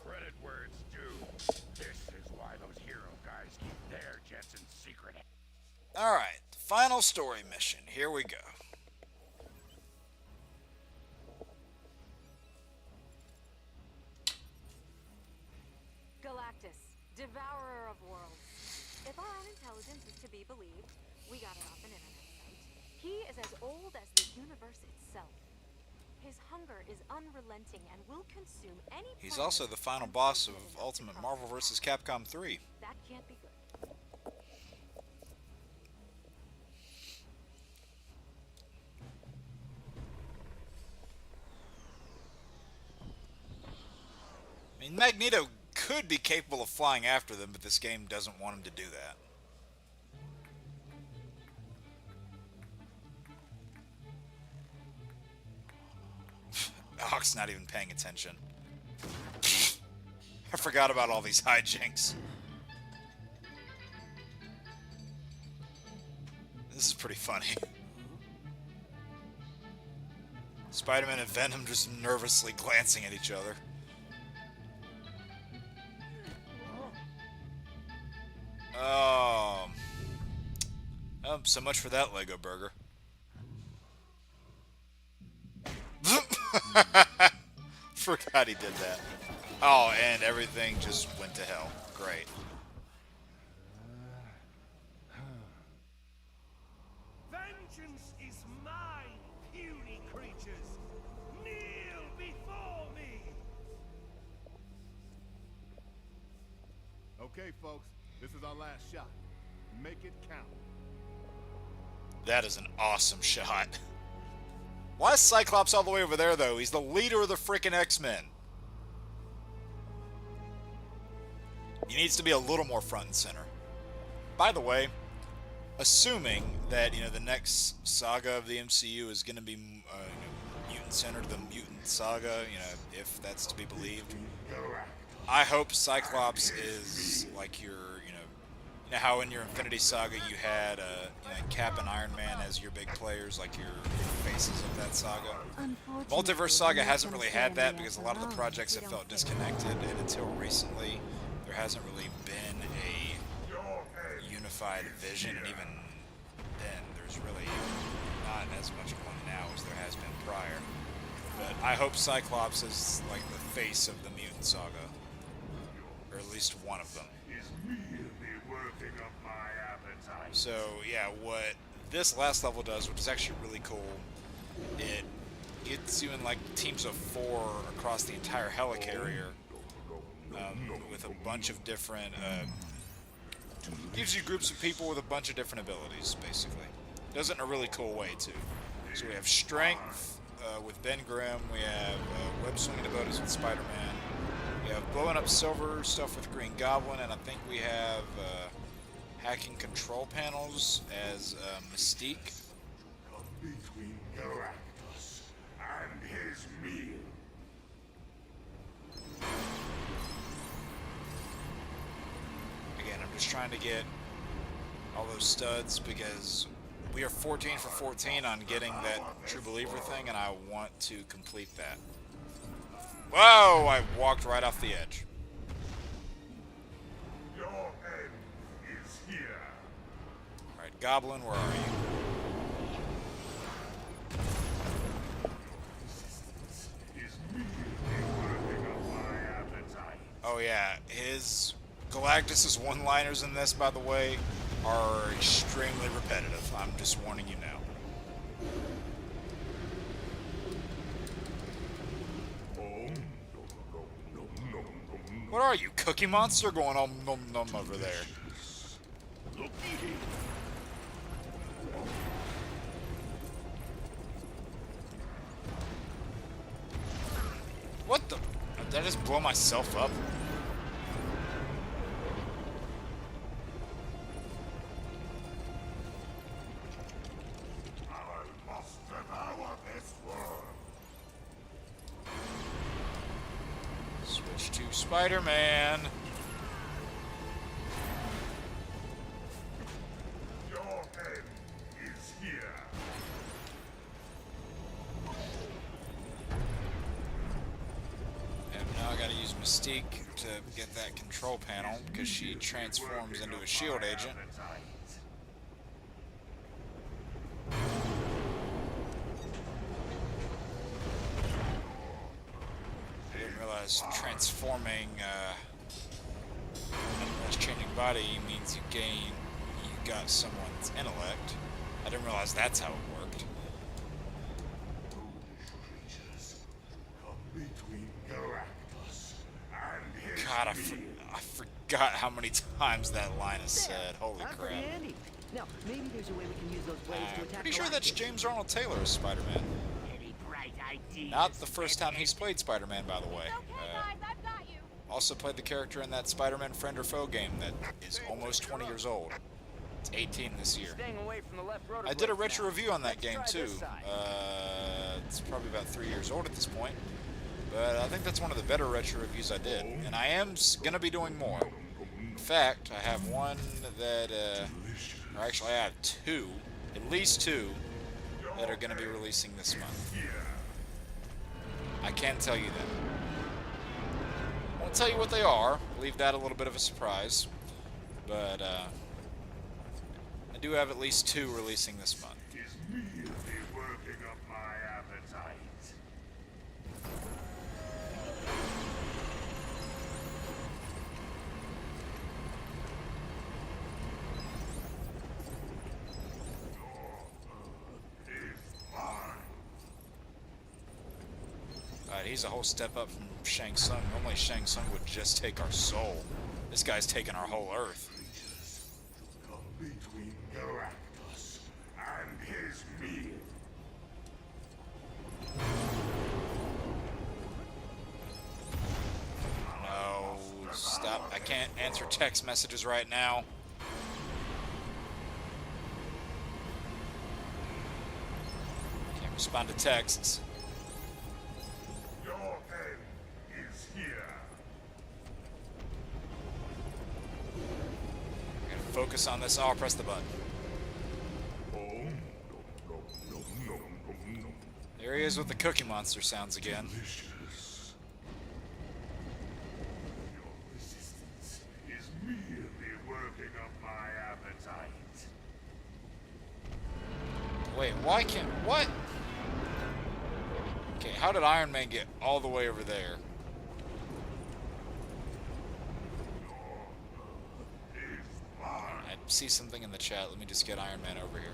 Credit where it's due. This is why those hero guys keep their jets in secret. Alright, final story mission. Here we go. Galactus, devourer of worlds. If our own intelligence is to be believed, we got it off an internet site. He is as old as the universe itself. His hunger is unrelenting and will consume any He's also the final boss of Ultimate Marvel vs. Capcom 3. That can't be good. I mean, Magneto could be capable of flying after them, but this game doesn't want him to do that. Hawk's not even paying attention. I forgot about all these hijinks. This is pretty funny. Spider-Man and Venom just nervously glancing at each other. Oh, so much for that Lego burger. Forgot he did that. Oh, and everything just went to hell. Great. Vengeance is mine, puny creatures. Kneel before me. Okay, folks, This is our last shot. Make it count. That is an awesome shot. Why is Cyclops all the way over there, though? He's the leader of the freaking X-Men. He needs to be a little more front and center. By the way, assuming that, the next saga of the MCU is going to be mutant-centered, the mutant saga, if that's to be believed, I hope Cyclops is like your, how in your Infinity Saga you had Cap and Iron Man as your big players, like your faces of that saga. Multiverse Saga hasn't really had that because a lot of the projects have felt disconnected, and until recently, there hasn't really been a unified vision, and even then, there's really not as much going now as there has been prior. But I hope Cyclops is like the face of the mutant saga, or at least one of them. So yeah, what this last level does, which is actually really cool, it gets you in like teams of 4 across the entire helicarrier, with a bunch of different, gives you groups of people with a bunch of different abilities, basically. Does it in a really cool way too. So we have strength with Ben Grimm, we have web swinging abilities with Spider-Man, we have blowing up silver stuff with Green Goblin, and I think we have hacking control panels as Mystique. Between Galactus and his meal. Again, I'm just trying to get all those studs because we are 14 for 14 on getting that True Believer thing, and I want to complete that. Whoa! I walked right off the edge. Your end is here. Alright, Goblin, where are you? Oh yeah, his Galactus's one-liners in this, by the way, are extremely repetitive. I'm just warning you now. What are you, Cookie Monster, going on nom nom over there? What the? Did I just blow myself up? I must devour this world. Switch to Spider-Man. Your end is here. And now I gotta use Mystique to get that control panel because she transforms into a shield agent. I didn't realize transforming, as changing body means you got someone's intellect. I didn't realize that's how it worked. Between Galactus and his God, I forgot how many times that line is said. Holy crap. Handy. Now, maybe there's a way we can use those blades to attack. Pretty sure that's James Arnold Taylor as Spider-Man. Any bright ideas? Not the first time he's played Spider-Man, by the way. Okay, guys, I've got you. Also played the character in that Spider-Man Friend or Foe game that is almost 20 years old. It's 18 this year. Staying away from the left rotor I did a blades retro now. review on that Let's game try too. this side. It's probably about 3 years old at this point. But I think that's one of the better retro reviews I did. And I am going to be doing more. In fact, I have one that, or actually I have two, at least two, that are going to be releasing this month. I can tell you that. Won't tell you what they are. Leave that a little bit of a surprise. But I do have at least two releasing this month. is merely working up my appetite. Alright, he's a whole step up from Shang Tsung. Normally Shang Tsung would just take our soul. This guy's taking our whole Earth. between Galactus and his meal. No, stop. I can't answer text messages right now. Can't respond to texts. Your end is here. I'm gonna focus on this. Oh, I'll press the button. There he is with the Cookie Monster sounds again. Delicious. Your resistance is merely working up my appetite. Wait, why can't... What? Okay, how did Iron Man get all the way over there? I see something in the chat. Let me just get Iron Man over here.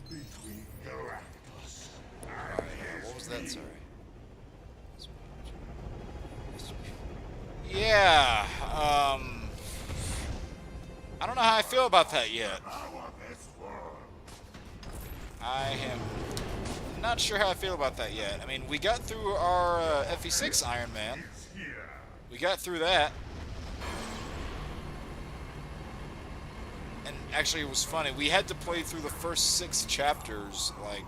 Between Galactus What was that? Sorry. Yeah, I don't know how I feel about that yet. I am not sure how I feel about that yet. I mean, we got through our FE6 Iron Man. We got through that. And actually, it was funny. We had to play through the first 6 chapters, like,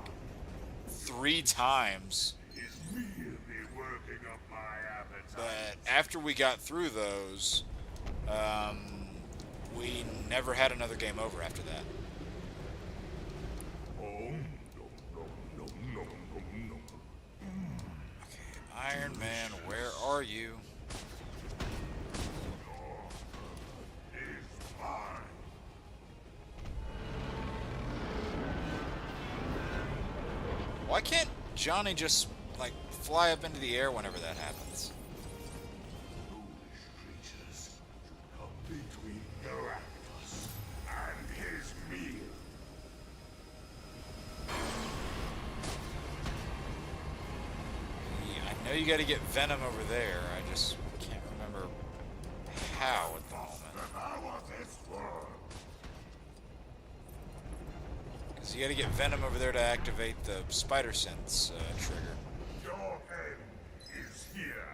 3 times. But after we got through those, we never had another game over after that. Okay, Iron Man, where are you? Why can't Johnny just, like, fly up into the air whenever that happens? between Galactus and his meal. Yeah, I know you gotta get Venom over there. I just can't remember how at the moment. Because you gotta get Venom over there to activate the Spider Sense trigger. Your end is here.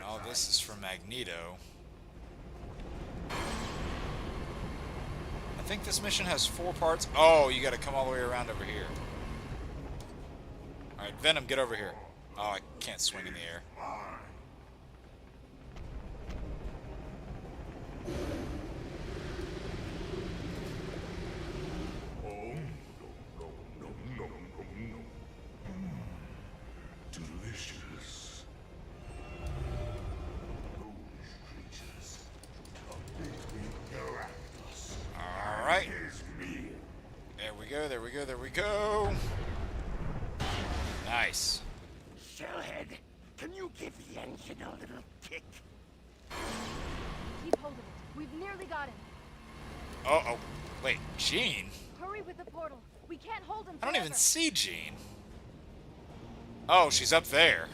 All this is from Magneto. I think this mission has 4 parts. Oh, you gotta come all the way around over here. Alright, Venom, get over here. Oh, I can't swing in the air. Delicious. Alright. There we go, there we go, there we go. Nice. Shellhead, can you give the engine a little kick? Keep hold of it. We've nearly got him. Oh, wait, Jean? Hurry with the portal. We can't hold him I don't forever. even see Jean. Oh, she's up there.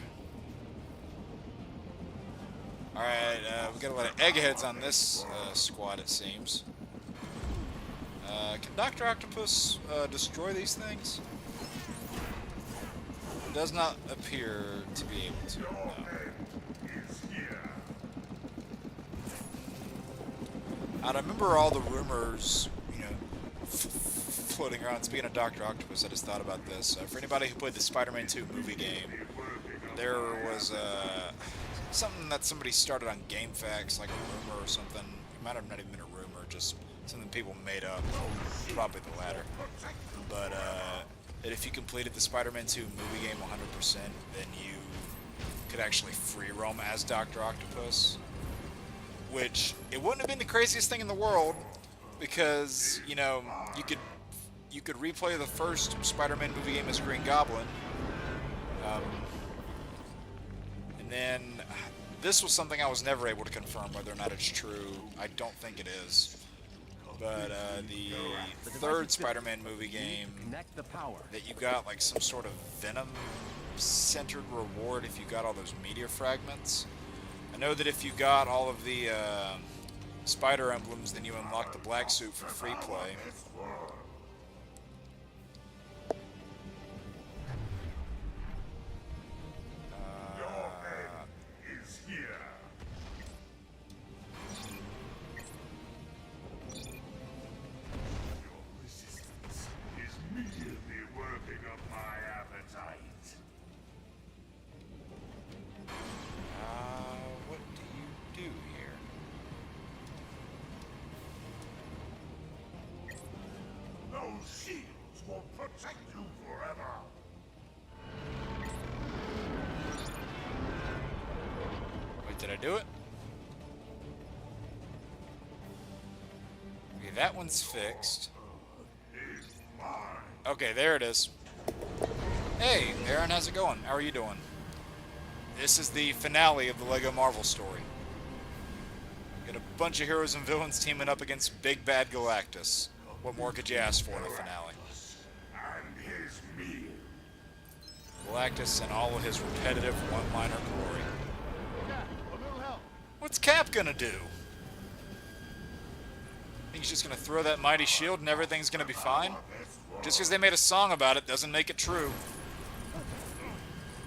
Alright, we got a lot of eggheads on this squad, it seems. Can Dr. Octopus destroy these things? Does not appear to be able to. No. I remember all the rumors, you know, floating around. Speaking of Dr. Octopus, I just thought about this. For anybody who played the Spider-Man 2 movie game, there was something that somebody started on GameFAQs, like a rumor or something. It might have not even been a rumor, just something people made up. Probably the latter. But that if you completed the Spider-Man 2 movie game 100%, then you could actually free roam as Dr. Octopus. Which, it wouldn't have been the craziest thing in the world, because, you know, you could replay the first Spider-Man movie game as Green Goblin, and then This was something I was never able to confirm whether or not it's true. I don't think it is. But the third Spider-Man movie game, that you got like some sort of Venom-centered reward if you got all those meteor fragments. I know that if you got all of the spider emblems, then you unlock the black suit for free play. What do you do here? Those shields will protect you forever. Wait, did I do it? Okay, that one's fixed. Okay, there it is. Hey, Aaron, how's it going? How are you doing? This is the finale of the LEGO Marvel story. Got a bunch of heroes and villains teaming up against Big Bad Galactus. What more could you ask for in a finale? And his meal. Galactus and all of his repetitive one-liner glory. Cap, a little help. What's Cap gonna do? Think he's just gonna throw that mighty shield and everything's gonna be fine? Just because they made a song about it doesn't make it true.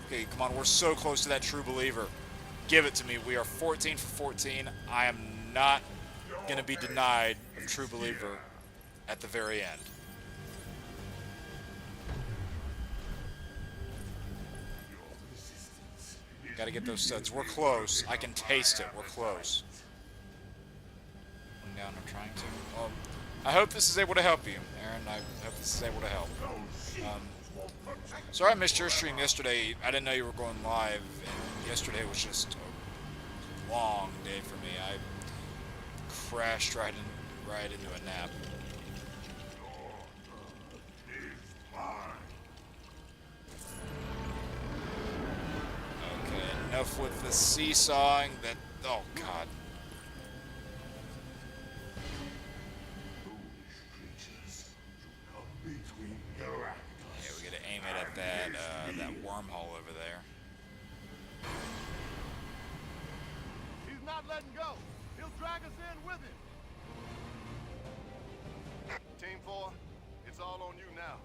Okay, come on, we're so close to that true believer. Give it to me. We are 14 for 14. I am not gonna be denied a true believer at the very end. Gotta get those studs. We're close. I can taste it. We're close. I'm down. I'm trying to. I hope this is able to help you, Aaron. I hope this is able to help. Sorry I missed your stream yesterday. I didn't know you were going live, and yesterday was just a long day for me. I crashed right into a nap. Okay, enough with the seesawing. That, oh god. Yeah, we gotta aim it at that wormhole over there. He's not letting go. He'll drag us in with him. Team 4, it's all on you now.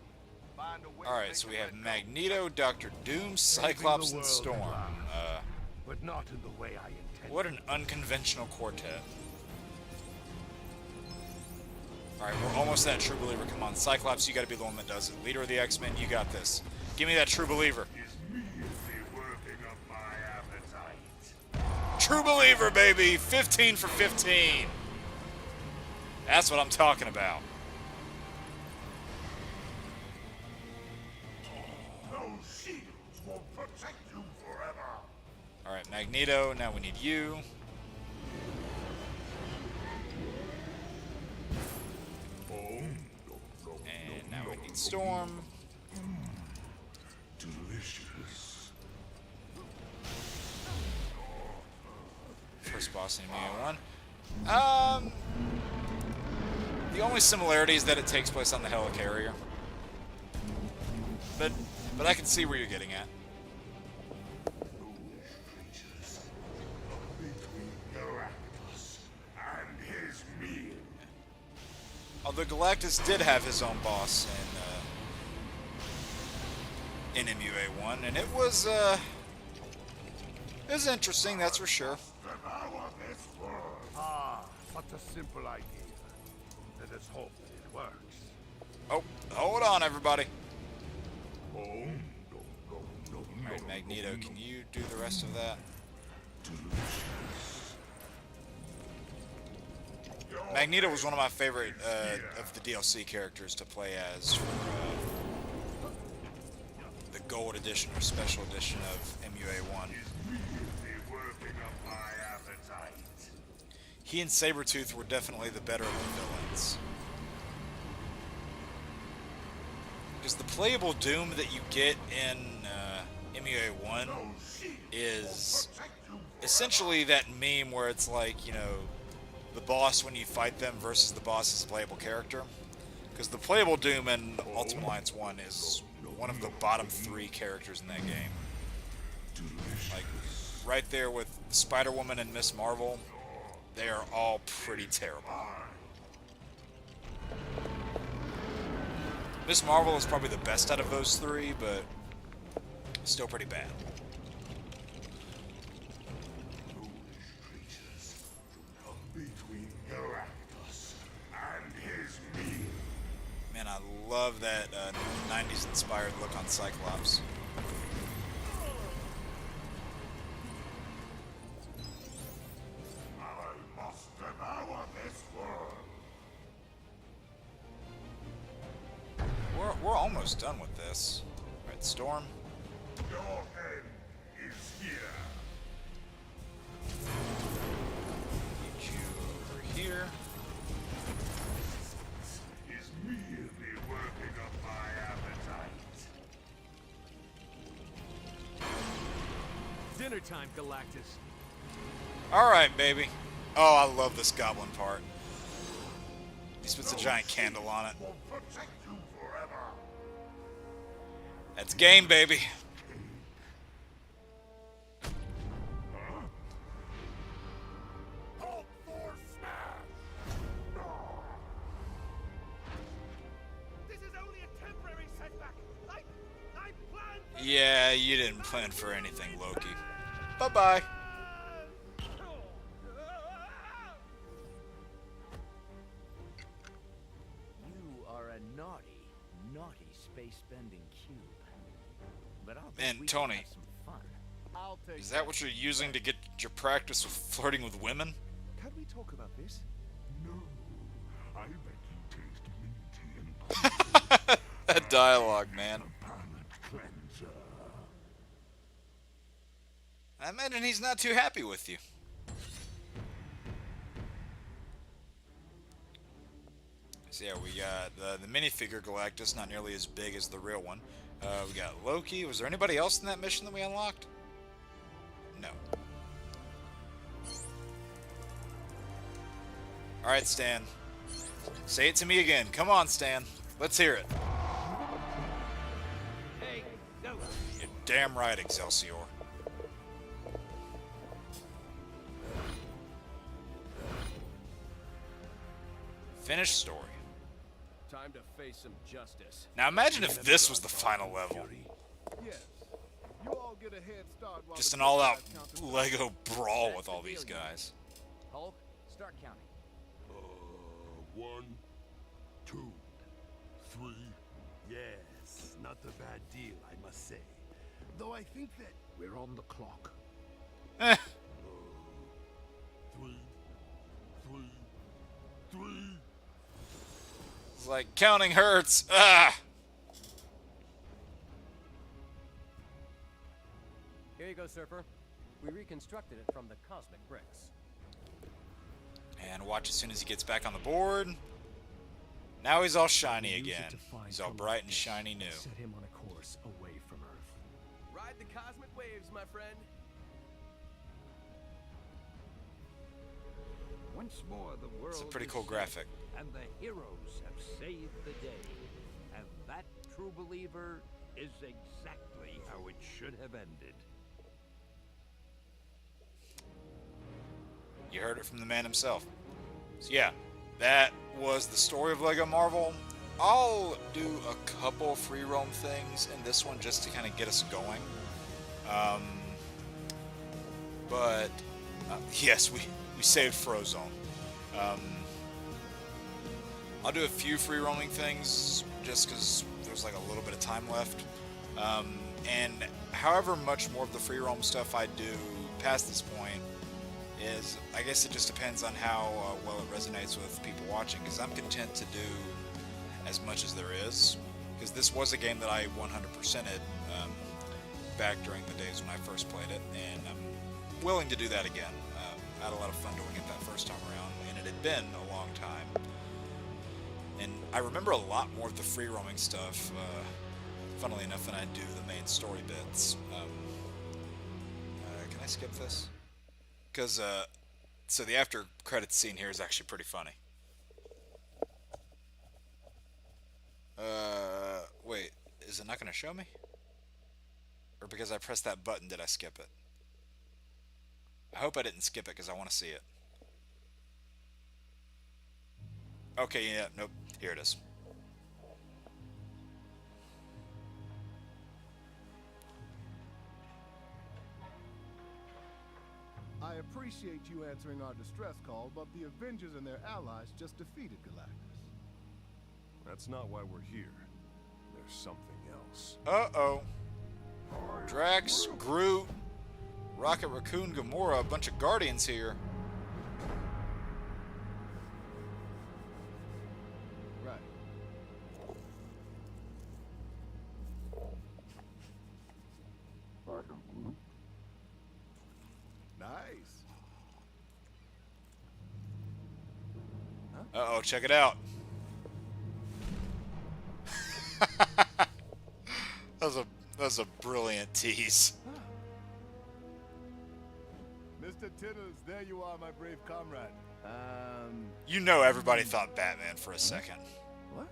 Find a way. Alright, so we have Magneto, Dr. Doom, Cyclops, and Storm. But not in the way I intended. What an unconventional quartet. Alright, we're almost that true believer. Come on, Cyclops, you gotta be the one that does it. Leader of the X-Men, you got this. Give me that true believer. True believer, baby! 15 for 15! That's what I'm talking about. Those shields will protect you forever. Alright, Magneto, now we need you. And now we need Storm. Delicious. First boss in ME1. The only similarity is that it takes place on the helicarrier. But I can see where you're getting at. Although Galactus did have his own boss in MUA1, and it was interesting, that's for sure. Ah, such a simple idea. Let us hope that it works. Oh, hold on, everybody. Alright, Magneto, can you do the rest of that? Magneto was one of my favorite of the DLC characters to play as for the Gold Edition or Special Edition of MUA1. He and Sabretooth were definitely the better of the villains. Because the playable Doom that you get in MUA1 is essentially that meme where it's like, you know, the boss when you fight them versus the boss as a playable character. Because the playable Doom in Ultimate Alliance 1 is one of the bottom 3 characters in that game. Like, right there with Spider-Woman and Miss Marvel, they are all pretty terrible. Miss Marvel is probably the best out of those 3, but still pretty bad. Man, I love that 90s inspired look on Cyclops. I must devour this world. We're almost done with this. Alright, Storm. Your end is here. Get you over here. Is merely working up my appetite. Dinner time, Galactus. Alright, baby. Oh, I love this goblin part. He puts a giant candle on it. Will protect you forever. That's game, baby. Halt for smash. This is only a temporary setback. I planned. Yeah, you didn't plan for anything, Loki. Bye-bye. You are a naughty, naughty space-bending cube. But I'll bet Man, we Tony, can have some fun. I'll take is that what you're using to get your practice with flirting with women? Can we talk about this? No, I bet you taste minty and That dialogue, man. palate cleanser. I imagine he's not too happy with you. So yeah, we got the minifigure Galactus, not nearly as big as the real one. We got Loki. Was there anybody else in that mission that we unlocked? No. Alright, Stan. Say it to me again. Come on, Stan. Let's hear it. Hey, go. You're damn right, Excelsior. Finished story. Time to face some justice. Now imagine if this was the final level. Yes. You all get a head start while Just the an all-out guys count them. Lego brawl with all these guys. Hulk, start counting. 1, 2, 3. Yes, not a bad deal, I must say. Though I think that we're on the clock. Eh. 3, 3. It's like counting hurts. Ah! Here you go, Surfer. We reconstructed it from the cosmic bricks. And watch as soon as he gets back on the board. Now he's all shiny again. He's all bright and shiny new. Set him on a course away from Earth. Ride the cosmic waves, my friend. Once more, the world It's a pretty is cool saved, graphic. and the heroes have saved the day. And that, true believer, is exactly how it should have ended. You heard it from the man himself. So yeah, that was the story of Lego Marvel. I'll do a couple free roam things in this one just to kind of get us going. But yes, we saved Frozone. I'll do a few free roaming things just because there's like a little bit of time left. And however much more of the free roam stuff I do past this point is, I guess it just depends on how well it resonates with people watching, because I'm content to do as much as there is, because this was a game that I 100%ed back during the days when I first played it, and I'm willing to do that again. I had a lot of fun doing it that first time around, and it had been a long time. And I remember a lot more of the free roaming stuff, funnily enough, than I do the main story bits. Can I skip this? Because, so the after credits scene here is actually pretty funny. Wait, is it not going to show me? Or because I pressed that button, did I skip it? I hope I didn't skip it because I want to see it. Okay, yeah, nope, here it is. I appreciate you answering our distress call, but the Avengers and their allies just defeated Galactus. That's not why we're here. There's something else. Uh-oh. Drax, Groot, Rocket Raccoon, Gamora, a bunch of Guardians here. Right. Nice. Uh-oh, check it out. That was a brilliant tease. Mr. Tittles, there you are, my brave comrade. You know everybody thought Batman for a second. What?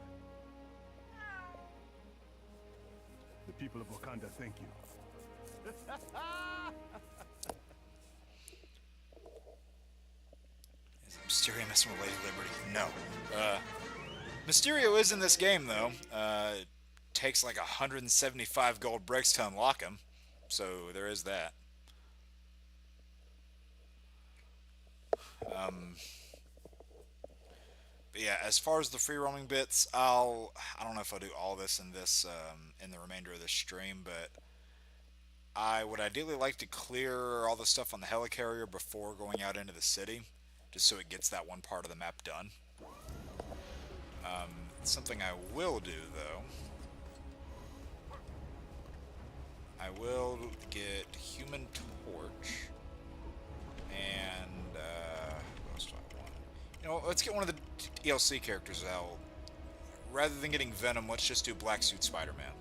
The people of Wakanda thank you. Is Mysterio messing with Lady Liberty? No. Mysterio is in this game, though. Takes like 175 gold bricks to unlock him. So there is that. But yeah, as far as the free roaming bits, I don't know if I'll do all this in in the remainder of this stream, but I would ideally like to clear all the stuff on the helicarrier before going out into the city, just so it gets that one part of the map done. Something I will do, though, I will get Human Torch, and what else do I want? You know, let's get one of the DLC characters out. Rather than getting Venom, let's just do Black Suit Spider-Man.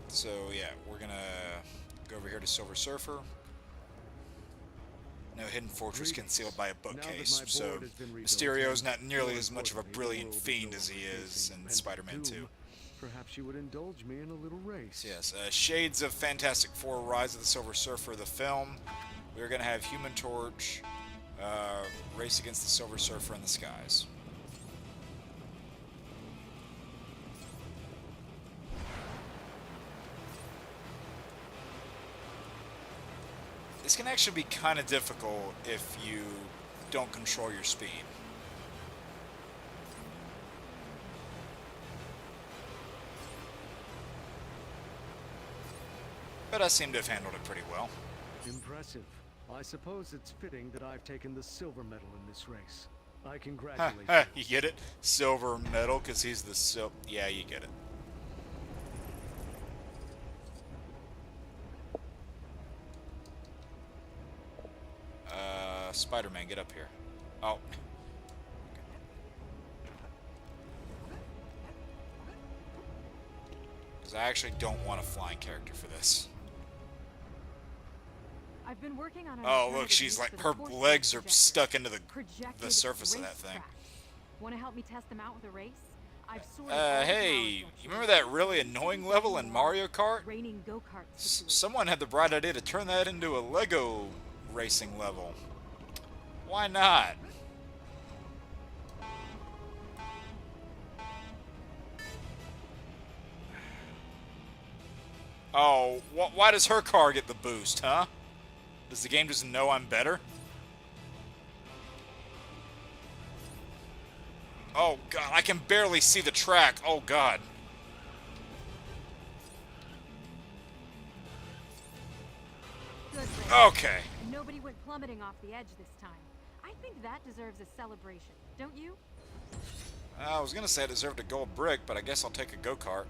So yeah, we're gonna go over here to Silver Surfer. No hidden fortress concealed by a bookcase, so Mysterio's not nearly as much of a brilliant fiend as he is in Spider-Man 2. Perhaps you would indulge me in a little race. Yes, shades of Fantastic Four: Rise of the Silver Surfer, the film. We're gonna have Human Torch race against the Silver Surfer in the skies. This can actually be kind of difficult if you don't control your speed. But I seem to have handled it pretty well. Impressive. I suppose it's fitting that I've taken the silver medal in this race. I congratulate you. You get it? Silver medal, because he's the yeah, you get it. Spider-Man, get up here. Oh. Because I actually don't want a flying character for this. I've been working on Oh, look, she's like, her legs are stuck into the surface of that thing. Want to help me test them out with a race? Hey, you remember that really annoying level in Mario Kart? Someone had the bright idea to turn that into a Lego racing level. Why not? Oh, why does her car get the boost, huh? Does the game just know I'm better? Oh god, I can barely see the track. Oh god. Okay. Nobody went plummeting off the edge this time. I think that deserves a celebration, don't you? I was gonna say it deserved a gold brick, but I guess I'll take a go-kart.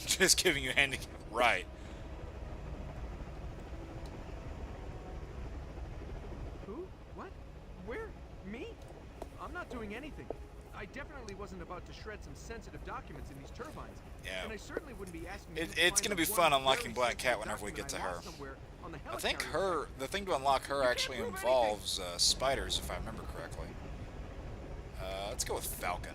Just giving you handicap. Right. Who? What? Where? Me? I'm not doing anything. I definitely wasn't about to shred some sensitive documents in these turbines. Yeah. And I certainly wouldn't be asking It's going to be fun unlocking Black Cat whenever we get to her. I think the thing to unlock her actually involves spiders, if I remember correctly. Let's go with Falcon.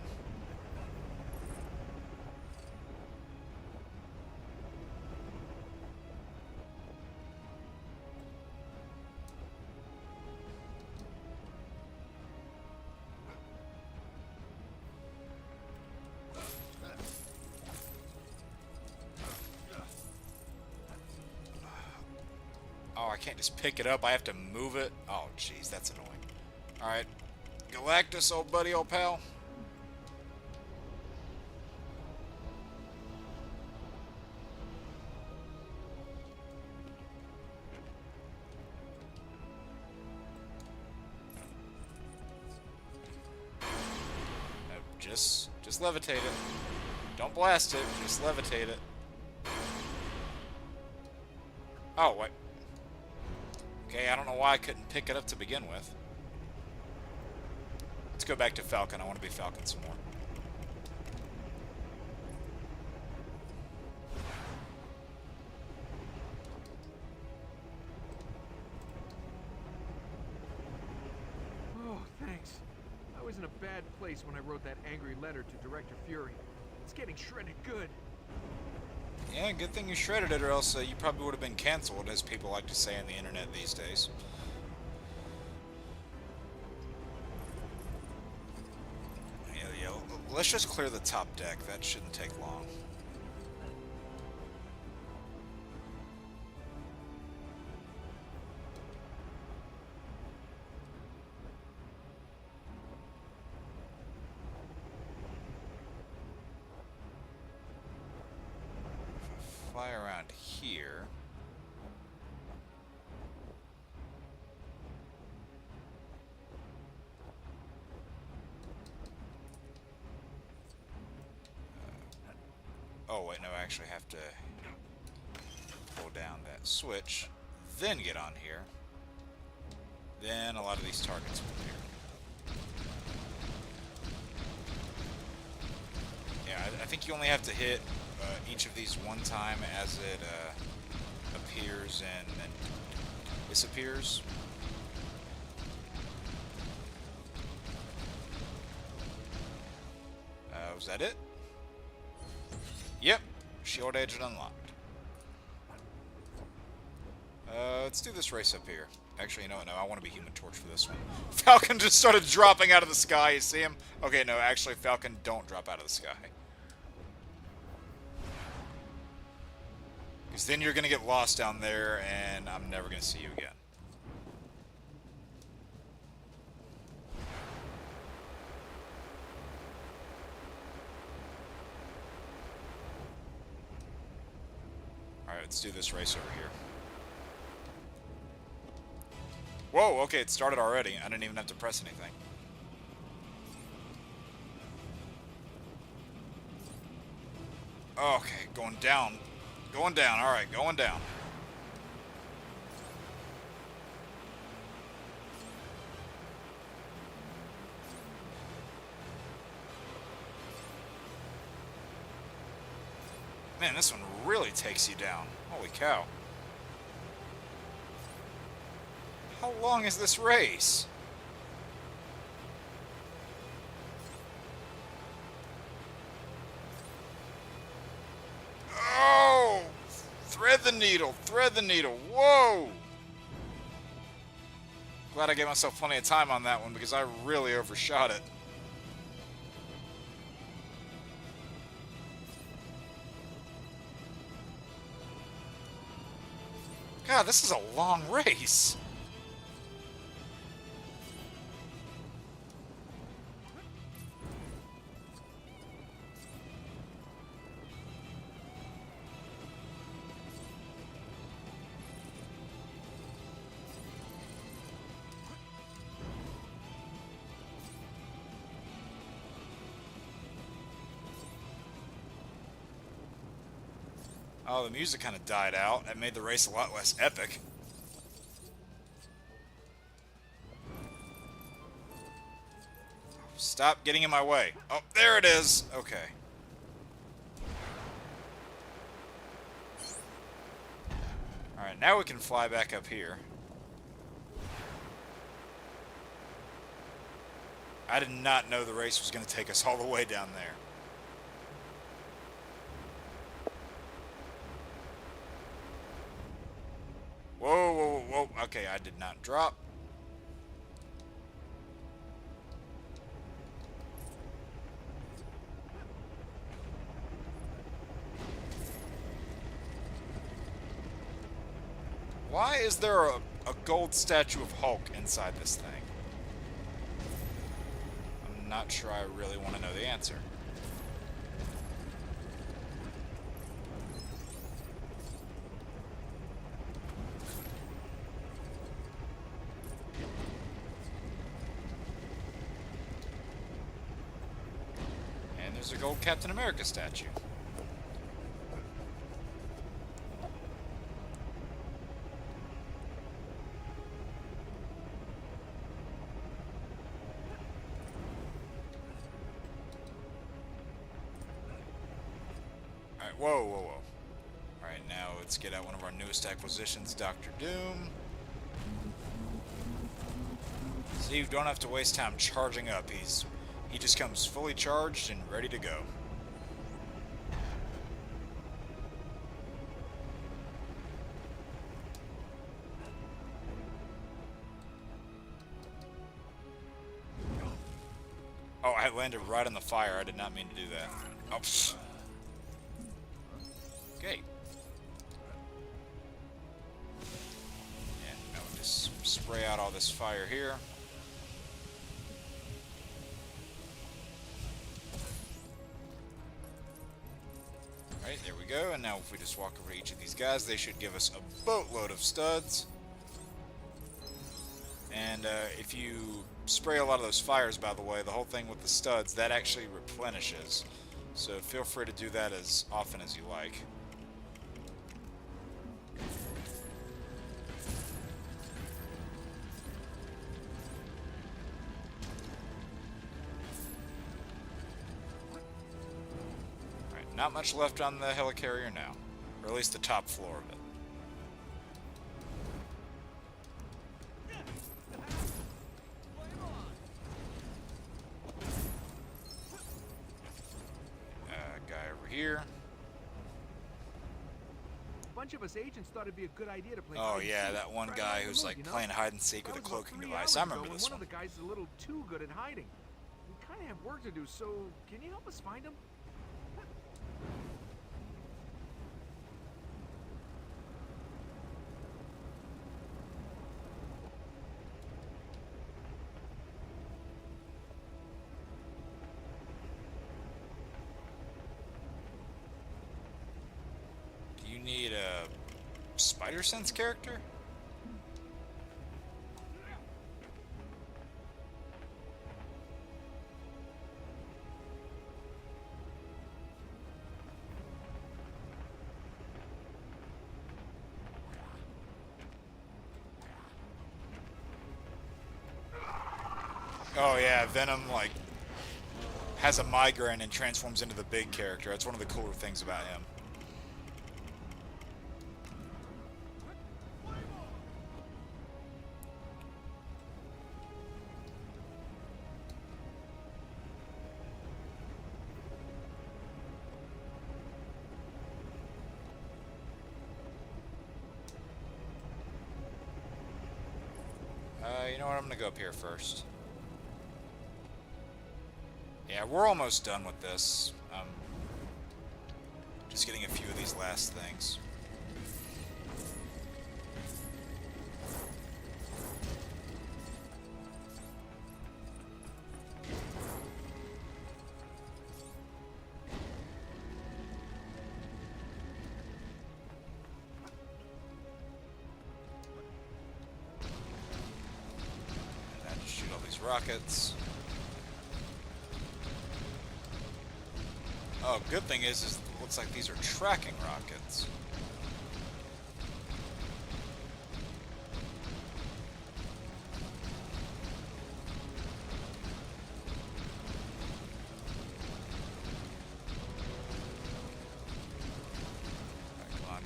Oh, I can't just pick it up. I have to move it. Oh, jeez, that's annoying. Alright. Galactus, old buddy, old pal. Just levitate it. Don't blast it, just levitate it. Oh, what? Okay, I don't know why I couldn't pick it up to begin with. Let's go back to Falcon. I want to be Falcon some more. Oh, thanks. I was in a bad place when I wrote that angry letter to Director Fury. It's getting shredded good. Yeah, good thing you shredded it, or else you probably would have been canceled, as people like to say on the internet these days. Yeah, let's just clear the top deck. That shouldn't take long. Fly around here. Oh wait, no, I actually have to pull down that switch, then get on here. Then a lot of these targets will appear. Yeah, I think you only have to hit each of these one time as it appears and then disappears. Was that it? Yep. Shield edge unlocked. Let's do this race up here. Actually, you know what? No, I want to be Human Torch for this one. Falcon just started dropping out of the sky. You see him? Okay, no, actually, Falcon, don't drop out of the sky. Because then you're going to get lost down there, and I'm never going to see you again. Alright, let's do this race over here. Whoa, okay, it started already. I didn't even have to press anything. Okay, going down. Going down, alright, going down. Man, this one really takes you down. Holy cow. How long is this race? Oh! Thread the needle, thread the needle. Whoa! Glad I gave myself plenty of time on that one because I really overshot it. God, this is a long race. Oh, the music kind of died out. That made the race a lot less epic. Stop getting in my way. Oh, there it is. Okay. Alright, now we can fly back up here. I did not know the race was going to take us all the way down there. Whoa, whoa, whoa, whoa. Okay, I did not drop. Why is there a gold statue of Hulk inside this thing? I'm not sure I really want to know the answer. And there's a gold Captain America statue. Whoa, whoa, whoa. Alright, now let's get out one of our newest acquisitions, Dr. Doom. So you don't have to waste time charging up. He just comes fully charged and ready to go. Oh, I landed right on the fire. I did not mean to do that. Oh, pfft. Okay. Yeah, now we just spray out all this fire here. Alright, there we go. And now if we just walk over to each of these guys, they should give us a boatload of studs. And if you spray a lot of those fires, by the way, the whole thing with the studs, that actually replenishes. So feel free to do that as often as you like. Not much left on the helicarrier now, or at least the top floor of it. Guy over here. A bunch of us agents thought it'd be a good idea to play. Oh yeah, that one guy who's like playing hide and seek with a cloaking device. I remember this one. One of the guys is a little too good at hiding. We kind of have work to do, so can you help us find him? Need a spider sense character? Oh yeah, Venom like has a migraine and transforms into the big character. That's one of the cooler things about him. You know what, I'm gonna go up here first. Yeah, we're almost done with this. Just getting a few of these last things. Rockets. Oh, good thing is it looks like these are tracking rockets.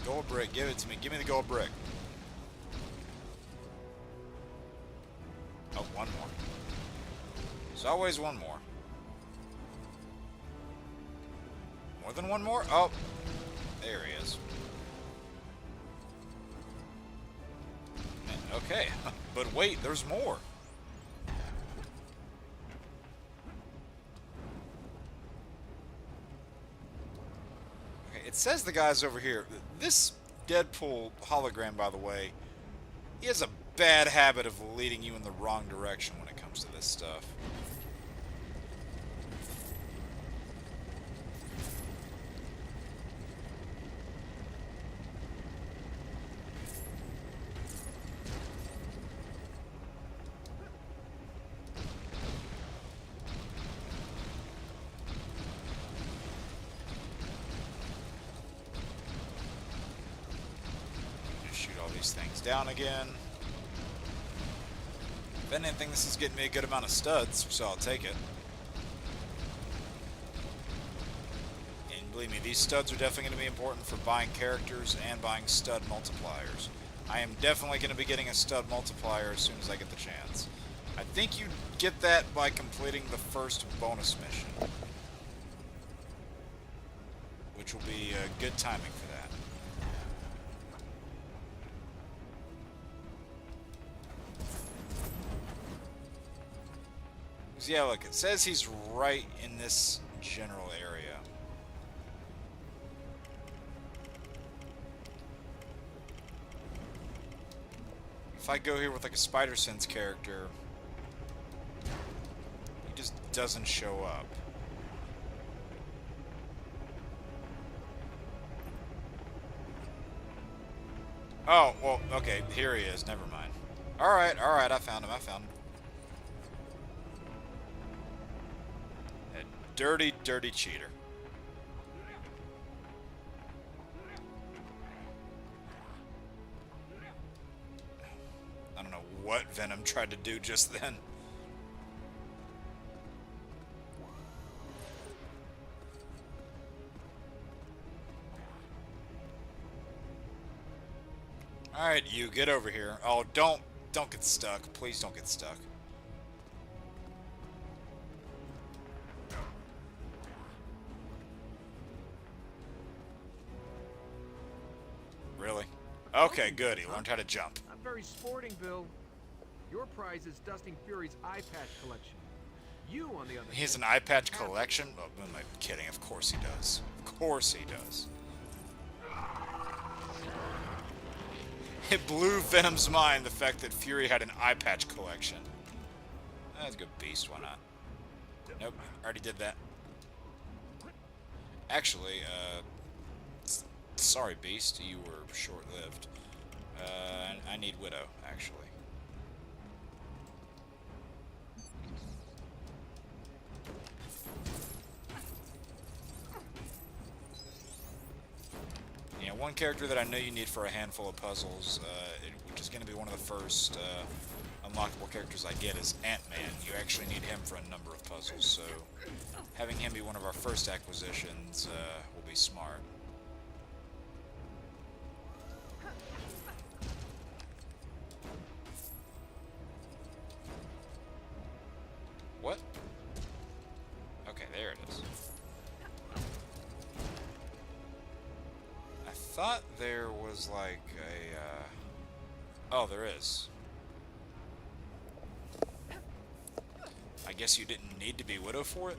Gold brick, give it to me. Give me the gold brick. Oh, one more. There's always one more. More than one more? Oh, there he is. Okay, but wait, there's more. Okay, it says the guy's over here. This Deadpool hologram, by the way, he has a bad habit of leading you in the wrong direction when it comes to this stuff. Things down again. If anything, this is getting me a good amount of studs, so I'll take it. And believe me, these studs are definitely going to be important for buying characters and buying stud multipliers. I am definitely going to be getting a stud multiplier as soon as I get the chance. I think you get that by completing the first bonus mission, which will be good timing for that. Yeah, look, it says he's right in this general area. If I go here with like a Spider Sense character, he just doesn't show up. Oh, well, okay, here he is, never mind. Alright, I found him, Dirty, dirty cheater. I don't know what Venom tried to do just then. Alright, you, get over here. Oh, don't get stuck. Please don't get stuck. Really? Okay, good. He learned how to jump. Not very sporting, Bill. Your prize is Dusting Fury's eye patch collection. You, on the other hand... He has an eye patch collection? Oh, am I kidding? Of course he does. Of course he does. It blew Venom's mind, the fact that Fury had an eye patch collection. That's a good beast, why not? Nope, already did that. Actually, sorry, Beast, you were short-lived. I need Widow, actually. Yeah, one character that I know you need for a handful of puzzles, which is going to be one of the first unlockable characters I get, is Ant-Man. You actually need him for a number of puzzles, so having him be one of our first acquisitions will be smart. What? Okay, there it is. I thought there was like a... Oh, there is. I guess you didn't need to be Widow for it?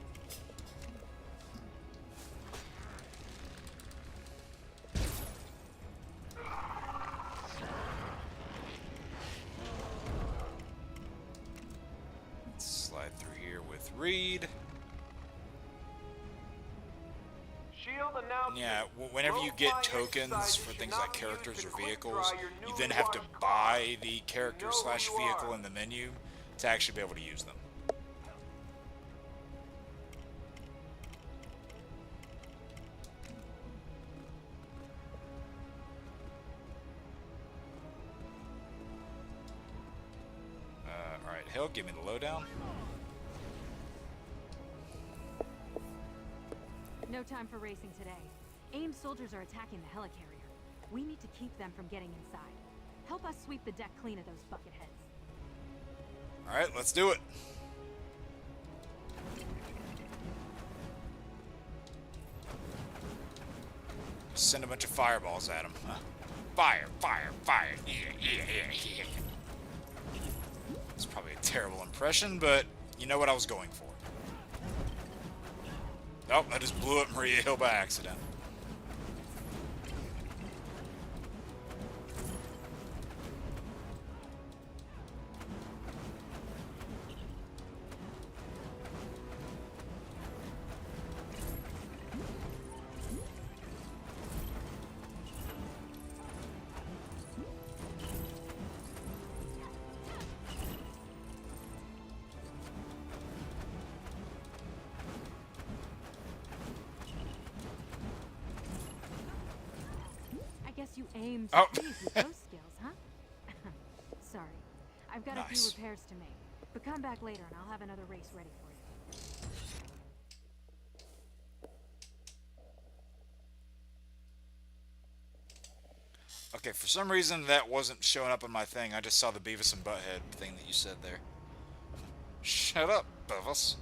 Let's slide through here with Reed. Yeah, whenever you get tokens for things like characters or vehicles, you then have to buy the character slash vehicle in the menu to actually be able to use them. Alright, Hill, give me the lowdown. No time for racing today. AIM soldiers are attacking the helicarrier. We need to keep them from getting inside. Help us sweep the deck clean of those bucketheads. Alright, let's do it. Send a bunch of fireballs at him. Huh? Fire, fire, fire. Yeah, yeah, yeah, yeah. It's probably a terrible impression, but you know what I was going for. Oh, I just blew up Maria Hill by accident. You aimed oh. with those skills, huh? Sorry. I've got a few repairs to make. But come back later and I'll have another race ready for you. Okay, for some reason that wasn't showing up on my thing. I just saw the Beavis and Butthead thing that you said there. Shut up, Beavis.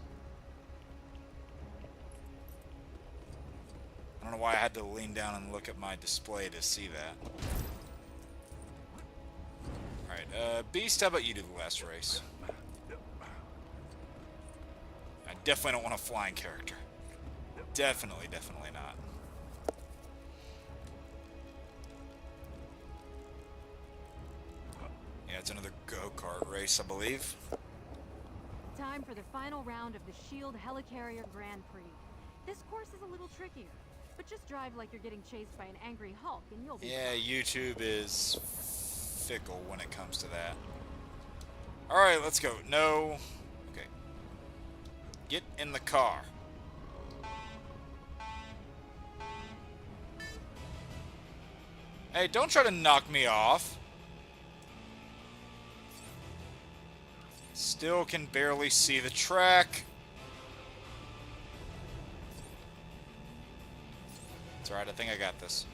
I don't know why I had to lean down and look at my display to see that. Alright, Beast, how about you do the last race? I definitely don't want a flying character. Definitely not. Yeah, it's another go-kart race, I believe. Time for the final round of the Shield Helicarrier Grand Prix. This course is a little trickier. But just drive like you're getting chased by an angry Hulk and you'll be Yeah, YouTube is fickle when it comes to that. Alright, let's go. No. Okay. Get in the car. Hey, don't try to knock me off. Still can barely see the track. Alright, I think I got this.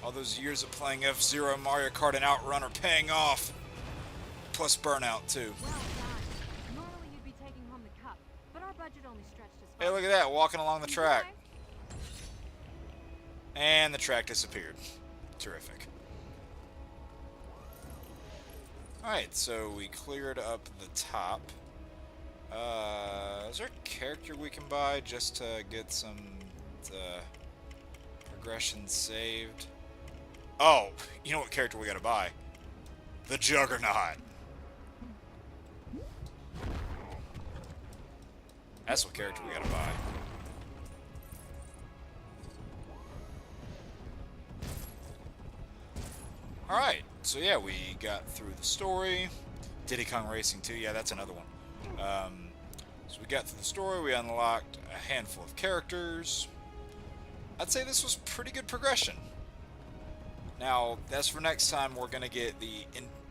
All those years of playing F-Zero, Mario Kart, and Outrun are paying off. Plus Burnout, too. Well done. Normally you'd be taking home the cup, but our budget only stretched as far. Hey, look at that, walking along the track. And the track disappeared. Terrific. Alright, so we cleared up the top. Is there a character we can buy just to get some progression saved? Oh, you know what character we gotta buy? The Juggernaut. That's what character we gotta buy. Alright, so yeah, we got through the story. Diddy Kong Racing 2, yeah, that's another one. So we got through the story, we unlocked a handful of characters. I'd say this was pretty good progression. Now, that's for next time. We're going to get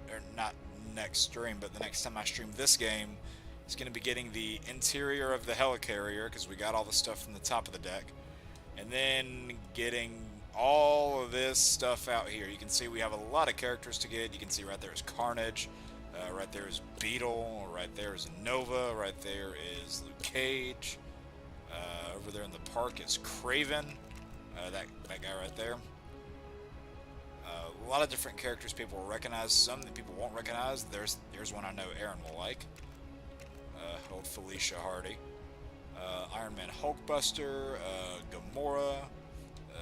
or not next stream, but the next time I stream this game, it's going to be getting the interior of the helicarrier, because we got all the stuff from the top of the deck. And then getting all of this stuff out here. You can see we have a lot of characters to get. You can see right there is Carnage. Right there is Beetle. Right there is Nova. Right there is Luke Cage. Over there in the park is Craven. That guy right there. A lot of different characters people will recognize. Some that people won't recognize. There's one I know Aaron will like. Old Felicia Hardy. Iron Man Hulkbuster. Gamora.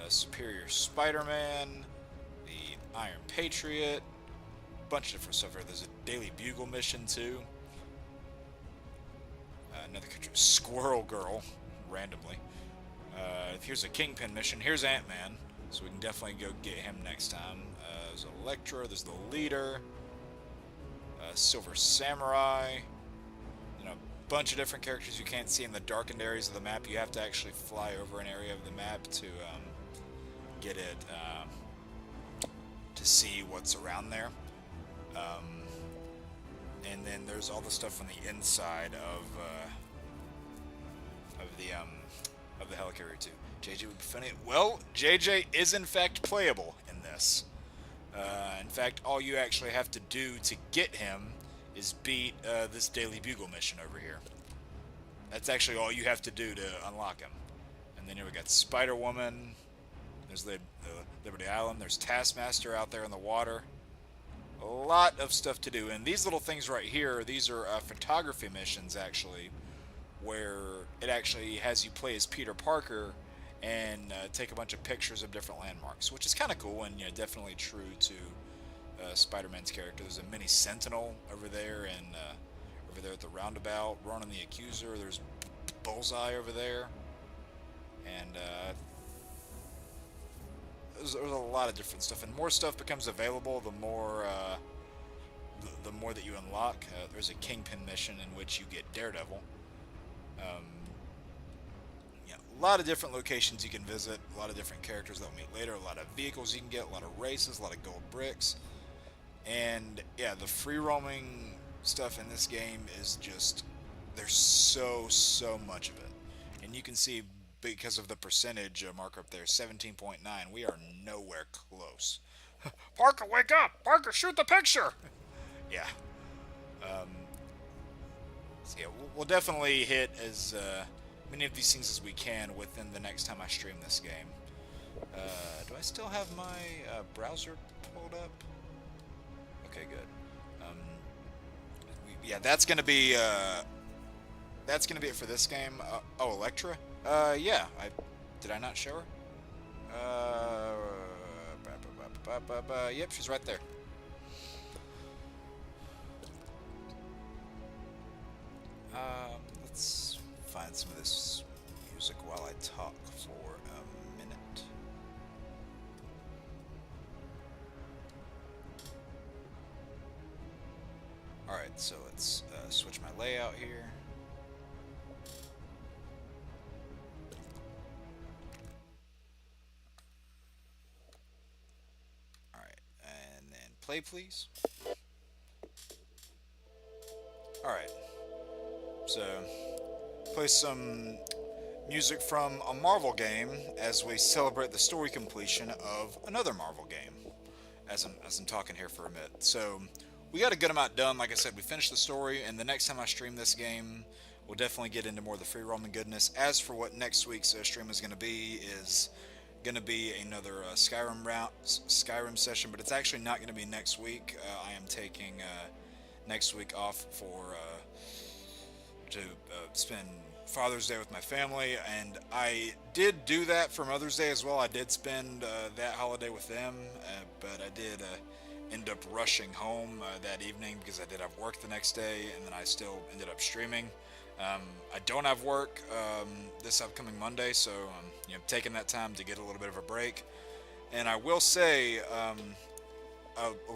Superior Spider-Man. The Iron Patriot. Bunch of different stuff here. There's a Daily Bugle mission too. Another character, Squirrel Girl, randomly. Here's a Kingpin mission. Here's Ant-Man, so we can definitely go get him next time. There's Electra. There's the Leader. Silver Samurai. You know, a bunch of different characters you can't see in the darkened areas of the map. You have to actually fly over an area of the map to get it to see what's around there. And then there's all the stuff on the inside of the of the Helicarrier 2. JJ would be funny. Well, JJ is in fact playable in this. In fact, all you actually have to do to get him is beat this Daily Bugle mission over here. That's actually all you have to do to unlock him. And then here we got Spider-Woman. There's the Liberty Island. There's Taskmaster out there in the water. A lot of stuff to do. And these little things right here, these are photography missions, actually, where it actually has you play as Peter Parker and take a bunch of pictures of different landmarks, which is kind of cool and definitely true to Spider-Man's character. There's a mini Sentinel over there, and over there at the roundabout, Ronan the Accuser. There's Bullseye over there, and there's a lot of different stuff, and more stuff becomes available the more that you unlock. There's a Kingpin mission in which you get Daredevil. A lot of different locations you can visit, a lot of different characters that we'll meet later, a lot of vehicles you can get, a lot of races, a lot of gold bricks, and yeah, the free roaming stuff in this game is just, there's so much of it, and you can see because of the percentage marker up there, 17.9, we are nowhere close. Parker, wake up! Parker, shoot the picture! Yeah. So yeah, we'll definitely hit as many of these things as we can within the next time I stream this game. Do I still have my browser pulled up? Okay, good. Yeah, that's gonna be it for this game. Oh, Elektra? Yeah. Did I not show her? Yep, she's right there. Let's find some of this music while I talk for a minute. Alright, so let's switch my layout here. Alright, and then play, please. Alright. So, play some music from a Marvel game as we celebrate the story completion of another Marvel game. As I'm talking here for a minute. So, we got a good amount done. Like I said, we finished the story, and the next time I stream this game, we'll definitely get into more of the free roaming goodness. As for what next week's stream is going to be another Skyrim session, but it's actually not going to be next week. I am taking next week off to spend Father's Day with my family, and I did do that for Mother's Day as well. I did spend that holiday with them, but I did end up rushing home that evening because I did have work the next day, and then I still ended up streaming. I don't have work this upcoming Monday, so I'm taking that time to get a little bit of a break. And I will say a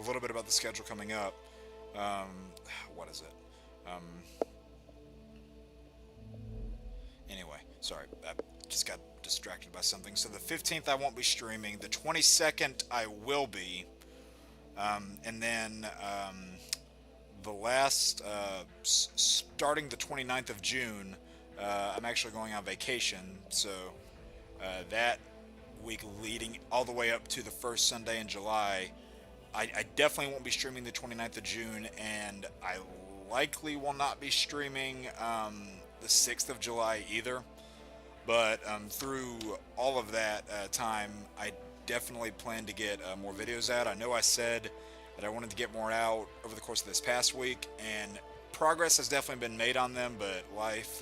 little bit about the schedule coming up. What is it? Anyway, sorry, I just got distracted by something. So the 15th I won't be streaming. The 22nd I will be. And then the last, starting the 29th of June, I'm actually going on vacation. So that week leading all the way up to the first Sunday in July, I definitely won't be streaming the 29th of June, and I likely will not be streaming the 6th of July either. But through all of that time, I definitely plan to get more videos out. I know I said that I wanted to get more out over the course of this past week, and progress has definitely been made on them, but life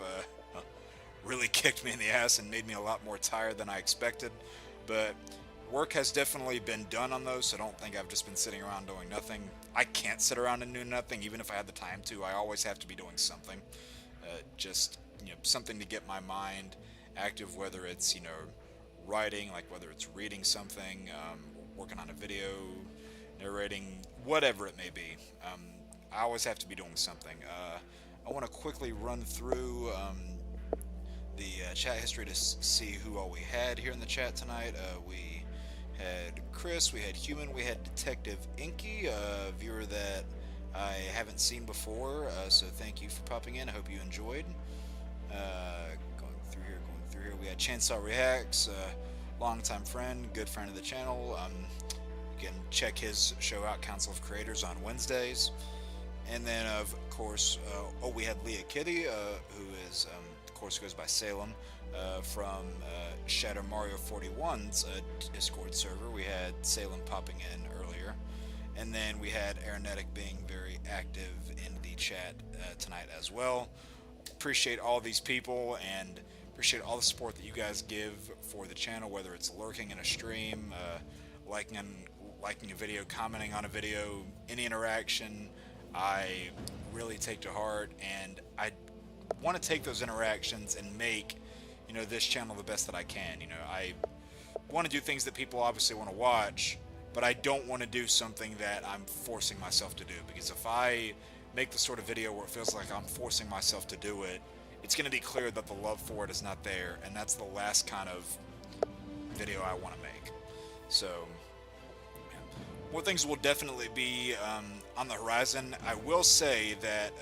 really kicked me in the ass and made me a lot more tired than I expected. But work has definitely been done on those, so I don't think I've just been sitting around doing nothing. I can't sit around and do nothing, even if I had the time to. I always have to be doing something. Just, something to get my mind active, whether it's, writing, like whether it's reading something, working on a video, narrating, whatever it may be. I always have to be doing something. I want to quickly run through the chat history to see who all we had here in the chat tonight. We had Chris, we had Human, we had Detective Inky, a viewer that I haven't seen before, so thank you for popping in. I hope you enjoyed. Going through here. We had Chainsaw Reacts, longtime friend, good friend of the channel. You can check his show out, Council of Creators, on Wednesdays. And then, of course, we had Leah Kitty, who is, of course, goes by Salem, from Shadow Mario 41's Discord server. We had Salem popping in earlier. And then we had Aeronetic being very active in the chat tonight as well. Appreciate all these people and appreciate all the support that you guys give for the channel, whether it's lurking in a stream, liking a video, commenting on a video, any interaction. I really take to heart, and I want to take those interactions and make, you know, this channel the best that I can. You know, I want to do things that people obviously want to watch, but I don't want to do something that I'm forcing myself to do, because if I make the sort of video where it feels like I'm forcing myself to do it, it's going to be clear that the love for it is not there, and that's the last kind of video I want to make. So more things will definitely be on the horizon. I will say that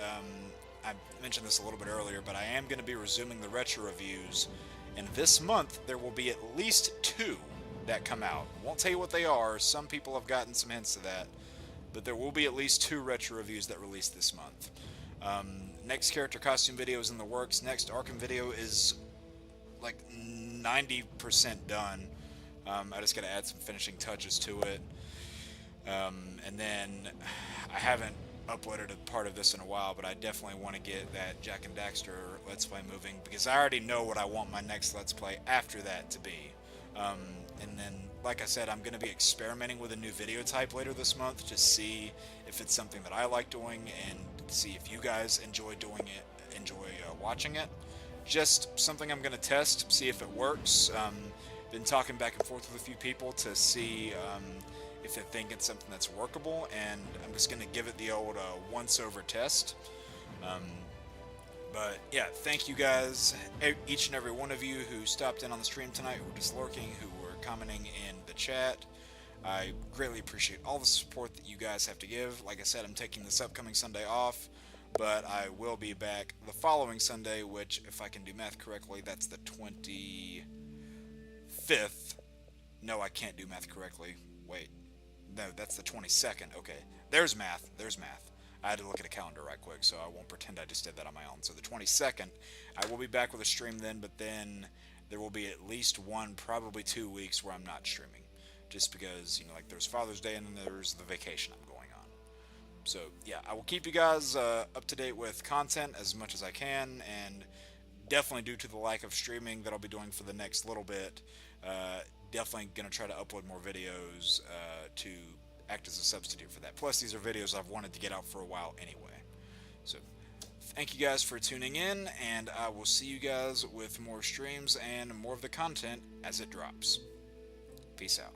I mentioned this a little bit earlier, but I am going to be resuming the retro reviews, and this month there will be at least 2 that come out. Won't tell you what they are. Some people have gotten some hints of that, but there will be at least 2 retro reviews that release this month. Next character costume video is in the works. Next Arkham video is like 90% done. I just got to add some finishing touches to it. And then I haven't uploaded a part of this in a while, but I definitely want to get that Jack and Daxter Let's Play moving, because I already know what I want my next Let's Play after that to be. And then, like I said, I'm going to be experimenting with a new video type later this month to see if it's something that I like doing and see if you guys enjoy doing it, enjoy watching it. Just something I'm going to test, see if it works. Been talking back and forth with a few people to see if they think it's something that's workable, and I'm just going to give it the old once-over test. But yeah, thank you guys, each and every one of you who stopped in on the stream tonight, who were just lurking, who were commenting in the chat. I greatly appreciate all the support that you guys have to give. Like I said, I'm taking this upcoming Sunday off, but I will be back the following Sunday, which, if I can do math correctly, that's the 25th. No, I can't do math correctly. Wait. No, that's the 22nd. Okay. There's math. There's math. I had to look at a calendar right quick, so I won't pretend I just did that on my own. So the 22nd, I will be back with a stream then, but then there will be at least 1, probably 2 weeks where I'm not streaming. Just because, you know, like there's Father's Day and then there's the vacation I'm going on. So, yeah, I will keep you guys up to date with content as much as I can, and definitely due to the lack of streaming that I'll be doing for the next little bit, definitely going to try to upload more videos to act as a substitute for that. Plus, these are videos I've wanted to get out for a while anyway. So, thank you guys for tuning in, and I will see you guys with more streams and more of the content as it drops. Peace out.